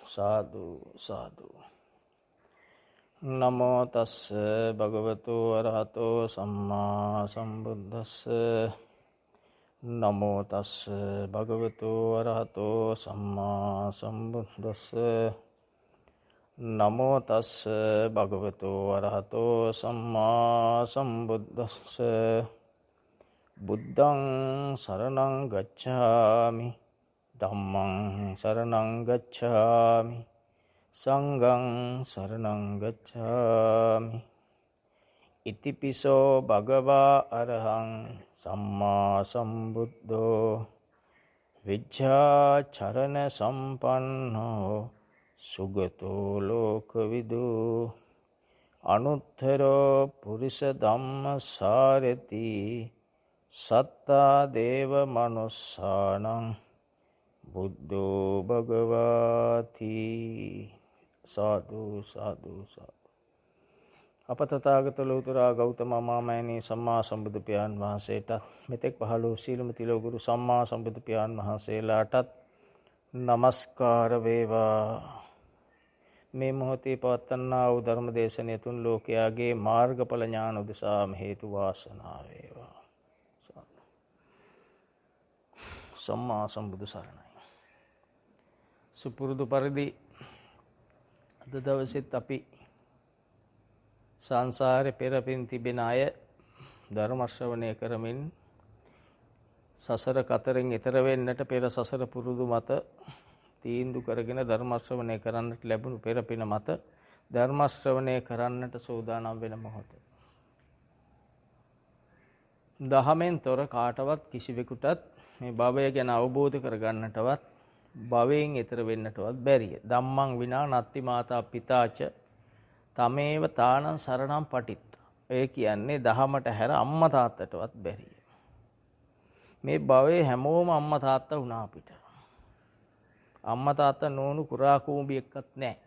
සාදු සාදු. නමෝ තස්ස භගවතු අරහතෝ සම්මා සම්බුද්දස්ස. නමෝ තස්ස භගවතු අරහතෝ සම්මා සම්බුද්දස්ස. නමෝ තස්ස භගවතු අරහතෝ සම්මා සම්බුද්දස්ස. බුද්ධං සරණං ගච්ඡාමි. ධම්මං සරණං ගච්ඡාමි. සංඝං සරණං ගච්ඡාමි. ඉතිපිසෝ භගවා අරහං සම්මා සම්බුද්ධෝ විජ්ජාචරණ සම්පන්නෝ සුගතෝ ලෝකවිදු අනුත්තරෝ පුරිස ධම්මසාරති සත්තා දේව මනුස්සානං බුද්ධෝ භගවාති. සාදු සාදු සාදු. අප තථාගත ලෝතර ගෞතම මාමයනී සම්මා සම්බුදු පියාණන් වහන්සේට මෙතෙක් පහළ වූ සීලම තිලෝගුරු සම්මා සම්බුදු පියාණන් වහන්සේලාටත් නමස්කාර වේවා. මේ මොහොතේ පවත්වන්නා වූ ධර්ම දේශනය තුන් ලෝකයාගේ මාර්ගඵල ඥාන උදෙසාම හේතු වාසනා වේවා. සම්මා සම්බුදු සරණයි. සුපුරුදු පරිදි අද දවසෙත් අපි සංසාරේ පෙරපින් තිබෙන අය ධර්ම ශ්‍රවණය කරමින් සසර කතරෙන් එතර වෙන්නට පෙර සසර පුරුදු මත තීන්දුව කරගෙන ධර්ම ශ්‍රවණය කරන්නට ලැබුණු පෙරපින මත ධර්ම ශ්‍රවණය කරන්නට සූදානම් වෙන මොහොත. දහමෙන් තොර කාටවත් කිසිවෙකුටත් මේ භවය ගැන අවබෝධ කරගන්නටවත් භවයෙන් එතර වෙන්නටවත් බැරිය. ධම්මං විනා නත්ති මාතා පිතාච තමේව තානං සරණං පටිත්ත. ඒ කියන්නේ දහමට හැර අම්මා තාත්තටවත් බැරිය. මේ භවයේ හැමෝම අම්මා තාත්තා වුණා අපිට. අම්මා තාත්තා නෝනු කුරා කූඹි එක්කත් නැහැ.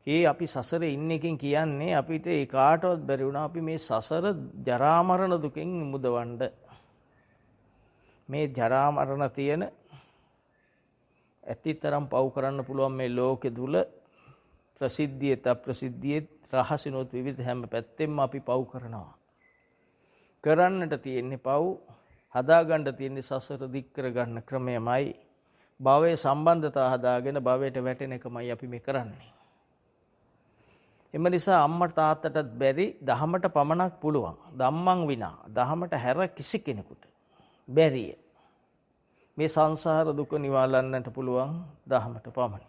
ඒ අපි සසරේ ඉන්න එකෙන් කියන්නේ අපිට ඒ කාටවත් බැරි වුණා අපි මේ සසර ජරා මරණ දුකෙන් මුදවන්න. මේ ජරා මරණ තියෙන ඇතිතරම් පව් කරන්න පුළුවන් මේ ලෝකෙ තුල ප්‍රසිද්ධියත් අප්‍රසිද්ධියත් රහසිනොත් විවිධ හැම පැත්තෙම අපි පව් කරනවා. කරන්නට තියෙන්නේ පව්, හදාගන්න තියෙන්නේ සසර දික් කරගන්න ක්‍රමයමයි. භවයේ සම්බන්ධතා හදාගෙන භවයට වැටෙන එකමයි අපි මේ කරන්නේ. එම නිසා අම්මට තාත්තටත් බැරි දහමට පමණක් පුළුවන්. ධම්මං විනා දහමට හැර කිසි කෙනෙකුට බැරිය. මේ සංසාර දුක නිවාලන්නට පුළුවන් දහමට පමණයි.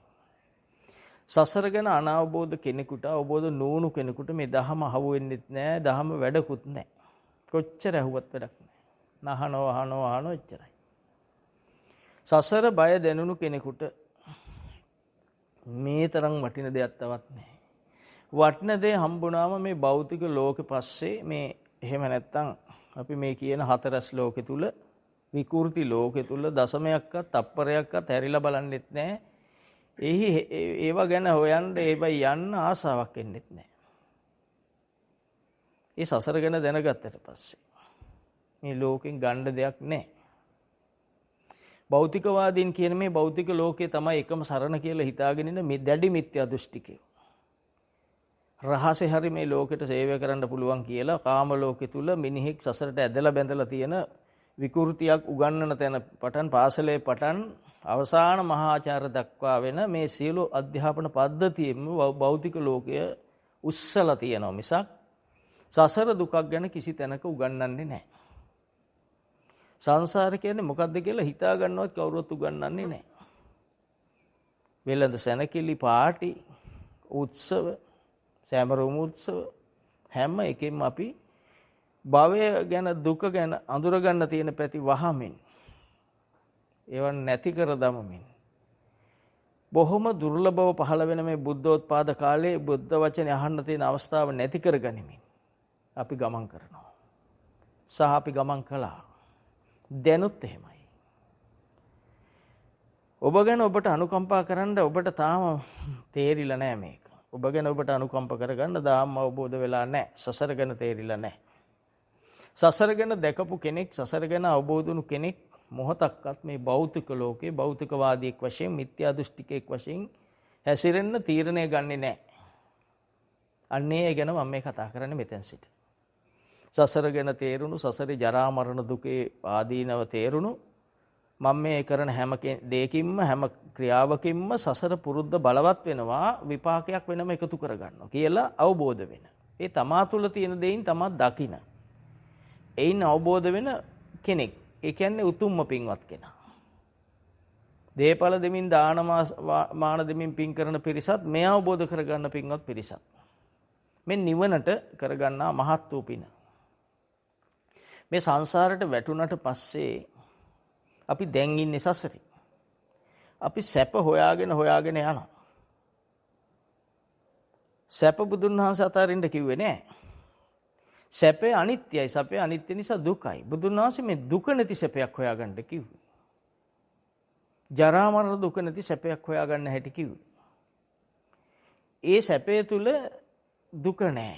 සසර ගැන අනවබෝධ කෙනෙකුට අවබෝධ නොවුණු කෙනෙකුට මේ දහම අහු වෙන්නෙත් නෑ. දහම වැඩකුත් නෑ. කොච්චර ඇහුවත් වැඩක් නෑ. අහනවා එච්චරයි. සසර බය දැනුණු කෙනෙකුට මේ තරම් වටින දෙයක් තවත් නෑ. වටින දේ හම්බුනාම මේ භෞතික ලෝකෙ පස්සේ මේ එහෙම නැත්තම් අපි මේ කියන හතරස් ලෝකෙ තුල විකෘති ලෝකෙ තුල දශමයක්වත් තප්පරයක්වත් හැරිලා බලන්නෙත් නැහැ. ඒව ගැන හොයන්න ඒවයි යන්න ආසාවක් එන්නෙත් නැහැ. ඒ සසර ගැන දැනගත්තට පස්සේ මේ ලෝකෙන් ගන්න දෙයක් නැහැ. භෞතිකවාදීන් කියන මේ භෞතික ලෝකේ තමයි එකම සරණ කියලා හිතාගෙන ඉන්න මේ දැඩි මිත්‍යා දෘෂ්ටිකයෝ. රහසේ හරි මේ ලෝකෙට සේවය කරන්න පුළුවන් කියලා කාම ලෝකෙ තුල මිනිහෙක් සසරට ඇදලා බැඳලා තියෙන විකෘතියක් උගන්වන තැන පටන් පාසලේ පටන් අවසාන මහාචාර්ය දක්වා වෙන මේ සියලු අධ්‍යාපන පද්ධතියෙම භෞතික ලෝකය උස්සලා තියෙනවා මිසක් සසර දුකක් ගැන කිසි තැනක උගන්වන්නේ නැහැ. සංසාර කියන්නේ මොකද්ද කියලා හිතා ගන්නවත් කවුරුවත් උගන්වන්නේ නැහැ. වෙළඳ සැනකිලි පාටි උත්සව සෑමරුම් උත්සව හැම එකෙම අපි භවය ගැන දුක ගැන අඳුරගන්න තියෙන පැති වහමින් ඒවන් නැති කර දමමින් බොහොම දුර්ලභව පහළ වෙන මේ බුද්ධෝත්පාද කාලයේ බුද්ධ වචනේ අහන්න තියෙන අවස්ථාව නැති කර ගනිමින් අපි ගමන් කරනවා. සහ අපි ගමන් කළා. දැනුත් එහෙමයි. ඔබ ගැන ඔබට අනුකම්පා කරන්න ඔබට තාම තේරිලා නැහැ මේක. ඔබ ගැන ඔබට අනුකම්ප කරගන්න ධම්ම අවබෝධ වෙලා නැහැ. සසර ගැන තේරිලා නැහැ. සසර ගැන දැකපු කෙනෙක්, සසර ගැන අවබෝධ වුණු කෙනෙක් මොහොතක්වත් මේ භෞතික ලෝකේ භෞතිකවාදියෙක් වශයෙන් මිත්‍යා දෘෂ්ටිකයෙක් වශයෙන් හැසිරෙන්න තීරණය ගන්නෙ නැහැ. අන්නේ ගැන මම මේ කතා කරන්නේ මෙතෙන් සිට. සසර ගැන තේරුණු සසරේ ජරා මරණ දුකේ ආදීනව තේරුණු මම මේ කරන හැම දෙයකින්ම හැම ක්‍රියාවකින්ම සසර පුරුද්ද බලවත් වෙනවා විපාකයක් වෙනම එකතු කරගන්නවා කියලා අවබෝධ වෙන. ඒ තමා තුළ තියෙන දෙයින් තමා දකින. එයින් අවබෝධ වෙන කෙනෙක්. ඒ කියන්නේ උතුම්ම පින්වත් කෙනා. දේපල දෙමින් දාන මාන දෙමින් පින් කරන පිරිසත් මේ අවබෝධ කරගන්න පින්වත් පිරිසත්. මේ නිවනට කරගන්නා මහත් වූ පින. මේ සංසාරයට වැටුණට පස්සේ අපි දැන් ඉන්නේ සසරේ. අපි සැප හොයාගෙන යනවා. සැප බුදුන් වහන්සේ අතරින්ද කිව්වේ නෑ. සැපේ අනිත්‍යයි. සැපේ අනිත්‍ය නිසා දුකයි. බුදුන් වහන්සේ මේ දුක නැති සැපයක් හොයාගන්න කිව්වේ. ජරා මරණ දුක නැති සැපයක් හොයාගන්න හැටි කිව්වේ. ඒ සැපේ තුල දුක නෑ.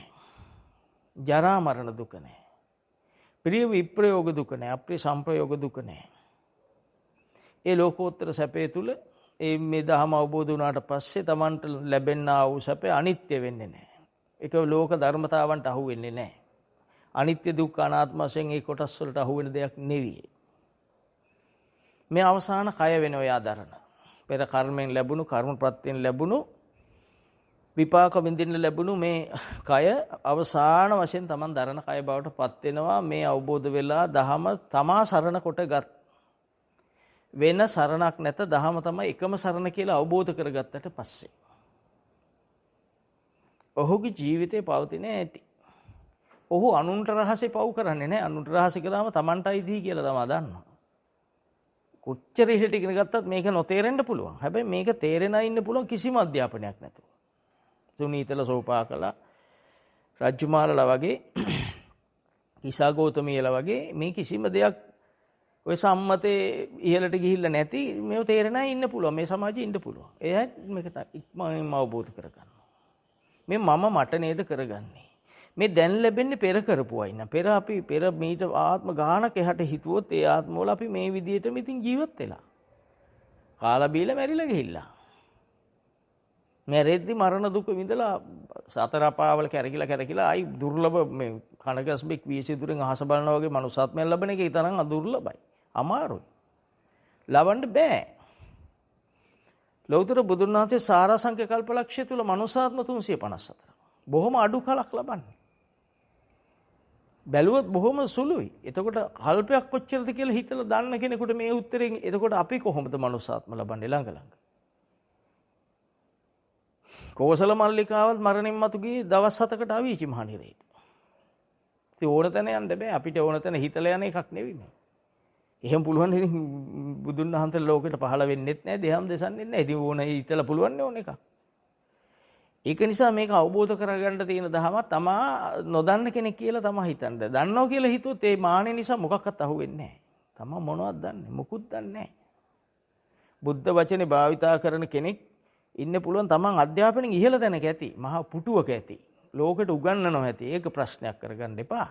ජරා මරණ දුක නෑ. ප්‍රිය විප්‍රයෝග දුක නෑ. අප්‍රිය සංප්‍රයෝග දුක නෑ. ඒ ලෝකෝත්තර සැපේ තුල මේ දහම අවබෝධ වුණාට පස්සේ Tamanට ලැබෙනා වූ සැපේ අනිත්‍ය වෙන්නේ නැහැ. ඒක ලෝක ධර්මතාවන්ට අහු වෙන්නේ නැහැ. අනිත්‍ය දුක්ඛ අනාත්ම වශයෙන් ඒ කොටස් වලට අහු වෙන දෙයක් නෙවෙයි. මේ අවසාන කය වෙන ඔය ආදරණ. පෙර කර්මෙන් ලැබුණු කර්ම ප්‍රත්‍යයෙන් ලැබුණු විපාක විඳින්න ලැබුණු මේ කය අවසාන වශයෙන් Taman දරන කය බවට පත් වෙනවා. මේ අවබෝධ වෙලා දහම තමා සරණ කොටගත් වෙන සරණක් නැත දහම තමයි එකම සරණ කියලා අවබෝධ කරගත්තට පස්සේ. ඔහුගේ ජීවිතේ පවතින ඇති. ඔහු අනුන්ට රහසේ පව් කරන්නේ නැහැ. අනුන්ට රහසේ කළාම Tamanටයි දී කියලා තමයි දන්නවා. කොච්චර ඉහළට ඉගෙන ගත්තත් මේක නොතේරෙන්න පුළුවන්. හැබැයි මේක තේරෙනා ඉන්න පුළුවන් කිසිම අධ්‍යාපනයක් නැතුව. සුනීතල සෝපාකලා රජ්ජුමාලලා වගේ ඊසා ගෞතමීලා වගේ මේ කිසිම දෙයක් ඔය සම්මතේ ඉහළට ගිහිල්ලා නැති මේව තේරෙනා ඉන්න පුළුවන්. මේ සමාජයේ ඉන්න පුළුවන්. එයා මේකට ඉක්මනින්ම අවබෝධ කරගන්නවා. මේ මම මට නේද කරගන්නේ. මේ දැන් ලැබෙන්නේ පෙර කරපුවා ඉන්න. පෙර මීට ආත්ම ගානක එහාට හිතුවොත් ඒ ආත්මවල අපි මේ විදිහටම ඉතින් ජීවත් වෙලා. කාලා බීලා මැරිලා ගිහිල්ලා. මැරෙද්දි මරණ දුක විඳලා සතර අපාවල කැරකිලා ආයි දුර්ලභ මේ කනගස්බෙක් වීසිදුරෙන් අහස බලනවා වගේ මනුස්සාත්මයක් ලැබෙන එක ඊතරම් අදුර්ලභයි. අමාරුයි. ලබන්න බෑ. ලෞතර බුදුන් වහන්සේ සාරාංශක කල්පලක්ෂය තුල මනුස්සාත්ම 354. බොහොම අඩු කලක් ලබන්නේ. බැලුවොත් බොහොම සුළුයි. එතකොට කල්පයක් කොච්චරද කියලා හිතලා දන්න කෙනෙකුට මේ උත්තරෙන් එතකොට අපි කොහොමද මනුස්සාත්ම ලබන්නේ ළඟ? කෝසල මල්ලිකාවත් මරණින් මතු ගියේ දවස් 7කට අවීචි මහනිරේට. ඉතින් ඕන තැන යන්න බෑ. අපිට ඕන තැන හිතලා යන එකක් නෙවෙයි මේ. එහෙම පුළුවන් ඉතින් බුදුන් වහන්සේ ලෝකෙට පහළ වෙන්නෙත් නැහැ, දෙහම් දෙසන්නෙත් නැහැ. ඉතින් ඕන හිතලා පුළුවන් ඕන එකක්. ඒක නිසා මේක අවබෝධ කරගන්න තියෙන දහම තමා නොදන්න කෙනෙක් කියලා තමා හිතන්න. දන්නවා කියලා හිතුවොත් ඒ මානෙ නිසා මොකක්වත් අහුවෙන්නේ නැහැ. තමා මොනවද දන්නේ? මොකුත් දන්නේ නැහැ. බුද්ධ වචනේ භාවිතා කරන කෙනෙක් ඉන්න පුළුවන් තමන් අධ්‍යාපනයෙන් ඉහළ තැනක ඇති. මහා පුටුවක ඇති. ලෝකෙට උගන්වනවා ඇති. ඒක ප්‍රශ්නයක් කරගන්න එපා.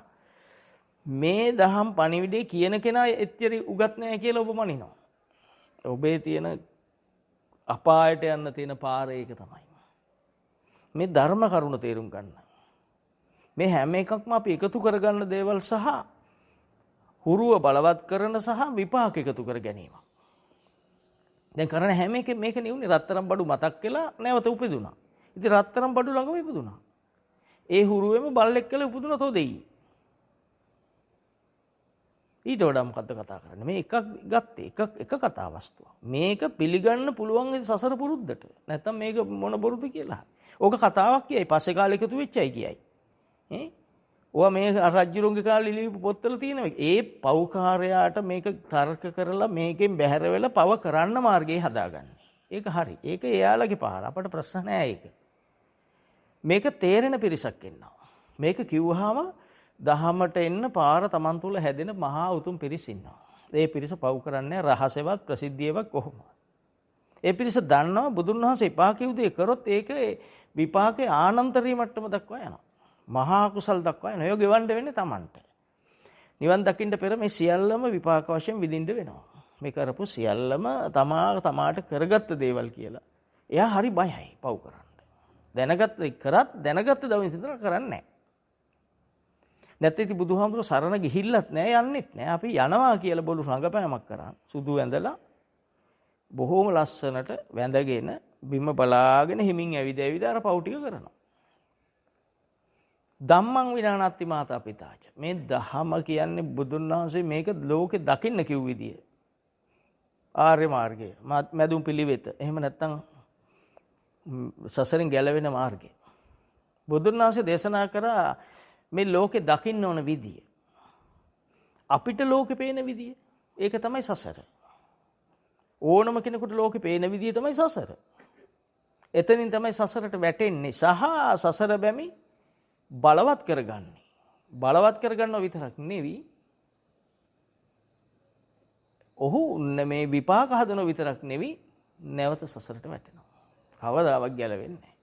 මේ දහම් පණිවිඩේ කියන කෙනා එච්චර උගත් නැහැ කියලා ඔබ මනිනවා. ඔබේ තියෙන අපායට යන්න තියෙන පාර ඒක තමයි. මේ ධර්ම කරුණ තේරුම් ගන්න. මේ හැම එකක්ම අපි එකතු කරගන්න දේවල් සහ හුරුව බලවත් කරන සහ විපාක එකතු කර ගැනීම. දැන් කරන හැම එකෙම මේක නෙවුනේ රත්තරන් බඩු මතක් වෙලා නැවත උපදුණා. ඉතින් රත්තරන් බඩු ළඟම ඉපදුණා. ඒ හුරුවෙම බල්ලෙක් කියලා උපදුණා තෝ දෙයි. ඊට වඩා මොකද්ද කතා කරන්නේ? මේ එකක් ගත්තේ එක කතා වස්තුවක්. මේක පිළිගන්න පුළුවන් සසර පුරුද්දට. නැත්තම් මේක මොන බොරුද කියලා. ඕක කතාවක් කියයි. පස්සේ කාලේ එකතු වෙච්චයි කියයි. ඕවා මේ රජ්ජුරුන්ගේ කාලේ ලියපු පොත්වල තියෙනවා. ඒ පව්කාරයාට මේක තර්ක කරලා මේකෙන් බැහැර වෙලා පව කරන්න මාර්ගය හදාගන්නේ. ඒක හරි. ඒක එයාලගේ පාර. අපට ප්‍රශ්න නෑ ඒක. මේක තේරෙන පිරිසක් ඉන්නවා. මේක කිව්වහම දහමට එන්න පාර Taman තුල හැදෙන මහා උතුම් පිරිස ඉන්නවා. ඒ පිරිස පව් කරන්නේ රහසෙවත් ප්‍රසිද්ධියවත් කොහොමද? ඒ පිරිස දන්නවා බුදුන් වහන්සේ එපා කිව් දේ කරොත් ඒක විපාකේ ආනන්තරීය මට්ටම දක්වා යනවා. මහා කුසල් දක්වා යනවා. ඒක ගෙවන්න වෙන්නේ Tamanට. නිවන් දකින්න පෙර මේ සියල්ලම විපාක වශයෙන් විඳින්න වෙනවා. මේ කරපු සියල්ලම තමාට කරගත්ත දේවල් කියලා. එයා හරි බයයි පව් කරන්න. දැනගත්ත දවස් ඉඳලා කරන්නේ නැහැ. නැත්නම් ඉතින් බුදුහාමුදුරුවෝ සරණ ගිහිල්ලත් නැහැ යන්නෙත් නැහැ. අපි යනවා කියලා බොළු රංගපෑමක් කරා. සුදු ඇඳලා බොහෝම ලස්සනට වැඳගෙන බිම බලාගෙන හිමින් ඇවිද අර පව් ටික කරනවා. ධම්මං විනානත්ති මාතා පිතාච. මේ දහම කියන්නේ බුදුන් වහන්සේ මේක ලෝකෙ දකින්න කිව් විදිය. ආර්ය මාර්ගය, මැදුම් පිළිවෙත. එහෙම නැත්නම් සසරින් ගැලවෙන මාර්ගය. බුදුන් වහන්සේ දේශනා කරා මේ ලෝකෙ දකින්න ඕන විදිය. අපිට ලෝකෙ පේන විදිය. ඒක තමයි සසර. ඕනම කෙනෙකුට ලෝකෙ පේන විදිය තමයි සසර. එතනින් තමයි සසරට වැටෙන්නේ සහ සසර බැමි බලවත් කරගන්නේ. බලවත් කරගන්නව විතරක් නෙවෙයි. ඔහු මේ විපාක හදනව විතරක් නෙවෙයි නැවත සසරට වැටෙනවා. කවදාවත් ගැලවෙන්නේ නැහැ.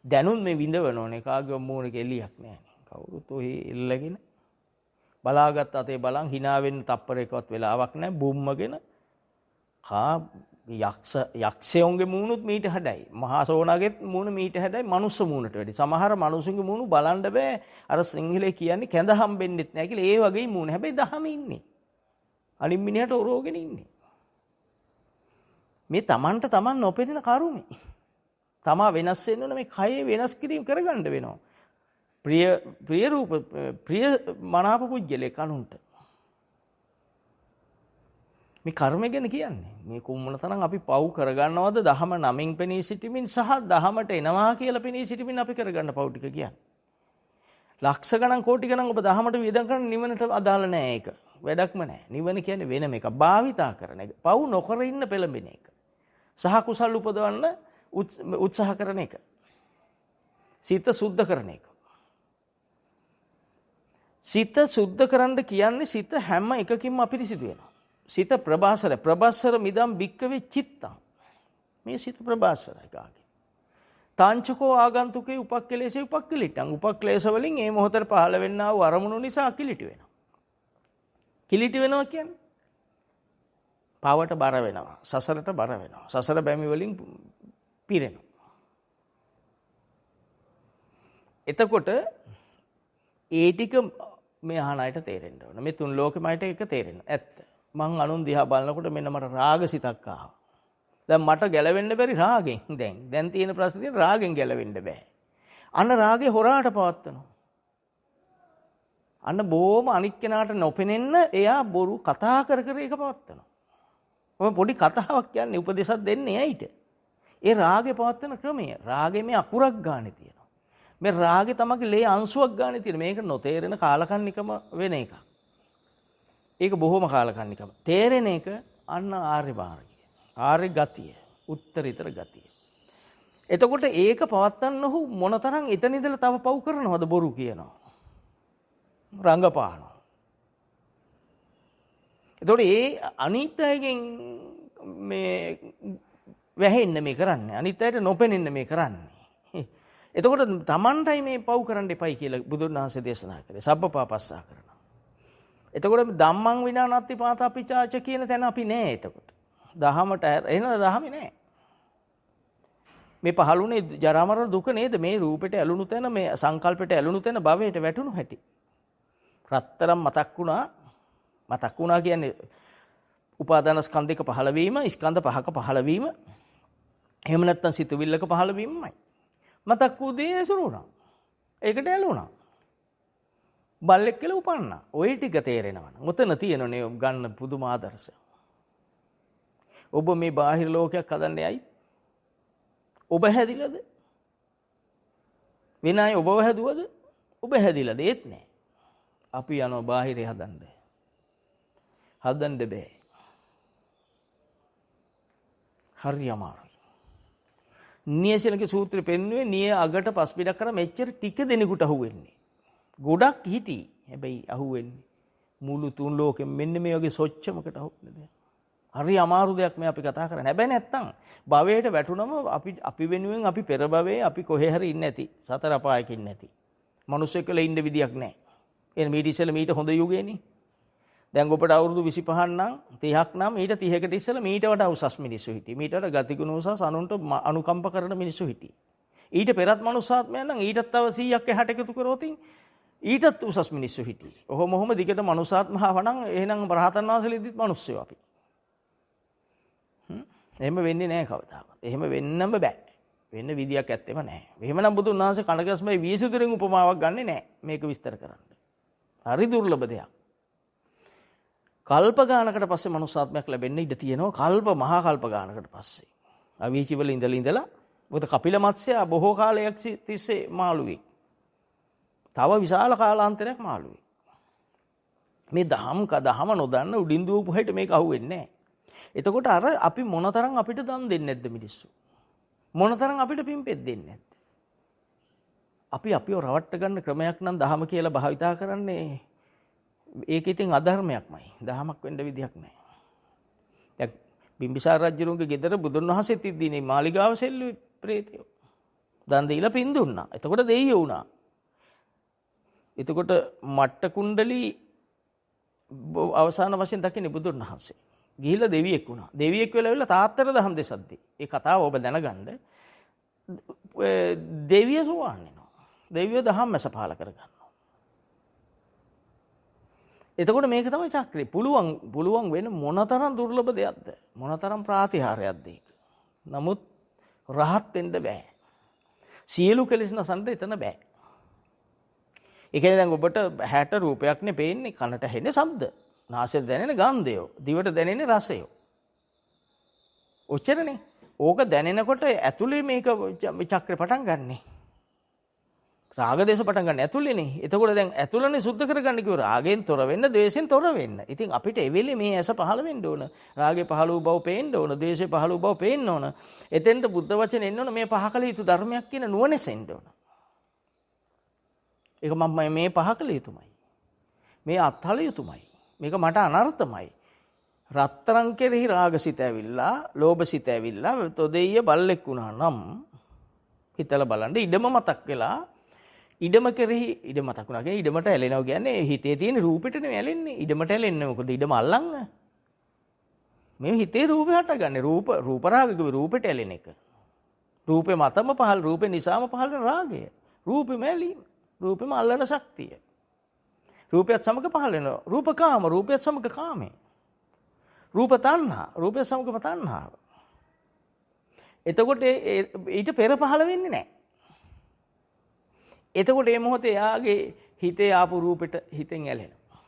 දැනුත් මේ විඳවන ඕනේ කාගේ මූණක එළියක් නැහැ. කවුරුත් ඔහි ඉල්ලගෙන බලාගත් අතේ බලන් hina වෙන්න තප්පරයකවත් වෙලාවක් නැහැ. බුම්මගෙන යක්ෂයෝන්ගේ මූණුත් මීට හැඩයි. මහා සෝනාගෙත් මූණ මීට හැඩයි මනුස්ස මූණට වැඩි. සමහර මනුස්සුන්ගේ මූණු බලන්න බෑ. අර සිංහලේ කියන්නේ කැඳ හම්බෙන්නෙත් නැහැ කියලා. ඒ වගේ මූණ. හැබැයි දහම ඉන්නේ. අනිත් මිනිහට ඔරෝගෙන ඉන්නේ. මේ තමන්ට තමන් නොපෙනෙන කරුමේ. තමා වෙනස් වෙන්න ඕන මේ කයේ වෙනස් කිරීම කරගන්න වෙනවා. ප්‍රිය රූප ප්‍රිය මනාප පුජ්‍යලේ කනුන්ට. මේ කර්මය ගැන කියන්නේ. මේ කුම්මන තරම් අපි පව් කරගන්නවද දහම නමින් පෙනී සිටීමෙන් සහ දහමට එනවා කියලා පෙනී සිටීමෙන් අපි කරගන්න පව් ටික කියන්නේ. ලක්ෂ ගණන් කෝටි ගණන් ඔබ දහමට වියදම් කරන නිවනට අදාළ නැහැ ඒක. වැඩක්ම නැහැ. නිවන කියන්නේ වෙනම එකක්. භාවිතා කරන එක. පව් නොකර ඉන්න පෙළඹෙන එක. සහ කුසල් උපදවන්න උත්සාහ කරන එක. සිත සුද්ධ කරන එක. සිත සුද්ධ කරන්න කියන්නේ සිත හැම එකකින්ම අපිරිසිදු වෙනවා. සිත ප්‍රභාසර මිදම් භික්කවේ චිත්තං. මේ සිත ප්‍රභාසරයි කාගේ. තාංචකෝ ආගන්තුකේ උපක්ඛලේශේ උපක්ඛලිටං. උපක්ඛලේශ වලින් මේ මොහොතේ පහළ වෙන්නා වූ අරමුණු නිසා කිලිටි වෙනවා. කිලිටි වෙනවා කියන්නේ පවට බර වෙනවා. සසරට බර වෙනවා. සසර බැමි වලින් පිරෙනවා. එතකොට ඒ ටික මේ අහන අයට තේරෙන්න ඕන. මේ තුන් ලෝකෙමයිට එක තේරෙන්න. ඇත්ත. මං අනුන් දිහා බලනකොට මෙන්න මට රාගසිතක් ආවා. දැන් මට ගැලවෙන්න බැරි රාගෙන්. දැන් තියෙන ප්‍රශ්නේ තියෙන රාගෙන් ගැලවෙන්න බෑ. අන්න රාගේ හොරාට පවත්වනවා. අන්න බොහොම අනික් කෙනාට නොපෙනෙන්න එයා බොරු කතා කර ඒක පවත්වනවා. ඔය පොඩි කතාවක් කියන්නේ උපදේශයක් දෙන්නේ ඇයිට? ඒ රාගේ පවත්වන ක්‍රමය. රාගේ මේ අකුරක් ගානේ තියෙනවා. මේ රාගේ තමගේ ලේ අංශුවක් ගානේ තියෙන. මේක නොතේරෙන කාලකන්නිකම වෙන එකක්. ඒක බොහොම කාලකන්නිකම. තේරෙන එක අන්න ආර්ය මාර්ගය. ආර්ය ගතිය. උත්තරීතර ගතිය. එතකොට ඒක පවත්වන්න ඔහු මොනතරම් එතන ඉඳලා තව පව් කරනවද බොරු කියනවා. රංගපානවා. එතකොට ඒ අනිත් අයගෙන් මේ වැහෙන්න මේ කරන්නේ. අනිත් අයට නොපෙනෙන්න මේ කරන්නේ. එතකොට Tamanටයි මේ පව් කරන්න එපයි කියලා බුදුන් වහන්සේ දේශනා කළේ. සබ්බපාපස්සා කරනවා. එතකොට ධම්මං විනානත්ති පාතා පිචාච කියන තැන අපි නෑ එතකොට. දහමට එහෙනම් දහමේ නෑ. මේ පහළුනේ ජරා මරණ දුක නේද? මේ රූපෙට ඇලුණු තැන මේ සංකල්පෙට ඇලුණු තැන භවයට වැටුණු හැටි. රත්තරම් මතක් වුණා කියන්නේ උපාදාන ස්කන්ධයක පහළ වීම, ස්කන්ධ පහක පහළ වීම. එහෙම නැත්නම් සිතුවිල්ලක පහළ වීමමයි. මතක් වූ දේ ඇසුරු වුණා. ඒකට ඇලුණා. බල්ලෙක් කියලා උපන්නා. ওই ටික තේරෙනවා. මොතන තියෙනනේ ගන්න පුදුම ආදර්ශය. ඔබ මේ බාහිර ලෝකයක් හදන්න යයි. ඔබ හැදිලාද? වෙන අය ඔබව හැදුවද? ඔබ හැදිලාද? ඒත් නෑ. අපි යනවා බාහිරේ හදන්න. හදන්න බෑ. හරි අමාරුයි. නියසලගේ සූත්‍රෙ පෙන්වුවේ නිය අගට පස්පිඩක් කරා මෙච්චර ටික දෙනෙකුට අහුවෙන්නේ. ගොඩක් හිටි. හැබැයි අහුවෙන්නේ මුළු තුන් ලෝකෙම මෙන්න මේ වගේ සොච්චමකට අහුවෙන්නේ. හරි අමාරු දෙයක් මේ අපි කතා කරන්නේ. හැබැයි නැත්තම් භවයට වැටුනම අපි වෙනුවෙන් අපි පෙර භවයේ අපි කොහේ හරි ඉන්නේ නැති. සතර අපායක ඉන්නේ නැති. මිනිස්සු එක්කලා ඉන්න විදියක් නැහැ. එන මීට ඉස්සෙල්ලා මීට හොඳ යුගයනේ. දැන් ඔබට අවුරුදු 25ක් නම් 30ක් නම් ඊට 30කට ඉස්සෙල්ලා මීට වඩා උසස් මිනිස්සු හිටියේ. මීට වඩා ගතිගුණ උසස් අනුන්ට අනුකම්ප කරන මිනිස්සු හිටියේ. ඊට පෙරත් මනුස්සාත්මයන් නම් ඊටත් තව 100ක් එහාට එකතු කරොත් ඊටත් උසස් මිනිස්සු හිටියේ. ඔහොම දිගට මනුස්සාත්ම ආවනම් එහෙනම් රහතන් වහන්සේලෙදිත් මිනිස්සුયો අපි. එහෙම වෙන්නේ නැහැ කවදාවත්. එහෙම වෙන්නම බෑ. වෙන්න විදියක් ඇත්තෙම නැහැ. එහෙමනම් බුදුන් වහන්සේ කණකස්මයි වීසුදුරින් උපමාවක් ගන්නෙ නැහැ මේක විස්තර කරන්න. හරි දුර්ලභ දෙයක්. කල්ප ගානකට පස්සේ මනුස්සාත්මයක් ලැබෙන්න ඉඩ තියෙනවා. මහා කල්ප ගානකට පස්සේ. අවීචි වල ඉඳලා මොකද කපිල මත්ස්‍යයා බොහෝ කාලයක් තිස්සේ මාළුවෙක්. තව විශාල කාලාන්තරයක් මාළුවෙක්. මේ දහම නොදන්න උඩින් දුවපු හැට මේක අහුවෙන්නේ නැහැ. එතකොට අර අපි මොනතරම් අපිට දන් දෙන්නේ නැද්ද මිනිස්සු? මොනතරම් අපිට පිම්පෙත් දෙන්නේ නැද්ද? අපිව රවට්ට ගන්න ක්‍රමයක් නම් දහම කියලා භාවිතා කරන්නේ ඒක ඉතින් අධර්මයක්මයි. දහමක් වෙන්න විදියක් නැහැ. දැන් බිම්බිසාර රජුගේ ගෙදර බුදුන් වහන්සේත් ඉද්දීනේ මාලිගාව සෙල්ලුවේ ප්‍රේතයෝ. දන් දීලා පින් දුන්නා. එතකොට දෙයියෝ වුණා. එතකොට මට්ට කුණ්ඩලි අවසාන වශයෙන් දකින්නේ බුදුන් වහන්සේ. ගිහිල්ලා දෙවියෙක් වුණා. දෙවියෙක් වෙලා ඇවිල්ලා තාත්තර දහම් දෙසද්දී. ඒ කතාව ඔබ දැනගන්න. දෙවිය සෝවාන් වෙනවා. දෙවියෝ දහම් මැස පහල කරගන්නවා. එතකොට මේක තමයි චක්‍රේ. පුළුවන් වෙන මොනතරම් දුර්ලභ දෙයක්ද? මොනතරම් ප්‍රාතිහාර්යයක්ද ඒක? නමුත් රහත් වෙන්න බෑ. සියලු කෙලෙස් නසන්න එතන බෑ. ඒ කියන්නේ දැන් ඔබට 60 රූපයක්නේ පේන්නේ, කනට ඇහෙන්නේ ශබ්ද, නාසයට දැනෙන ගන්ධය, දිවට දැනෙන රසය. ඔච්චරනේ. ඕක දැනෙනකොට ඇතුලේ මේක චක්‍රේ පටන් ගන්නනේ. රාග දේශ පටන් ගන්න ඇතුලේනේ. එතකොට දැන් ඇතුළනේ සුද්ධ කරගන්න කිව්ව රාගයෙන් තොර වෙන්න, ද්වේෂයෙන් තොර වෙන්න. ඉතින් අපිට එවෙලේ මේ ඇස පහළ වෙන්න ඕන. රාගේ පහළ වූ බව පේන්න ඕන, ද්වේෂේ පහළ වූ බව පේන්න ඕන. එතෙන්ට බුද්ධ වචන එන්න ඕන, මේ පහ කළ යුතු ධර්මයක් කියන නුවණෙසෙන්න ඕන. ඒක මම මේ පහ කළ යුතුමයි. මේ අත්හල යුතුමයි. මේක මට අනර්ථමයි. රත්තරන් කෙරෙහි රාගසිත ඇවිල්ලා, ලෝභසිත ඇවිල්ලා තොදෙయ్య බල්ලෙක් වුණා නම් හිතලා බලන්න ඉඩම මතක් වෙලා ඉඩම කෙරෙහි ඉඩ මතක් වුණා කියන්නේ ඉඩමට ඇලෙනවා කියන්නේ හිතේ තියෙන රූපෙට නෙවෙයි ඇලෙන්නේ. ඉඩමට ඇලෙන්නේ මොකද? ඉඩම අල්ලන්න. මේ හිතේ රූපේ හටගන්නේ. රූප රාගක රූපෙට ඇලෙන එක. රූපේ මතම පහළ, රූපේ නිසාම පහළ වෙන රාගය. රූපෙම ඇලීම. රූපෙම අල්ලන ශක්තිය. රූපයත් සමග පහළ වෙනවා. රූපකාම, රූපයත් සමග කාමේ. රූප තණ්හා, රූපයත් සමගම තණ්හාව. එතකොට ඊට පෙර පහළ වෙන්නේ නැහැ. එතකොට මේ මොහොතේ යාගේ හිතේ ආපු රූපෙට හිතෙන් ඇලෙනවා.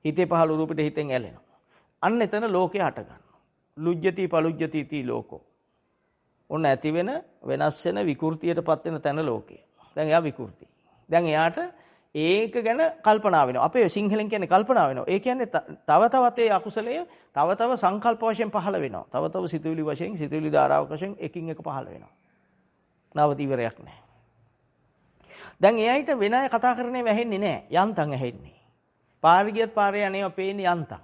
හිතේ පහළ රූපෙට හිතෙන් ඇලෙනවා. අන්න එතන ලෝකේ හට ගන්නවා. ලුජ්ජති පලුජ්ජති ති ලෝකෝ. ඔන්න ඇති වෙන වෙනස් වෙන විකෘතියටපත් වෙන තැන ලෝකේ. දැන් එයා විකෘති. දැන් එයාට ඒක ගැන කල්පනා වෙනවා. අපේ සිංහලෙන් කියන්නේ කල්පනා වෙනවා. ඒ කියන්නේ තව තවත් ඒ අකුසලය තව තව සංකල්ප වශයෙන් පහළ වෙනවා. තව තව සිතුවිලි වශයෙන්, සිතුවිලි ධාරාවක් වශයෙන් එකින් එක පහළ වෙනවා. නවත ඉවරයක් නැහැ. දැන් එයාට වෙන අය කතා කරන්නේ වැහෙන්නේ නැහැ. යන්තම් ඇහෙන්නේ. පාරේ ගියත් පාරේ යන්නේව පේන්නේ යන්තම්.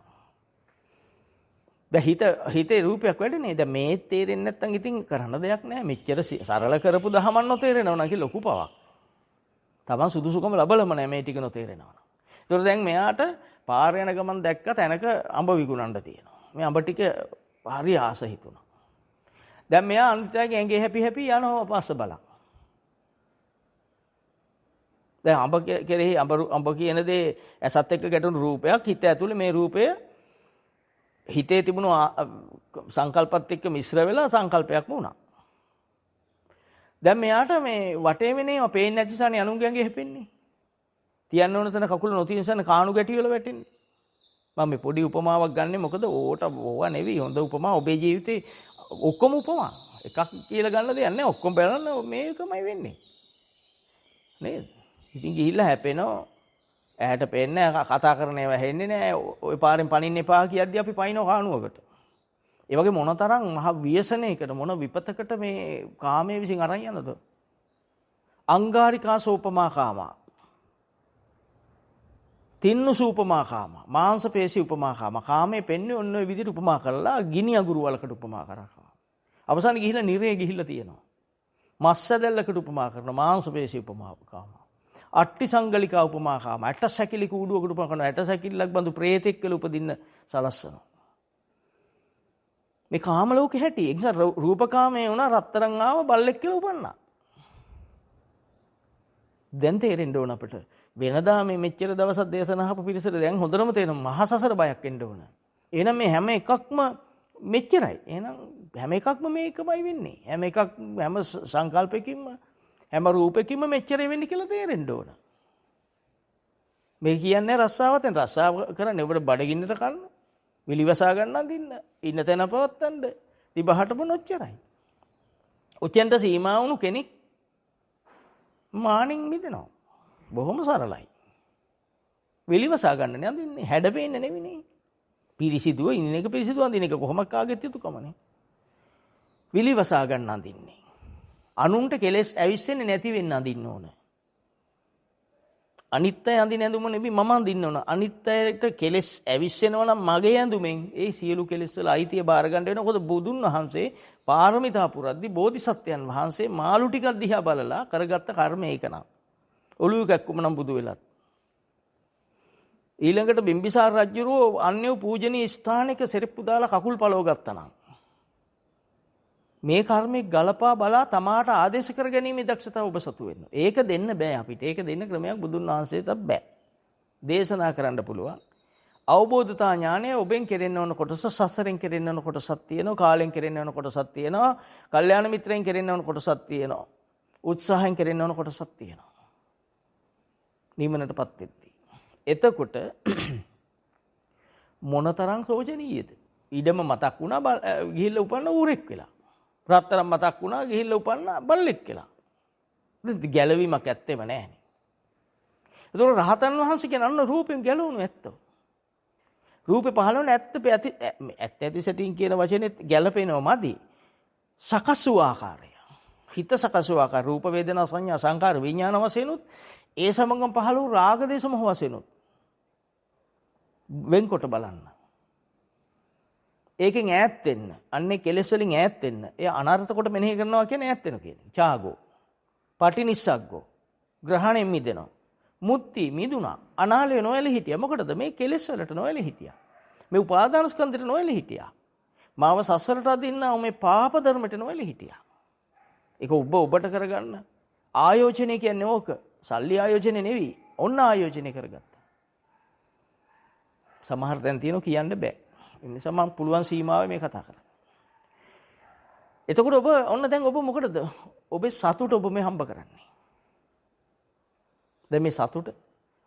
දැන් හිතේ රූපයක් වැඩනේ. දැන් මේ තේරෙන්නේ නැත්නම් ඉතින් කරන්න දෙයක් නැහැ. මෙච්චර සරල කරපු දහමක් නොතේරෙනවා නම් කි ලොකු පවක්. තමන් සුදුසුකම ලැබලම නැහැ මේ ටික නොතේරෙනවා. ඒතර දැන් මෙයාට පාර යන ගමන් දැක්ක තැනක අඹ විකුණන්න තියෙනවා. මේ අඹ ටික හරි ආස හිතුණා. දැන් මෙයා අනිත්‍යයෙන් ඇඟේ හැපි යනවා පස්ස බලක්. දැන් අඹ කෙරෙහි අඹ කියන දේ ඇසත් එක්ක ගැටුණු රූපයක්. හිත ඇතුලේ මේ රූපය හිතේ තිබුණු සංකල්පත් එක්ක මිශ්‍ර වෙලා සංකල්පයක්ම වුණා. දැන් මෙයාට මේ වටේ වෙනේම පේන්නේ නැති සානේ අනුන්ගේ ඇඟේ හැපෙන්නේ. තියන්න ඕන තැන කකුල නොතියන සාන කාණු ගැටි වල වැටෙන්නේ. මම මේ පොඩි උපමාවක් ගන්නෙ මොකද ඕවා නෙවෙයි හොඳ උපමා. ඔබේ ජීවිතේ ඔක්කොම උපමා. එකක් කියලා ගන්න දෙයක් නැහැ. ඔක්කොම බලන්න මේකමයි වෙන්නේ. නේද? ඉතින් ගිහිල්ලා හැපෙනවා. ඇහැට පේන්නේ නැහැ, කතා කරන ඒවා හෙන්නේ නැහැ. ওই පාරෙන් පනින්න එපා කියද්දි අපි පනිනවා කාණුවකට. ඒ වගේ මොනතරම් මහ ව්‍යසනයකට මොන විපතකට මේ කාමයේ විසින් අරන් යනද? අංගාරිකා සෝපමා කාමා. තින්නු සූපමා කාමා. මාංශ පේශි උපමා කාමා. කාමයේ පෙන්නේ ඔන්න ඔය විදිහට උපමා කරලා ගිනි අඟුරු වලකට උපමා කරා. අවසානයේ ගිහිල්ලා නිරේ ගිහිල්ලා තියෙනවා. මස්සදැල්ලකට උපමා කරන මාංශ පේශි උපමා කාමා. අට්ටි සංගලිකා උපමා කාම. ඇට සැකිලි කූඩුවකට උපමා කරනවා. ඇට සැකිල්ලක් බඳු ප්‍රේතෙක් කියලා උපදින්න සලස්සනවා. මේ කාම ලෝකේ හැටි. ඒ නිසා රූපකාමයේ වුණා රත්තරන් ආව බල්ලෙක් කියලා උපන්නා. දැන් තේරෙන්න ඕන අපිට. වෙනදා මේ මෙච්චර දවසක් දේශනා අහපු පිරිසට දැන් හොඳටම තේරෙනවා මහා සසර බයක් එන්න ඕන. එහෙනම් මේ හැම එකක්ම මෙච්චරයි. එහෙනම් හැම එකක්ම මේකමයි වෙන්නේ. හැම සංකල්පයකින්ම හැම රූපයකින්ම මෙච්චරයි වෙන්නේ කියලා තේරෙන්න ඕන. මේ කියන්නේ රස්සාවතෙන් රස්සාව කරන්නේ ඔබට බඩගින්නට කන්න. විලිවසා ගන්න අඳින්න. ඉන්න තැන පවත්තන්න. දිබහටම නොච්චරයි. උච්චෙන්ට සීමා වුණු කෙනෙක් මානින් මිදෙනවා. බොහොම සරලයි. විලිවසා ගන්න නේ අඳින්නේ. හැඩ පේන්නේ නෙවෙයි. පිරිසිදුව ඉන්න එක පිරිසිදුව අඳින එක කොහොමද කාගෙත් යුතුයකමනේ. විලිවසා ගන්න අඳින්නේ. අනුන්ට කෙලෙස් ඇවිස්සෙන්නේ නැති වෙන්න අඳින්න ඕන. අනිත් අය අඳින ඇඳුම නෙමෙයි මම අඳින්න ඕන. අනිත් අයට කෙලෙස් ඇවිස්සෙනවා නම් මගේ ඇඳුමෙන් ඒ සියලු කෙලෙස් වල අයිතිය බාර ගන්න වෙනවා. මොකද බුදුන් වහන්සේ පාරමිතා පුරද්දී බෝධිසත්වයන් වහන්සේ මාළු ටිකක් දිහා බලලා කරගත්ත කර්ම ඒක නම්. ඔළුව කැක්කුම නම් බුදු වෙලත්. ඊළඟට බිම්බිසාර රජුරෝ අන්‍ය පූජනීය ස්ථානයක සෙරප්පු දාලා කකුල් පළව ගත්තා නම් මේ කර්මෙ ගලපා බලා තමාට ආදේශ කර ගැනීම දක්ෂතාව ඔබ සතු වෙන්න. ඒක දෙන්න බෑ අපිට. ඒක දෙන්න ක්‍රමයක් බුදුන් වහන්සේට බෑ. දේශනා කරන්න පුළුවන්. අවබෝධතා ඥානය ඔබෙන් කෙරෙන්න ඕන කොටස සසරෙන් කෙරෙන්න ඕන කොටසක් තියෙනවා. කාලෙන් කෙරෙන්න ඕන කොටසක් තියෙනවා. කල්යාණ මිත්‍රයන් කෙරෙන්න ඕන කොටසක් තියෙනවා. උත්සාහයෙන් කෙරෙන්න ඕන කොටසක් තියෙනවා. නිවනටපත් වෙද්දී. එතකොට මොනතරම් සෝචනීයද? ඉඩම මතක් වුණා ගිහිල්ලා උපන්න ඌරෙක් වෙලා. රත්තරන් මතක් වුණා ගිහිල්ලා උපන්න බල්ලෙක් වෙලා. ගැලවීමක් ඇත්තෙම නැහැනේ. ඒතකොට රහතන් වහන්සේ කියන අන්න රූපෙන් ගැලවුණු ඇත්තෝ. රූපේ පහළවන ඇත්ත ඇති සැටින් කියන වචනේ ගැලපෙනව මදි. සකස් වූ ආකාරය. හිත සකස් වූ ආකාර රූප වේදනා සංඥා සංකාර විඥාන වශයෙන් උත් ඒ සමගම පහළ වූ රාග දේශ මොහ වශයෙන් උත් වෙන්කොට බලන්න. ඒකෙන් ඈත් වෙන්න. අන්නේ කෙලෙස් වලින් ඈත් වෙන්න. ඒ අනර්ථ කොට මෙනෙහි කරනවා කියන්නේ ඈත් වෙන කියන්නේ. ඡාගෝ. පටිනිස්සග්ගෝ. ග්‍රහණයෙන් මිදෙනවා. මුත්‍ති මිදුණා. අනාලය නොයලි හිටියා. මොකටද? මේ කෙලෙස් වලට නොයලි හිටියා. මේ උපාදාන ස්කන්ධයට නොයලි හිටියා. මාව සසරට අදින්නා මේ පාප ධර්මයට නොයලි හිටියා. ඒක ඔබට කරගන්න. ආයෝජනය කියන්නේ ඕක. සල්ලි ආයෝජනය නෙවෙයි. ඔන්න ආයෝජනය කරගත්තා. සමහර තැන් තියෙනවා කියන්න බෑ. ඒ නිසා මම පුළුවන් සීමාවෙ මේ කතා කරන්නේ. එතකොට ඔබ ඔන්න දැන් ඔබ මොකටද? ඔබේ සතුට ඔබ මේ හම්බ කරන්නේ. දැන් මේ සතුට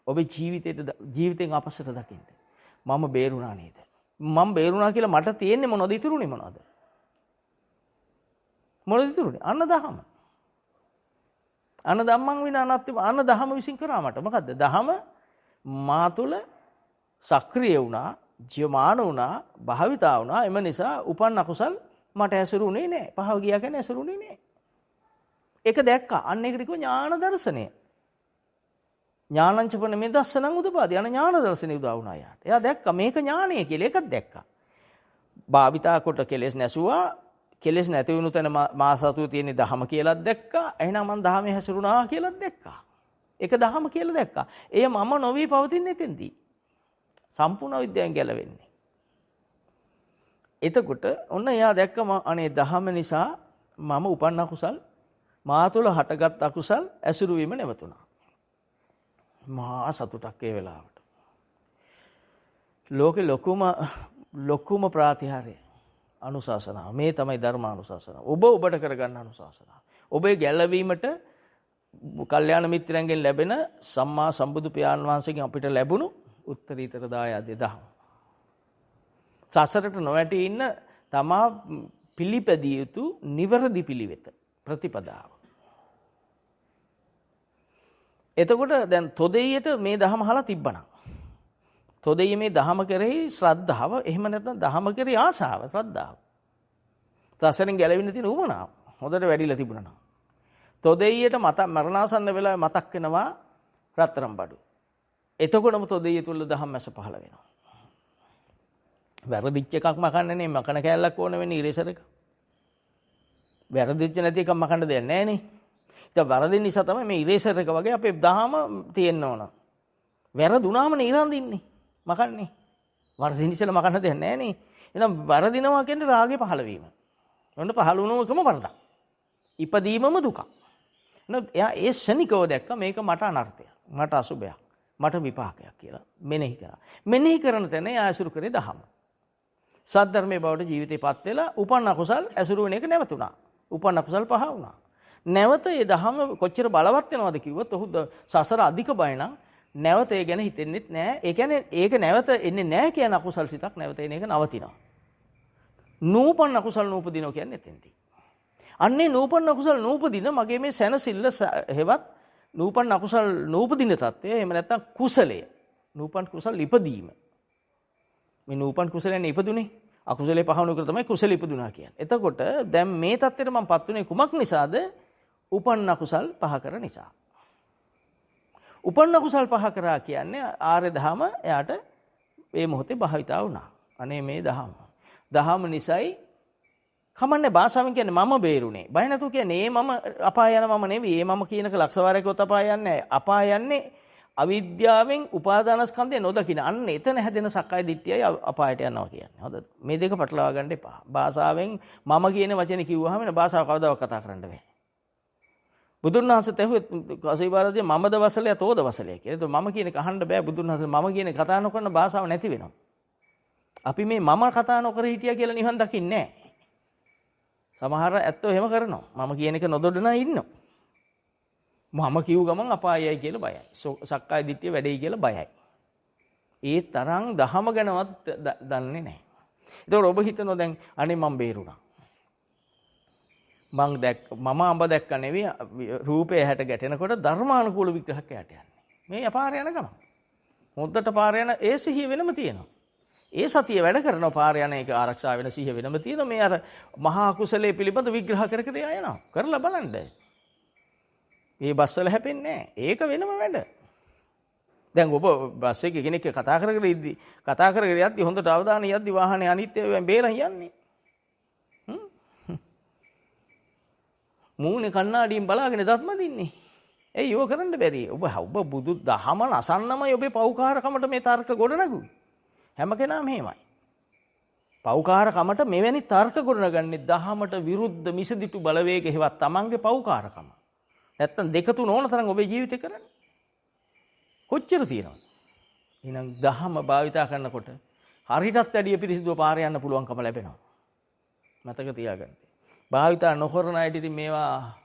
ඔබේ ජීවිතෙන් අපසට දකින්න. මම බේරුණා නේද? මම බේරුණා කියලා මට තියෙන්නේ මොනවද? ඉතුරුනේ මොනවද? මොනවද ඉතුරුනේ? අන්න දහම. අන්න ධම්මං විනා අනත්ති අන්න දහම විසින් කරා මට. මොකද්ද? දහම මා තුළ සක්‍රිය වුණා, ජීවමාන වුණා, භාවිතා වුණා. එම නිසා උපන් අකුසල් මට ඇසුරුනේ නැහැ. පහව ගියා කියන්නේ ඇසුරුනේ නැහැ. ඒක දැක්කා. අන්න ඒකට කිව්ව ඥාන දර්ශනය. ඥානංචපන මේ දස්සනං උදපාදී. අන ඥාන දර්ශනය උදා වුණා යාට. එයා දැක්කා මේක ඥානය කියලා. ඒකත් දැක්කා. භාවිතා කොට කෙලෙස් නැසුවා. කෙලෙස් නැති වුණු තැන මා සතුව තියෙන දහම කියලාත් දැක්කා. එහෙනම් මම දහමේ හැසිරුණා කියලාත් දැක්කා. ඒක දහම කියලා දැක්කා. එය මම නොවි පවතින්නේ එතෙන්දී. සම්පූර්ණ විද්‍යාවෙන් ගැලවෙන්නේ. එතකොට ඔන්න එයා දැක්කම අනේ දහම නිසා මම උපන්න අකුසල් මා තුළ හටගත් අකුසල් ඇසුරු වීම නැවතුණා. මහා සතුටක් ඒ වෙලාවට. ලෝකේ ලොකුම ප්‍රාතිහාර්ය අනුශාසනාව. මේ තමයි ධර්මානුශාසනාව. ඔබට කරගන්න අනුශාසනාව. ඔබේ ගැලවීමට කල්යාණ මිත්‍රයන්ගෙන් ලැබෙන සම්මා සම්බුදු පියාණන් වහන්සේගෙන් අපිට ලැබුණු උත්තරීතර දායාදේ දහම. සසරට නොවැටී ඉන්න තමා පිළිපැදිය යුතු නිවැරදි පිළිවෙත ප්‍රතිපදාව. එතකොට දැන් තොදෙයියට මේ දහම අහලා තිබ්බනම් තොදෙයිය මේ දහම කෙරෙහි ශ්‍රද්ධාව එහෙම නැත්නම් දහම කෙරෙහි ආසාව ශ්‍රද්ධාව සසරෙන් ගැලවෙන්න තියෙන උවමනාව හොඳට වැඩිලා තිබුණා නම් තොදෙයියට මරණාසන්න වෙලාවේ මතක් වෙනවා රත්තරන් බඩු. එතකොටම තොදෙයිය තුල දහම් මැස පහළ වෙනවා. වැරදිච්ච එකක් මකන්න නේ මකන කැලලක් ඕන වෙන්නේ ඉරේසරක. වැරදිච්ච නැති එකක් මකන්න දෙයක් නැහැ නේ. ඒක වරදින නිසා තමයි මේ ඉරේසර් එක වගේ අපේ දහම තියෙන්න ඕන. වැරදුනාම නේ ඉරන්දින්නේ. මකන්නේ. වරදින ඉස්සෙල්ලා මකන්න දෙයක් නැහැ නේ. එහෙනම් වරදිනවා කියන්නේ රාගේ පහළ වීම. ඔන්න පහළ වුණොම එකම වරදක්. ඉපදීමම දුක. එයා ඒ ශනිකව දැක්ක මේක මට අනර්ථයක්. මට අසුබයක්. මට විපාකයක් කියලා මෙනෙහි කරා. මෙනෙහි කරන තැන එයා ඇසුරු කරේ දහම. සද්ධර්මයේ බවට ජීවිතේපත් වෙලා උපන් අකුසල් ඇසුරු වෙන එක නැවතුණා. උපන් අකුසල් පහ වුණා. නැවත ඒ දහම කොච්චර බලවත් වෙනවද කිව්වොත් ඔහු සසර අධික බය නම් නැවත ඒ ගැන හිතෙන්නෙත් නැහැ. ඒ කියන්නේ ඒක නැවත එන්නේ නැහැ කියන අකුසල් සිතක් නැවත එන එක නවතිනවා. නූපන් අකුසල් නූපදිනවා කියන්නේ එතෙන්දී. අන්නේ නූපන් අකුසල් නූපදින මගේ මේ සැනසෙල්ල හෙවත් නූපන් අකුසල් නූපදින තත්ත්වය එහෙම නැත්නම් කුසලය. නූපන් කුසල් ඉපදීම. මේ නූපන් කුසලෙන් ඉපදුනේ අකුසලේ පහවණු කර තමයි කුසල ඉපදුනා කියන්නේ. එතකොට දැන් මේ තත්ත්වෙට මම පත් වුනේ කුමක් නිසාද? උපන් අකුසල් පහ කර නිසා. උපන් අකුසල් පහ කරා කියන්නේ ආර්ය ධම එයාට මේ මොහොතේ භාවිතා වුණා. අනේ මේ දහම. දහම නිසයි කමන්නේ භාෂාවෙන් කියන්නේ මම බේරුනේ. බය නැතු කියන්නේ මම අපාය යන මම නෙවෙයි. මම කියනක ලක්ෂ වාරයකවත් අපාය යන්නේ නැහැ. අපාය යන්නේ අවිද්‍යාවෙන් උපාදානස්කන්ධය නොදකින. අන්න එතන හැදෙන සක්කාය දිට්ඨියයි අපායට යනවා කියන්නේ. හොඳද? මේ දෙක පටලවා ගන්න එපා. භාෂාවෙන් මම කියන වචනේ කිව්වහම නේ භාෂාව කවදාවත් කතා කරන්න බෑ. බුදුන් වහන්සේ තැහුවේ කසීබාරදී මමද වසලය තෝද වසලය කියලා. ඒක මම කියන එක අහන්න බෑ. බුදුන් වහන්සේ මම කියන කතා නොකරන භාෂාව නැති වෙනවා. අපි මේ මම කතා නොකර හිටියා කියලා නිවන් දකින්නේ නැහැ. සමහර ඇත්තෝ එහෙම කරනවා. මම කියන එක නොදොඩනා ඉන්නවා. මම කිව් ගමන් අපායයි කියලා බයයි. සක්කාය දිට්ඨිය වැඩේ කියලා බයයි. ඒ තරම් දහම ගැනවත් දන්නේ නැහැ. ඒතකොට ඔබ හිතනවා දැන් අනේ මම බේරුණා. මම අඹ දැක්ක නෙවෙයි රූපේ හැට ගැටෙනකොට ධර්මානුකූල විග්‍රහයක් යට යන්නේ. මේ අපාර යන ගම. මුද්දට පාර යන ඒ සිහිය වෙනම තියෙනවා. ඒ සතිය වැඩ කරන පාර යන එක ආරක්ෂා වෙන සිහිය වෙනම තියෙනවා. මේ අර මහා කුසලයේ පිළිබඳ විග්‍රහ කර කර යනවා. කරලා බලන්න. මේ බස්වල හැපෙන්නේ නැහැ. ඒක වෙනම වැඩ. දැන් ඔබ බස් එකේ කෙනෙක් කතා කර කර යද්දි හොඳට අවධානය යද්දි වාහනේ අනිත්‍යයෙන් බේරන් යන්නේ. මූණේ කණ්ණාඩියෙන් බලාගෙන දත්ම දින්නේ. ඇයි යෝ කරන්න බැරි? ඔබ බුදු දහම නසන්නමයි ඔබේ පෞකාරකමට මේ තර්ක ගොඩනගුවේ. හැම කෙනාම එහෙමයි. පෞකාරකමට මෙවැනි තර්ක ගොඩනගන්නේ දහමට විරුද්ධ මිසදිටු බලවේග හේවත් තමන්ගේ පෞකාරකම. නැත්තම් දෙක තුන ඕන තරම් ඔබේ ජීවිතේ කරන්නේ. කොච්චර තියෙනවද? එහෙනම් දහම භාවිතා කරනකොට හරියටත් වැඩිය පිරිසිදුව පාර යන්න පුළුවන්කම ලැබෙනවා. මතක තියාගන්න. භාවිතා නොකරන අයට ඉතින් මේවා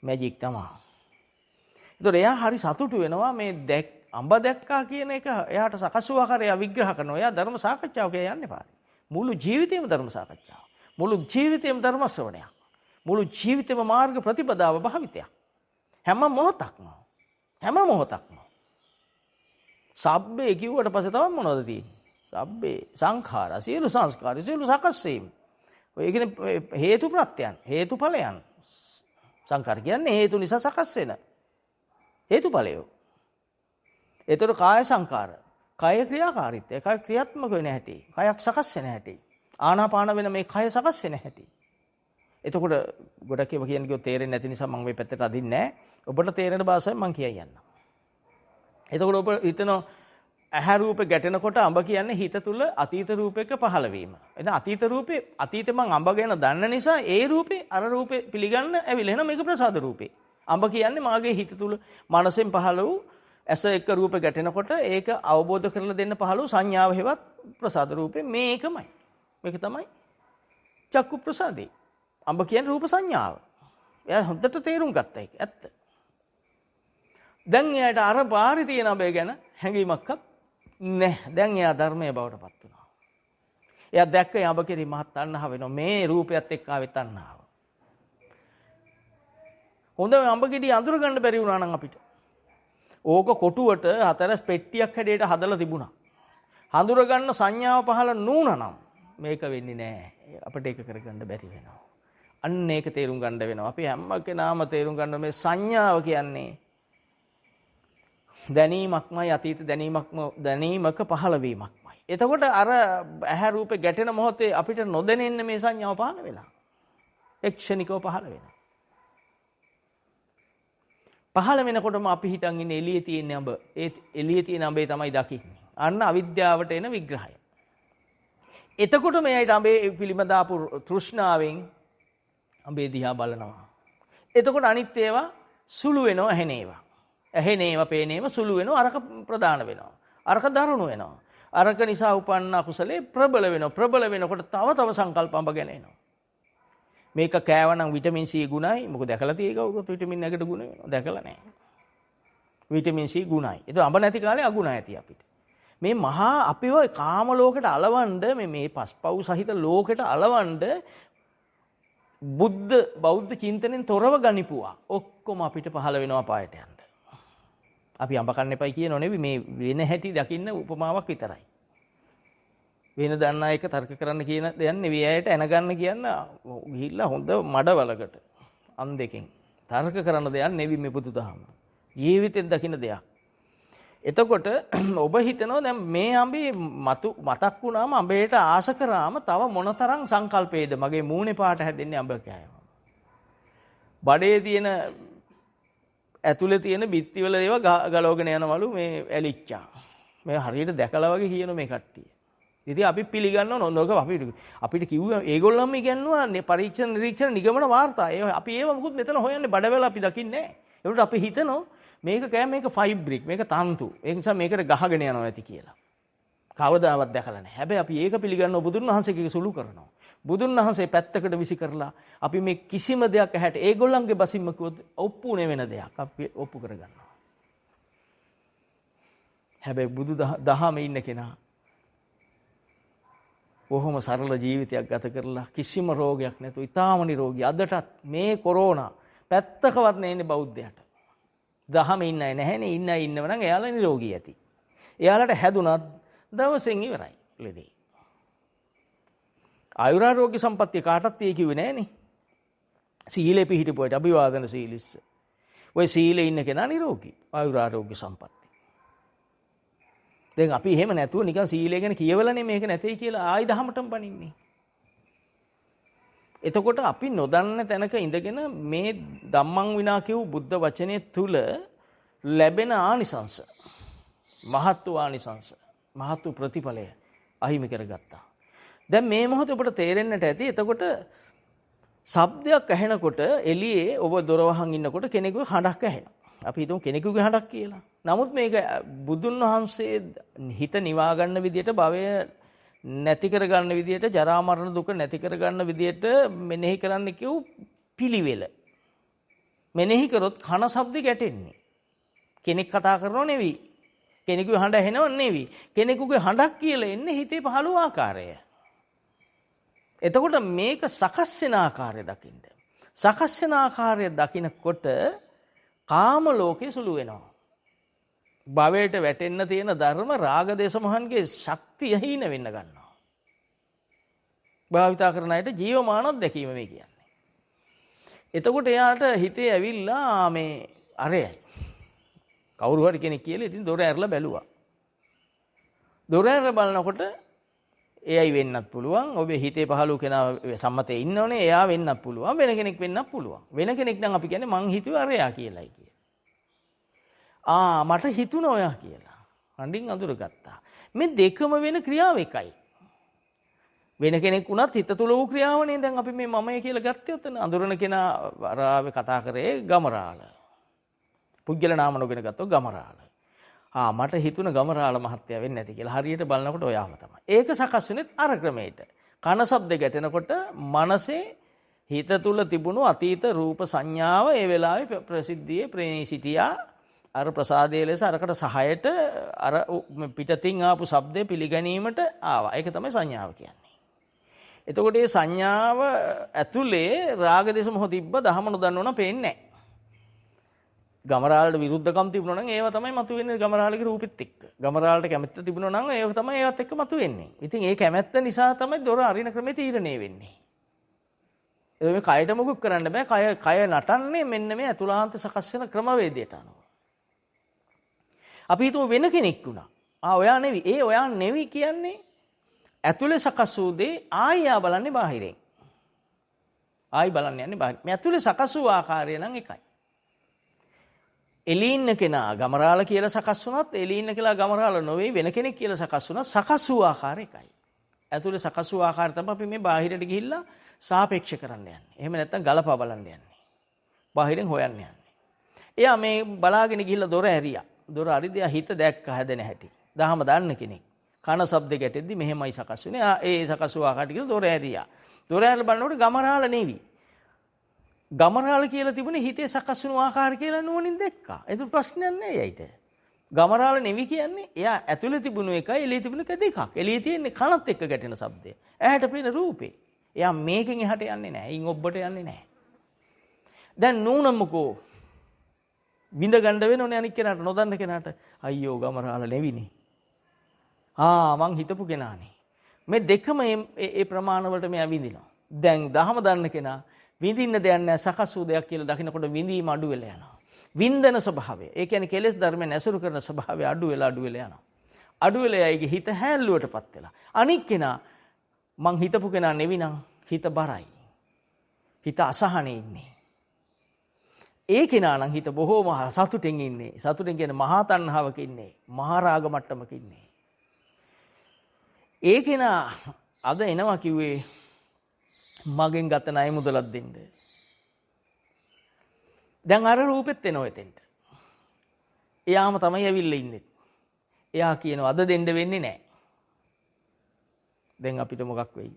මැජික් තමයි. ඒතකොට එයා හරි සතුටු වෙනවා මේ අඹ දැක්කා කියන එක එයාට සකස් වූ ආකාරය විග්‍රහ කරනවා. එයා ධර්ම සාකච්ඡාවක යන්නේ පාරේ. මුළු ජීවිතේම ධර්ම සාකච්ඡාව. මුළු ජීවිතේම ධර්ම ශ්‍රවණයක්. මුළු ජීවිතේම මාර්ග ප්‍රතිපදාව භාවිතයක්. හැම මොහොතක්ම. සබ්බේ කිව්වට පස්සේ තව මොනවද තියෙන්නේ? සබ්බේ සංඛාර, සියලු සංස්කාර, සියලු සකස් වීම. ඔය කියන්නේ හේතු ප්‍රත්‍යයන්, හේතුඵලයන්. සංඛාර කියන්නේ හේතු නිසා සකස් වෙන හේතුඵලය. ඒතර කාය සංකාර, කාය ක්‍රියාකාරීත්වය, කාය ක්‍රියාත්මක වෙන හැටි, කායක් සකස් වෙන හැටි, ආනාපාන වෙන මේ කාය සකස් වෙන හැටි. එතකොට ගොඩක් ඒවා කියන්නේ කිව්වොත් තේරෙන්නේ නැති නිසා මම මේ පැත්තට අදින්නේ නැහැ. ඔබට තේරෙන භාෂාවෙන් මම කියයි යන්නම්. එතකොට ඔබ හිතනවා ඇහැ රූපේ ගැටෙනකොට අඹ කියන්නේ හිත තුල අතීත රූපයක පහළ වීම. එතන අතීත රූපේ අතීතේ මං අඹ ගැන දන්න නිසා ඒ රූපේ අර රූපේ පිළිගන්න ඇවිල්ලා එනවා මේක ප්‍රසාද රූපේ. අඹ කියන්නේ මාගේ හිත තුල මනසෙන් පහළ වූ ඇස එක්ක රූපේ ගැටෙනකොට ඒක අවබෝධ කරලා දෙන්න පහළ වූ සංඥාව හේවත් ප්‍රසාද රූපේ මේකමයි. මේක තමයි චක්කු ප්‍රසාදේ. අඹ කියන්නේ රූප සංඥාව. එයා හොඳට තේරුම් ගත්තා ඒක. ඇත්ත. දැන් එයාට අර පාරේ තියෙන අඹේ ගැන හැඟීමක්වත් නැහැ. දැන් එයා ධර්මයේ බවට පත් වෙනවා. එයා දැක්ක අඹ කෙරෙහි මහත් තණ්හාව වෙනවා. මේ රූපයත් එක්ක ආවේ තණ්හාව. හොඳම අඹ ගෙඩිය අඳුර ගන්න බැරි වුණා නම් අපිට. ඕක කොටුවට හතරස් පෙට්ටියක් හැඩයට හදලා තිබුණා. හඳුර ගන්න සංඥාව පහළ නුණා නම් මේක වෙන්නේ නැහැ. අපිට ඒක කරගන්න බැරි වෙනවා. අන්න ඒක තේරුම් ගන්න වෙනවා. අපි හැම කෙනාම තේරුම් ගන්න මේ සංඥාව කියන්නේ දැනීමක්මයි අතීත දැනීමක පහළ වීමක්මයි. එතකොට අර ඇහැ රූපේ ගැටෙන මොහොතේ අපිට නොදැනෙන්න මේ සංඥාව පහළ වෙලා. එක්ෂණිකව පහළ වෙනවා. පහළ වෙනකොටම අපි හිතන් ඉන්නේ එළියේ තියෙන අඹ. ඒ එළියේ තියෙන අඹේ තමයි දකින්නේ. අන්න අවිද්‍යාවට එන විග්‍රහය. එතකොට මෙයයිට අඹේ පිළිබඳ ආපු තෘෂ්ණාවෙන් අඹේ දිහා බලනවා. එතකොට අනිත් ඒවා සුළු වෙනවා ඇහෙන ඒවා. ඇහෙන ඒවා පේන ඒවා සුළු වෙනවා අරක ප්‍රධාන වෙනවා. අරක දරුණු වෙනවා. අරක නිසා උපන්න අකුසලේ ප්‍රබල වෙනවා. ප්‍රබල වෙනකොට තව සංකල්ප අඹ ගැන එනවා. මේක කෑවනම් විටමින් C ගුණයි. මොකද දැකලා තියෙයි කවුරුත් විටමින් එකට ගුණ වෙනවා. දැකලා නැහැ. Vitamin C ගුණයි. ඒක අඹ නැති කාලේ අගුණ ඇති අපිට. මේ මහා අපිව කාම ලෝකෙට අලවන්න මේ පස්පව් සහිත ලෝකෙට අලවන්න බෞද්ධ චින්තනෙන් තොරව ගනිපුවා. ඔක්කොම අපිට පහළ වෙනවා පායට යන්න. අපි අඹ කන්න එපයි කියනෝ නෙවෙයි මේ වෙන හැටි දකින්න උපමාවක් විතරයි. වෙන දන්නා එක තර්ක කරන්න කියන දෙයක් නෙවෙයි අයට එන ගන්න කියන්න ගිහිල්ලා හොඳ මඩවලකට අන් දෙකෙන් තර්ක කරන්න දෙයක් නෙවෙයි මේ බුදුදහම. ජීවිතෙන් දකින්න දෙයක්. එතකොට ඔබ හිතනවා දැන් මේ අඹේ මතක් වුණාම අඹේට ආස කරාම තව මොනතරම් සංකල්පේද මගේ මූණේ පාට හැදෙන්නේ අඹ කෑම. බඩේ තියෙන ඇතුලේ තියෙන බිත්තිවල ඒවා ගලවගෙන යනවලු මේ ඇලිච්චා. මේ හරියට දැකලා වගේ කියන මේ කට්ටිය. ඉතින් අපි පිළිගන්නව නෝනක අපිට කිව්වා ඒගොල්ලන්ම ඉගෙනුවා පරීක්ෂණ නිරීක්ෂණ නිගමන වාර්තා. අපි ඒව මොකුත් මෙතන හොයන්නේ බඩවැල අපි දකින්නේ නැහැ. ඒකට අපි හිතනවා මේක කෑ මේක ෆයිබ්‍රික් මේක තන්තු. ඒ නිසා මේකට ගහගෙන යනවා ඇති කියලා. කවදාවත් දැකලා නැහැ. හැබැයි අපි ඒක පිළිගන්නව බුදුන් වහන්සේගේ සුළු කරනවා. බුදුන් වහන්සේ පැත්තකට විසි කරලා අපි මේ කිසිම දෙයක් ඇහැට ඒගොල්ලන්ගේ බසින්ම කිව්වොත් ඔප්පු වෙන දෙයක් අපි ඔප්පු කරගන්නවා. හැබැයි බුදු දහමේ ඉන්න කෙනා බොහොම සරල ජීවිතයක් ගත කරලා කිසිම රෝගයක් නැතුව ඊටාම නිරෝගී. අදටත් මේ කොරෝනා පැත්තකවත් නැන්නේ බෞද්ධයට. දහමේ ඉන්නයි නැහැනේ ඉන්නයි ඉන්නව නම් එයාලා නිරෝගී ඇති. එයාලට හැදුනත් දවසෙන් ඉවරයි ලෙඩේ. ආයුරාරෝග්‍ය සම්පත්තිය කාටවත් tie කිව්වේ නෑනේ. සීලේ පිහිටපුවට අභිවාදන සීලිස්ස. ඔය සීලේ ඉන්න කෙනා නිරෝගී. ආයුරාරෝග්‍ය සම්පත්තිය. දැන් අපි එහෙම නැතුව නිකන් සීලය ගැන කියවලනේ මේක නැtei කියලා ආයි දහමටම බනින්නේ. එතකොට අපි නොදන්න තැනක ඉඳගෙන මේ ධම්මං විනා කියු බුද්ධ වචනේ තුල ලැබෙන ආනිසංස මහත් වූ ආනිසංස මහත් වූ ප්‍රතිඵලය අහිමි කරගත්තා. දැන් මේ මොහොතේ ඔබට තේරෙන්නට ඇති. එතකොට ශබ්දයක් ඇහෙනකොට එළියේ ඔබ දොර වහන් ඉන්නකොට කෙනෙකුගේ හඬක් ඇහෙනවා. අපි හිතමු කෙනෙකුගේ හඬක් කියලා. නමුත් මේක බුදුන් වහන්සේ හිත නිවා ගන්න විදියට භවය නැති කර ගන්න විදියට ජරා මරණ දුක නැති කර ගන්න විදියට මෙනෙහි කරන්න කිව් පිළිවෙල. මෙනෙහි කරොත් කන ශබ්ද ගැටෙන්නේ. කෙනෙක් කතා කරනව නෙවෙයි. කෙනෙකුගේ හඬ ඇහෙනව නෙවෙයි. කෙනෙකුගේ හඬක් කියලා එන්නේ හිතේ පහළ වූ ආකාරය. එතකොට මේක සකස් වෙන ආකාරය දකින්න. සකස් වෙන ආකාරය දකිනකොට කාම ලෝකේ සුළු වෙනවා. භවයට වැටෙන්න තියෙන ධර්ම රාග දේශ මොහන්ගේ ශක්තිය හීන වෙන්න ගන්නවා. භාවිතා කරන අයට ජීවමානව දැකීම මේ කියන්නේ. එතකොට එයාට හිතේ ඇවිල්ලා මේ අරයයි. කවුරු හරි කෙනෙක් කියලා ඉතින් දොර ඇරලා බැලුවා. දොර ඇරලා බලනකොට එයයි වෙන්නත් පුළුවන්. ඔබේ හිතේ පහළ වූ කෙනා සම්මතේ ඉන්නෝනේ. එයා වෙන්නත් පුළුවන්. වෙන කෙනෙක් වෙන්නත් පුළුවන්. වෙන කෙනෙක් නම් අපි කියන්නේ මං හිතුවේ අරයා කියලායි කියලා. මට හිතුණා ඔයා කියලා. හඬින් අඳුරගත්තා. මේ දෙකම වෙන ක්‍රියාව එකයි. වෙන කෙනෙක් වුණත් හිත තුල වූ ක්‍රියාවනේ දැන් අපි මේ මමයි කියලා ගත්තේ උතන. අඳුරන කෙනා වරාවේ කතා කරේ ගමරාල. පුද්ගල නාම නොගෙන ගත්තොත් ගමරාල. මට හිතුණ ගමරාල මහත්තයා වෙන්නේ නැති කියලා. හරියට බලනකොට ඔයාම තමයි. ඒක සකස් වෙන්නේ අර ක්‍රමයට. කන ශබ්ද ගැටෙනකොට මනසේ හිත තුල තිබුණු අතීත රූප සංඥාව ඒ වෙලාවේ ප්‍රසිද්ධියේ ප්‍රේණී සිටියා. අර ප්‍රසාදයේ ලෙස අරකට සහයට අර පිටතින් ආපු ශබ්දය පිළිගැනීමට ආවා. ඒක තමයි සංඥාව කියන්නේ. එතකොට මේ සංඥාව ඇතුලේ රාග දේශ මොහ තිබ්බ දහම නොදන්නවනම් පේන්නේ නැහැ. ගමරාලට විරුද්ධකම් තිබුණා නම් ඒව තමයි මතුවෙන්නේ ගමරාලගේ රූපෙත් එක්ක. ගමරාලට කැමැත්ත තිබුණා නම් ඒව තමයි ඒවත් එක්ක මතුවෙන්නේ. ඉතින් ඒ කැමැත්ත නිසා තමයි දොර අරින ක්‍රමේ තීරණය වෙන්නේ. ඒ මේ කයට මොකුත් කරන්න බෑ. කය නටන්නේ මෙන්න මේ අතුලාන්ත සකස් වෙන ක්‍රමවේදයට අනුව. අපි හිතුව වෙන කෙනෙක් වුණා. ඔයා නෙවෙයි. ඔයා නෙවෙයි කියන්නේ ඇතුලේ සකස් වූ දේ ආයෙ බලන්නේ බාහිරෙන්. ආයෙ බලන්න යන්නේ බාහිර. මේ ඇතුලේ සකස් වූ ආකාරය නම් එකයි. එළී ඉන්න කෙනා ගමරාල කියලා සකස් වුණත් එළී ඉන්න කියලා ගමරාල නොවේ වෙන කෙනෙක් කියලා සකස් වුණත් සකස් වූ ආකාරය එකයි. ඇතුලේ සකස් වූ ආකාරය තමයි අපි මේ බාහිරට ගිහිල්ලා සාපේක්ෂ කරන්න යන්නේ. එහෙම නැත්නම් ගලපා බලන්න යන්නේ. බාහිරෙන් හොයන්න යන්නේ. එයා මේ බලාගෙන ගිහිල්ලා දොර ඇරියා. දොර අරිදියා හිත දැක්ක හැදෙන හැටි. දහම දන්න කෙනෙක්. කන ශබ්ද ගැටෙද්දි මෙහෙමයි සකස් වෙන්නේ. ඒ සකස් වූ ආකාරයට කියලා දොර ඇරියා. දොර ඇරලා බලනකොට ගමරාල නෙවි. ගමරාල කියලා තිබුණේ හිතේ සකස් වුණු ආකාරය කියලා නුවණින් දැක්කා. ඒක ප්‍රශ්නයක් නෑ යයිට. ගමරාල නෙවි කියන්නේ එයා ඇතුලේ තිබුණු එකයි එළියේ තිබුණු එක දෙකක්. එළියේ තියෙන්නේ කනත් එක්ක ගැටෙන ශබ්දය. ඇහැට පේන රූපේ. එයා මේකෙන් එහාට යන්නේ නෑ. ඉන් ඔබට යන්නේ නෑ. දැන් නූනම්කෝ විඳ ගන්න වෙනෝනේ අනික් කෙනාට නොදන්න කෙනාට අයියෝ ගමරාල නෙවිනේ. මං හිතපු කෙනානේ. මේ දෙකම ඒ ප්‍රමාණ වලට මෙයා විඳිනවා. දැන් දහම දන්න කෙනා විඳින්න දෙයක් නැහැ සකස් වූ දෙයක් කියලා දකිනකොට විඳීම අඩු වෙලා යනවා. වින්දන ස්වභාවය. ඒ කියන්නේ කෙලෙස් ධර්මයන් ඇසුරු කරන ස්වභාවය අඩු වෙලා යනවා. අඩු වෙලා යයිගේ හිත හැල්ලුවටපත් වෙලා. අනික් කෙනා මං හිතපු කෙනා නෙවිනම් හිත බරයි. හිත අසහනේ ඉන්නේ. ඒ කෙනා නම් හිත බොහෝම සතුටින් ඉන්නේ. සතුටින් කියන්නේ මහා තණ්හාවක ඉන්නේ. මහා රාග මට්ටමක ඉන්නේ. ඒ කෙනා අද එනවා කිව්වේ මගෙන් ගත ණය මුදලක් දෙන්න. දැන් අර රූපෙත් එනවා එතෙන්ට. එයාම තමයි ඇවිල්ලා ඉන්නේ. එයා කියනවා අද දෙන්න වෙන්නේ නැහැ. දැන් අපිට මොකක් වෙයිද?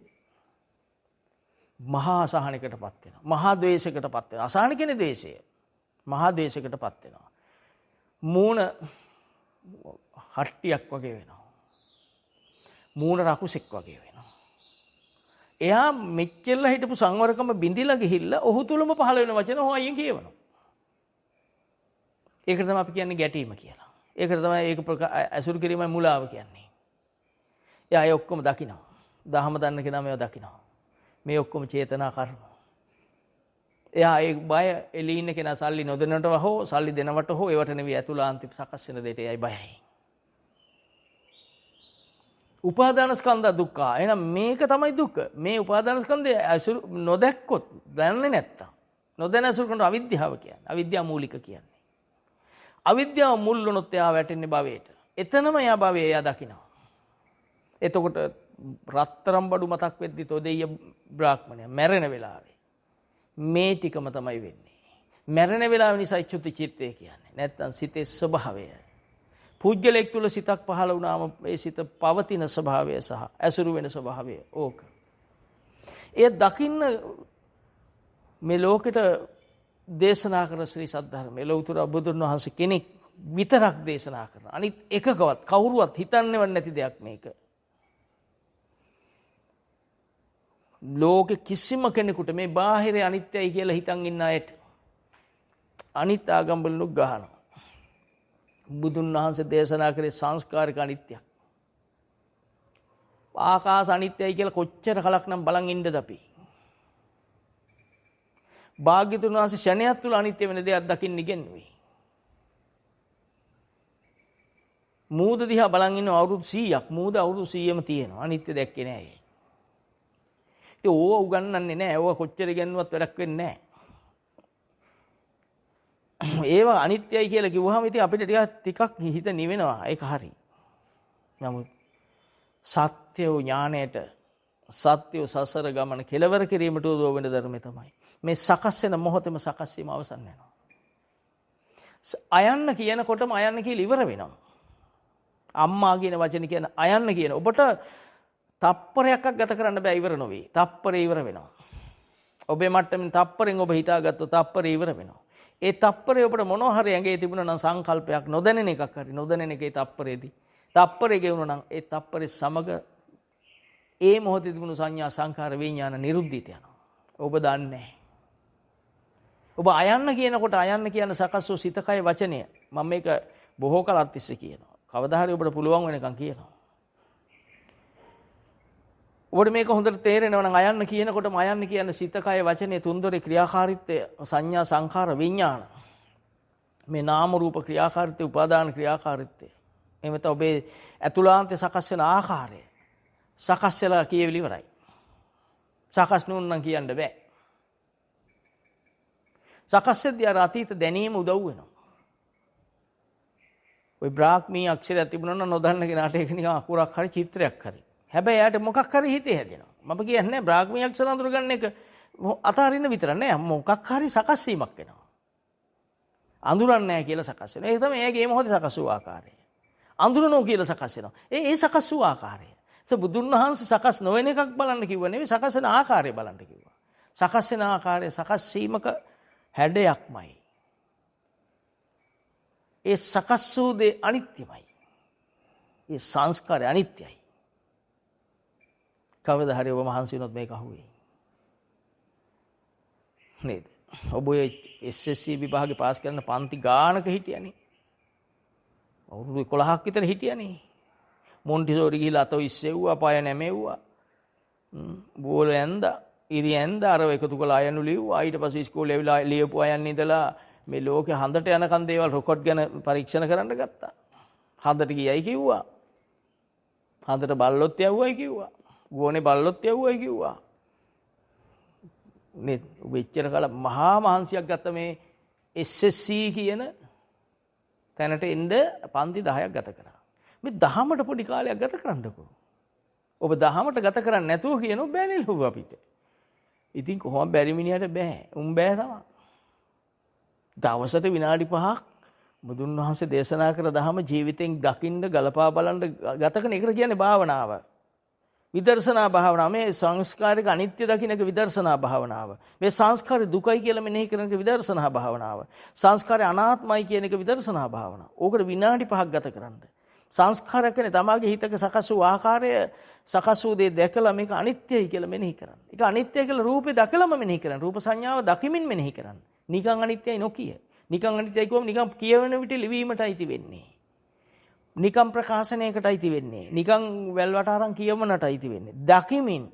මහා අසහනයකටපත් වෙනවා. මහා ද්වේෂයකටපත් වෙනවා. අසහන කියන්නේ ද්වේෂය. මහා ද්වේෂයකටපත් වෙනවා. මූණ හට්ටියක් වගේ වෙනවා. මූණ රකුසෙක් වගේ වෙනවා. එයා මෙච්චෙල්ලා හිටපු සංවරකම බිඳිලා ගිහිල්ලා ඔහු තුලම පහළ වෙන වචන ඔහු අයියෙන් කියවනවා. ඒකට තමයි අපි කියන්නේ ගැටීම කියලා. ඒකට තමයි ඒක ඇසුරු කිරීමයි මුලාව කියන්නේ. එයා ඒ ඔක්කොම දකිනවා. දහම දන්න කෙනා මේවා දකිනවා. මේ ඔක්කොම චේතනා කර්ම. එයා ඒ බය එළී ඉන්න කෙනා සල්ලි නොදෙනවට හෝ සල්ලි දෙනවට හෝ ඒවට නෙවෙයි අතුලාන්තික සකස් වෙන දෙයට එයයි බයයි. උපාදාන ස්කන්ධ දුක්ඛ. එහෙනම් මේක තමයි දුක. මේ උපාදාන ස්කන්ධය අසුරු නොදැක්කොත් දන්නේ නැත්තම් නොදැන අසුරු කරන අවිද්‍යාව කියන්නේ. අවිද්‍යාව මූලික කියන්නේ. අවිද්‍යාව මුල් වුණොත් එයා වැටෙන්නේ භවයට. එතනම එයා භවය එයා දකිනවා. එතකොට රත්තරම් බඩු මතක් වෙද්දි තොදෙය බ්‍රාහ්මණය මැරෙන වෙලාවේ මේ ටිකම තමයි වෙන්නේ. මැරෙන වෙලාව නිසා චුති චිත්තය කියන්නේ. නැත්තම් සිතේ ස්වභාවය. පුජ්‍යලෙක් තුල සිතක් පහළ වුණාම ඒ සිත පවතින ස්වභාවය සහ ඇසුරු වෙන ස්වභාවය ඕක. ඒ දකින්න මේ ලෝකෙට දේශනා කරන ශ්‍රී සද්ධර්මයේ ලෞතර බුදුන් වහන්සේ කෙනෙක් විතරක් දේශනා කරන. අනිත් එකකවත් කවුරුවත් හිතන්නේවත් නැති දෙයක් මේක. ලෝකෙ කිසිම කෙනෙකුට මේ බාහිර අනිත්‍යයි කියලා හිතන් ඉන්න අයට අනිත් ආගම්වලුත් ගහනවා. බුදුන් වහන්සේ දේශනා කරේ සංස්කාරික අනිත්‍යයක්. ආකාශ අනිත්‍යයි කියලා කොච්චර කලක් නම් බලන් ඉන්නද අපි. භාග්‍යතුන් වහන්සේ ෂණයක් තුල අනිත්‍ය වෙන දෙයක් දකින්න ඉගෙනුවේ. මූද දිහා බලන් ඉන්න අවුරුදු 100ක් මූද අවුරුදු 100ම තියෙනවා. අනිත්‍ය දැක්කේ නෑ. ඉතින් ඕව උගන්වන්නේ නෑ. ඕව කොච්චර ඉගෙනුවත් වැඩක් වෙන්නේ නෑ. ඒවා අනිත්‍යයි කියලා කිව්වහම ඉතින් අපිට ටිකක් හිත නිවෙනවා. ඒක හරි. නමුත් සත්‍ය ඥාණයට සත්‍ය සසර ගමන කෙලවර කිරීමට උදව් වෙන ධර්මය තමයි. මේ සකස් වෙන මොහොතේම සකස් වීම අවසන් වෙනවා. අයන්න කියනකොටම අයන්න කියලා ඉවර වෙනවා. අම්මා කියන වචනේ කියන අයන්න කියන ඔබට තප්පරයක් ගත කරන්න බෑ ඉවර නොවේ. තප්පරේ ඉවර වෙනවා. ඔබේ මට්ටමින් තප්පරෙන් ඔබ හිතාගත්තොත් තප්පරේ ඉවර වෙනවා. ඒ තප්පරේ ඔබට මොනවා හරි ඇඟේ තිබුණා නම් සංකල්පයක් නොදැනෙන එකක් හරි නොදැනෙන එකේ තප්පරේදී තප්පරේ ගෙවුණා නම් ඒ තප්පරේ සමග ඒ මොහොතේ තිබුණු සංඥා සංඛාර විඥාන නිරුද්ධීට යනවා. ඔබ දන්නේ නැහැ. ඔබ අයන්න කියනකොට අයන්න කියන සකස් වූ සිත කය වචනය මම මේක බොහෝ කලක් තිස්සේ කියනවා. කවදා හරි ඔබට පුළුවන් වෙනකන් කියනවා. ඔබට මේක හොඳට තේරෙනවා නම් අයන්න කියනකොටම අයන්න කියන සිත කය වචනේ තුන්දොරේ ක්‍රියාකාරීත්වය සංඥා සංඛාර විඥාන මේ නාම රූප ක්‍රියාකාරීත්වය උපාදාන ක්‍රියාකාරීත්වය එමෙත ඔබේ අතුලාන්තේ සකස් වෙන ආකාරය සකස් වෙලා කියවිලි ඉවරයි. සකස් නුනනම් කියන්න බෑ. සකස් වෙද්දී අර අතීත දැනීම උදව් වෙනවා. ওই බ්‍රාහ්මී අක්ෂරයක් තිබුණා නම් නොදන්න කෙනාට ඒක නිකන් අකුරක් හරි චිත්‍රයක් හරි. හැබැයි එයාට මොකක් හරි හිතේ හැදෙනවා. මම කියන්නේ බ්‍රාහ්මී අක්ෂර අඳුරගන්න එක අතාරින්න විතර නෑ. මොකක් හරි සකස් වීමක් වෙනවා. අඳුරන්නේ නැහැ කියලා සකස් වෙනවා. ඒක තමයි එයාගේ මේ මොහොතේ සකස් වූ ආකාරය. අඳුරනෝ කියලා සකස් වෙනවා. ඒ සකස් වූ ආකාරය. බුදුන් වහන්සේ සකස් නොවන එකක් බලන්න කිව්වා නෙවෙයි, සකස් වෙන ආකාරය බලන්න කිව්වා. සකස් වෙන ආකාරය සකස් වීමක හැඩයක්මයි. ඒ සකස් වූ දේ අනිත්‍යමයි. ඒ සංස්කාරය අනිත්‍යයි. කවදා හරි ඔබ මහන්සි වුණොත් මේක අහුවේ. නේද? ඔබ SSC විභාගේ පාස් කරන පන්ති ගානක හිටියනේ. අවුරුදු 11ක් විතර හිටියනේ. මොන්ටිසෝරි ගිහිල්ලා අතෝ ඉස්සෙව්වා, පය නැමෙව්වා. බෝල ඇඳා, ඉරි ඇඳා, අරව එකතු කරලා අයනු ලිව්වා. ඊට පස්සේ ඉස්කෝලේ ඇවිල්ලා ලියපු අයන් ඉඳලා මේ ලෝකේ හඳට යනකන් දේවල් රෙකෝඩ් ගැන පරීක්ෂණ කරන්න ගත්තා. හඳට ගියයි කිව්වා. හඳට බල්ලොත් යවුවයි කිව්වා. ගෝනේ බල්ලොත් යවුවයි කිව්වා. මේ වෙච්චර කල මහා මහන්සියක් ගත්ත මේ SSC කියන තැනට එන්න පන්ති 10ක් ගත කරා. මේ දහමට පොඩි කාලයක් ගත කරන්නකෝ. ඔබ දහමට ගත කරන්නේ නැතුව කියනෝ බෑනේ ලොව අපිට. ඉතින් කොහොම බැරි මිනිහට බෑ. බෑ තමයි. දවසට විනාඩි 5ක් බුදුන් වහන්සේ දේශනා කර දහම ජීවිතෙන් දකින්න ගලපා බලන්න ගත කරන එකට කියන්නේ භාවනාව. විදර්ශනා භාවනාව. මේ සංස්කාරික අනිත්‍ය දකින්න එක විදර්ශනා භාවනාව. මේ සංස්කාරය දුකයි කියලා මෙනෙහි කරන එක විදර්ශනා භාවනාව. සංස්කාරය අනාත්මයි කියන එක විදර්ශනා භාවනාව. ඕකට විනාඩි 5ක් ගත කරන්න. සංස්කාරය කියන්නේ තමාගේ හිතක සකස් වූ ආකාරය, සකස් වූ දේ දැකලා මේක අනිත්‍යයි කියලා මෙනෙහි කරන්න. ඒක අනිත්‍යයි කියලා රූපේ දැකලාම මෙනෙහි කරන්න. රූප සංඥාව දකිමින් මෙනෙහි කරන්න. නිකන් අනිත්‍යයි නොකිය. නිකන් අනිත්‍යයි කියවම නිකන් කියවන විට ලිවීමටයි වෙන්නේ. නිකම් ප්‍රකාශනයකටයි වෙන්නේ. නිකම් වැල්වට අරන් කියවනටයි වෙන්නේ. දකිමින්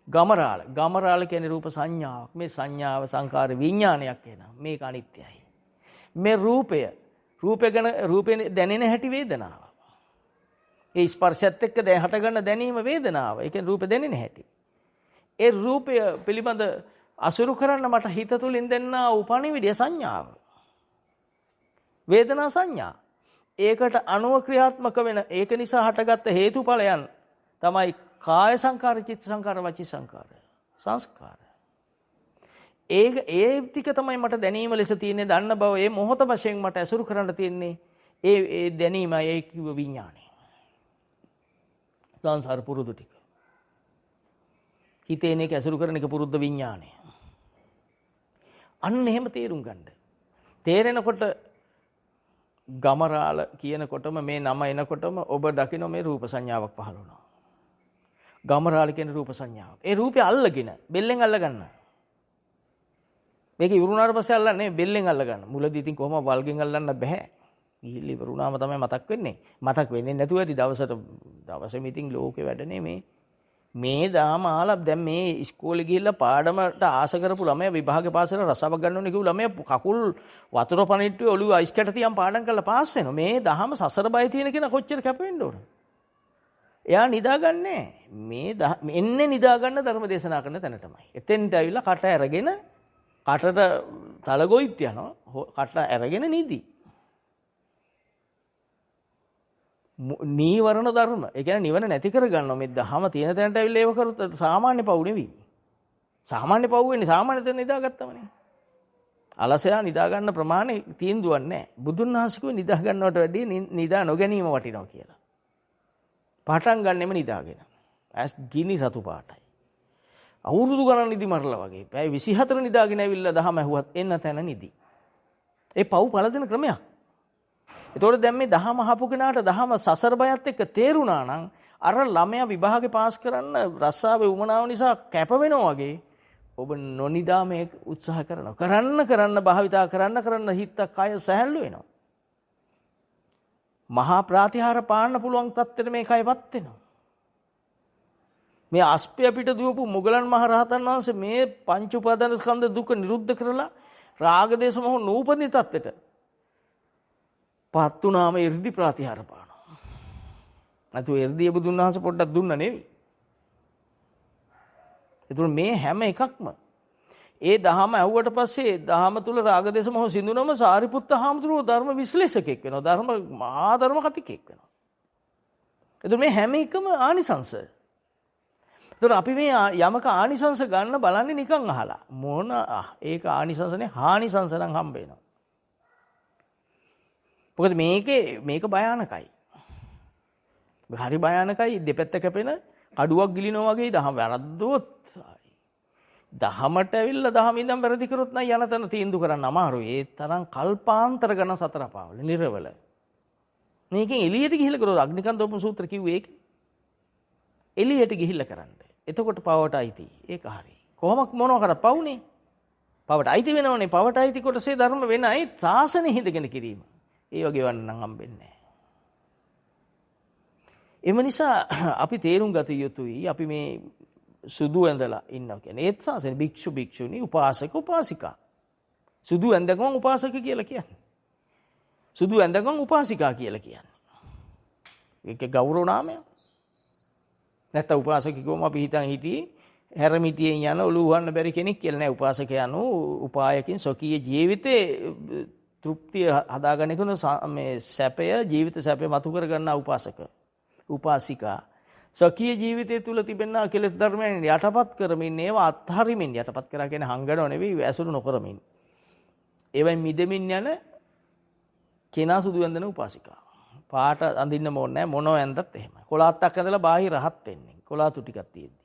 ගමරාල කියන්නේ රූප සංඥාවක්. මේ සංඥාව සංකාර විඥානයක් වෙනවා. මේක අනිත්‍යයි. මේ රූපේ දැනෙන හැටි වේදනාව. ඒ ස්පර්ශයත් එක්ක හටගන්න දැනීම වේදනාව. ඒ කියන්නේ රූපේ දැනෙන හැටි. ඒ රූපය පිළිබඳ අසුරු කරන්න මට හිත තුලින් දෙන්නා උපනිවිඩය සංඥාව. වේදනා සංඥා. ඒකට අනුව ක්‍රියාත්මක වෙන ඒක නිසා හටගත්ත හේතුඵලයන් තමයි කාය සංකාර, චිත්ත සංකාර, වචී සංස්කාර. ඒ ටික තමයි මට දැනීම ලෙස තියෙන්නේ. දන්න බව ඒ මොහොත වශයෙන් මට ඇසුරු කරන්න තියෙන්නේ. ඒ දැනීමයි ඒ කිව්ව විඥානය. සංසාර පුරුදු ටික. හිතේන එක ඇසුරු කරන එක පුරුද්ද විඥානය. අන්න එහෙම තේරුම් ගන්න. තේරෙනකොට ගමරාල කියනකොටම මේ නම එනකොටම ඔබ දකින්න මේ රූප සංඥාවක් පහළ වුණා. ගමරාල කියන රූප සංඥාව. ඒ රූපය අල්ලගෙන බෙල්ලෙන් අල්ල ගන්න. මේක ඉවරුණාට පස්සේ අල්ලන්නේ බෙල්ලෙන් අල්ල ගන්න. මුලදී ඉතින් කොහොම වල්ගෙන් අල්ලන්න බෑ. ගිහිල්ලා ඉවරුණාම තමයි මතක් වෙන්නේ. මතක් වෙන්නේ නැතුව ඇති දවසෙම ඉතින් ලෝකේ වැඩනේ මේ දාමාලා දැන් මේ ඉස්කෝලේ ගිහිල්ලා පාඩමට ආස කරපු ළමයා විභාගේ පාස් කරලා රසාව ගන්න ඕනේ කිව්ව ළමයා කකුල් වතුර පනිට්ටුවේ ඔළුව අයිස් කැට තියන් පාඩම් කරලා පාස් වෙනවා. මේ දහම සසර බය තියෙන කෙනා කොච්චර කැප වෙන්න ඕන. එයා නිදාගන්නේ මේ එන්නේ නිදා ගන්න ධර්ම දේශනා කරන තැන තමයි. එතෙන්ට ඇවිල්ලා කට ඇරගෙන කටට තලගොයිත් යනවා. කට ඇරගෙන නිදි. නීවරණ ධර්ම. ඒ කියන්නේ නිවන නැති කර ගන්නවා. මේ දහම තියෙන තැනට ඇවිල්ලා ඒව කරොත් සාමාන්‍ය පව් නෙවෙයි. සාමාන්‍ය පව් වෙන්නේ සාමාන්‍ය තැන නිදාගත්තමනේ. අලසයා නිදා ගන්න ප්‍රමාණය තීන්දුවක් නැහැ. බුදුන් වහන්සේ කිව්වේ නිදා ගන්නවට වැඩිය නිදා නොගැනීම වටිනවා කියලා. පටන් ගන්නෙම නිදාගෙන. ඇස් ගිනි රතු පාටයි. අවුරුදු ගණන් නිදි මරලා වගේ. පැය 24 නිදාගෙන ඇවිල්ලා දහම ඇහුවත් එන්න තැන නිදි. ඒ පව් පළදෙන ක්‍රමයක්. ඒතකොට දැන් මේ දහම අහපු කෙනාට දහම සසර බයත් එක්ක තේරුණා නම් අර ළමයා විභාගේ පාස් කරන්න රස්සාවේ උමනාව නිසා කැප වෙනවා වගේ ඔබ නොනිදා මේ උත්සාහ කරනවා. කරන්න භාවිතා කරන්න හිත කය සැහැල්ලු වෙනවා. මහා ප්‍රාතිහාර පාන්න පුළුවන් තත්ත්වෙට මේ කයපත් වෙනවා. මේ අස්පය පිට දුවපු මුගලන් මහ රහතන් වහන්සේ මේ පංච උපාදාන ස්කන්ධ දුක නිරුද්ධ කරලා රාග දේශ මොහ නූපදින තත්ත්වෙට පත් වුණාම 이르දි ප්‍රාතිහාර පානවා. නැතු 이르දිය බුදුන් වහන්සේ පොඩ්ඩක් දුන්න නෙවෙයි. ඒතුළු මේ හැම එකක්ම ඒ දහම ඇහුවට පස්සේ දහම තුල රාග දේශ මොහ සිඳුනම සාරිපුත්ත හාමුදුරුවෝ ධර්ම විශ්ලේෂකෙක් වෙනවා. ධර්ම කතිකෙක් වෙනවා. එතකොට මේ හැම එකම ආනිසංස. එතකොට අපි මේ යමක ආනිසංස ගන්න බලන්නේ නිකන් අහලා. මොන ඒක ආනිසංසනේ හානිසංස නම් හම්බ වෙනවා. මොකද මේක භයානකයි. හරි භයානකයි දෙපැත්ත කැපෙන කඩුවක් ගිලිනවා වගේ දහම වැරද්දුවොත් දහමට ඇවිල්ලා දහම ඉඳන් වැරදි කරොත් නම් යන තැන තීන්දුව කරන්න අමාරුයි. ඒ තරම් කල්පාන්තර ගණන් සතර පාවල නිර්වල. මේකෙන් එළියට ගිහිල්ලා කරොත් අග්නිකන්දෝපම සූත්‍ර කිව්වේ ඒක. එළියට ගිහිල්ලා කරන්න. එතකොට පවට අයිති. ඒක හරි. කොහොමද මොනවා කරත් පවුනේ. පවට අයිති වෙනවනේ. පවට අයිති කොටසේ ධර්ම වෙනයි සාසනෙ හිඳගෙන කිරීම. ඒ වගේ වන්න නම් හම්බෙන්නේ නැහැ. එම නිසා අපි තේරුම් ගත යුතුයි අපි මේ සුදු ඇඳලා ඉන්නවා කියන්නේ ඒත් සාසනේ භික්ෂු භික්ෂුණී උපාසක උපාසිකා. සුදු ඇඳගම උපාසක කියලා කියන්නේ. සුදු ඇඳගම උපාසිකා කියලා කියන්නේ. ඒක ගෞරව නාමය. නැත්නම් උපාසක කිව්වම අපි හිතන් හිටියේ හැරමිටියෙන් යන ඔළුව උහන්න බැරි කෙනෙක් කියලා නෑ. උපාසක යනු උපායකින් සොකීය ජීවිතේ තෘප්තිය හදාගන්න කෙන මේ සැපය ජීවිත සැපය මතු කර ගන්නා උපාසක උපාසිකා සොකීය ජීවිතය තුල තිබෙනා කෙලෙස් ධර්මයන් යටපත් කරමින් ඒවා අත්හරිමින් යටපත් කරා කියන්නේ හංගනව නෙවෙයි ඇසුරු නොකරමින් ඒවෙන් මිදෙමින් යන කෙනා සුදු ඇඳන උපාසිකා. පාට අඳින්න ඕනේ නැහැ මොනව ඇඳත් එහෙමයි. කොලාත්තක් ඇඳලා බාහිර රහත් වෙන්නේ. කොලාතු ටිකක් තියෙද්දි.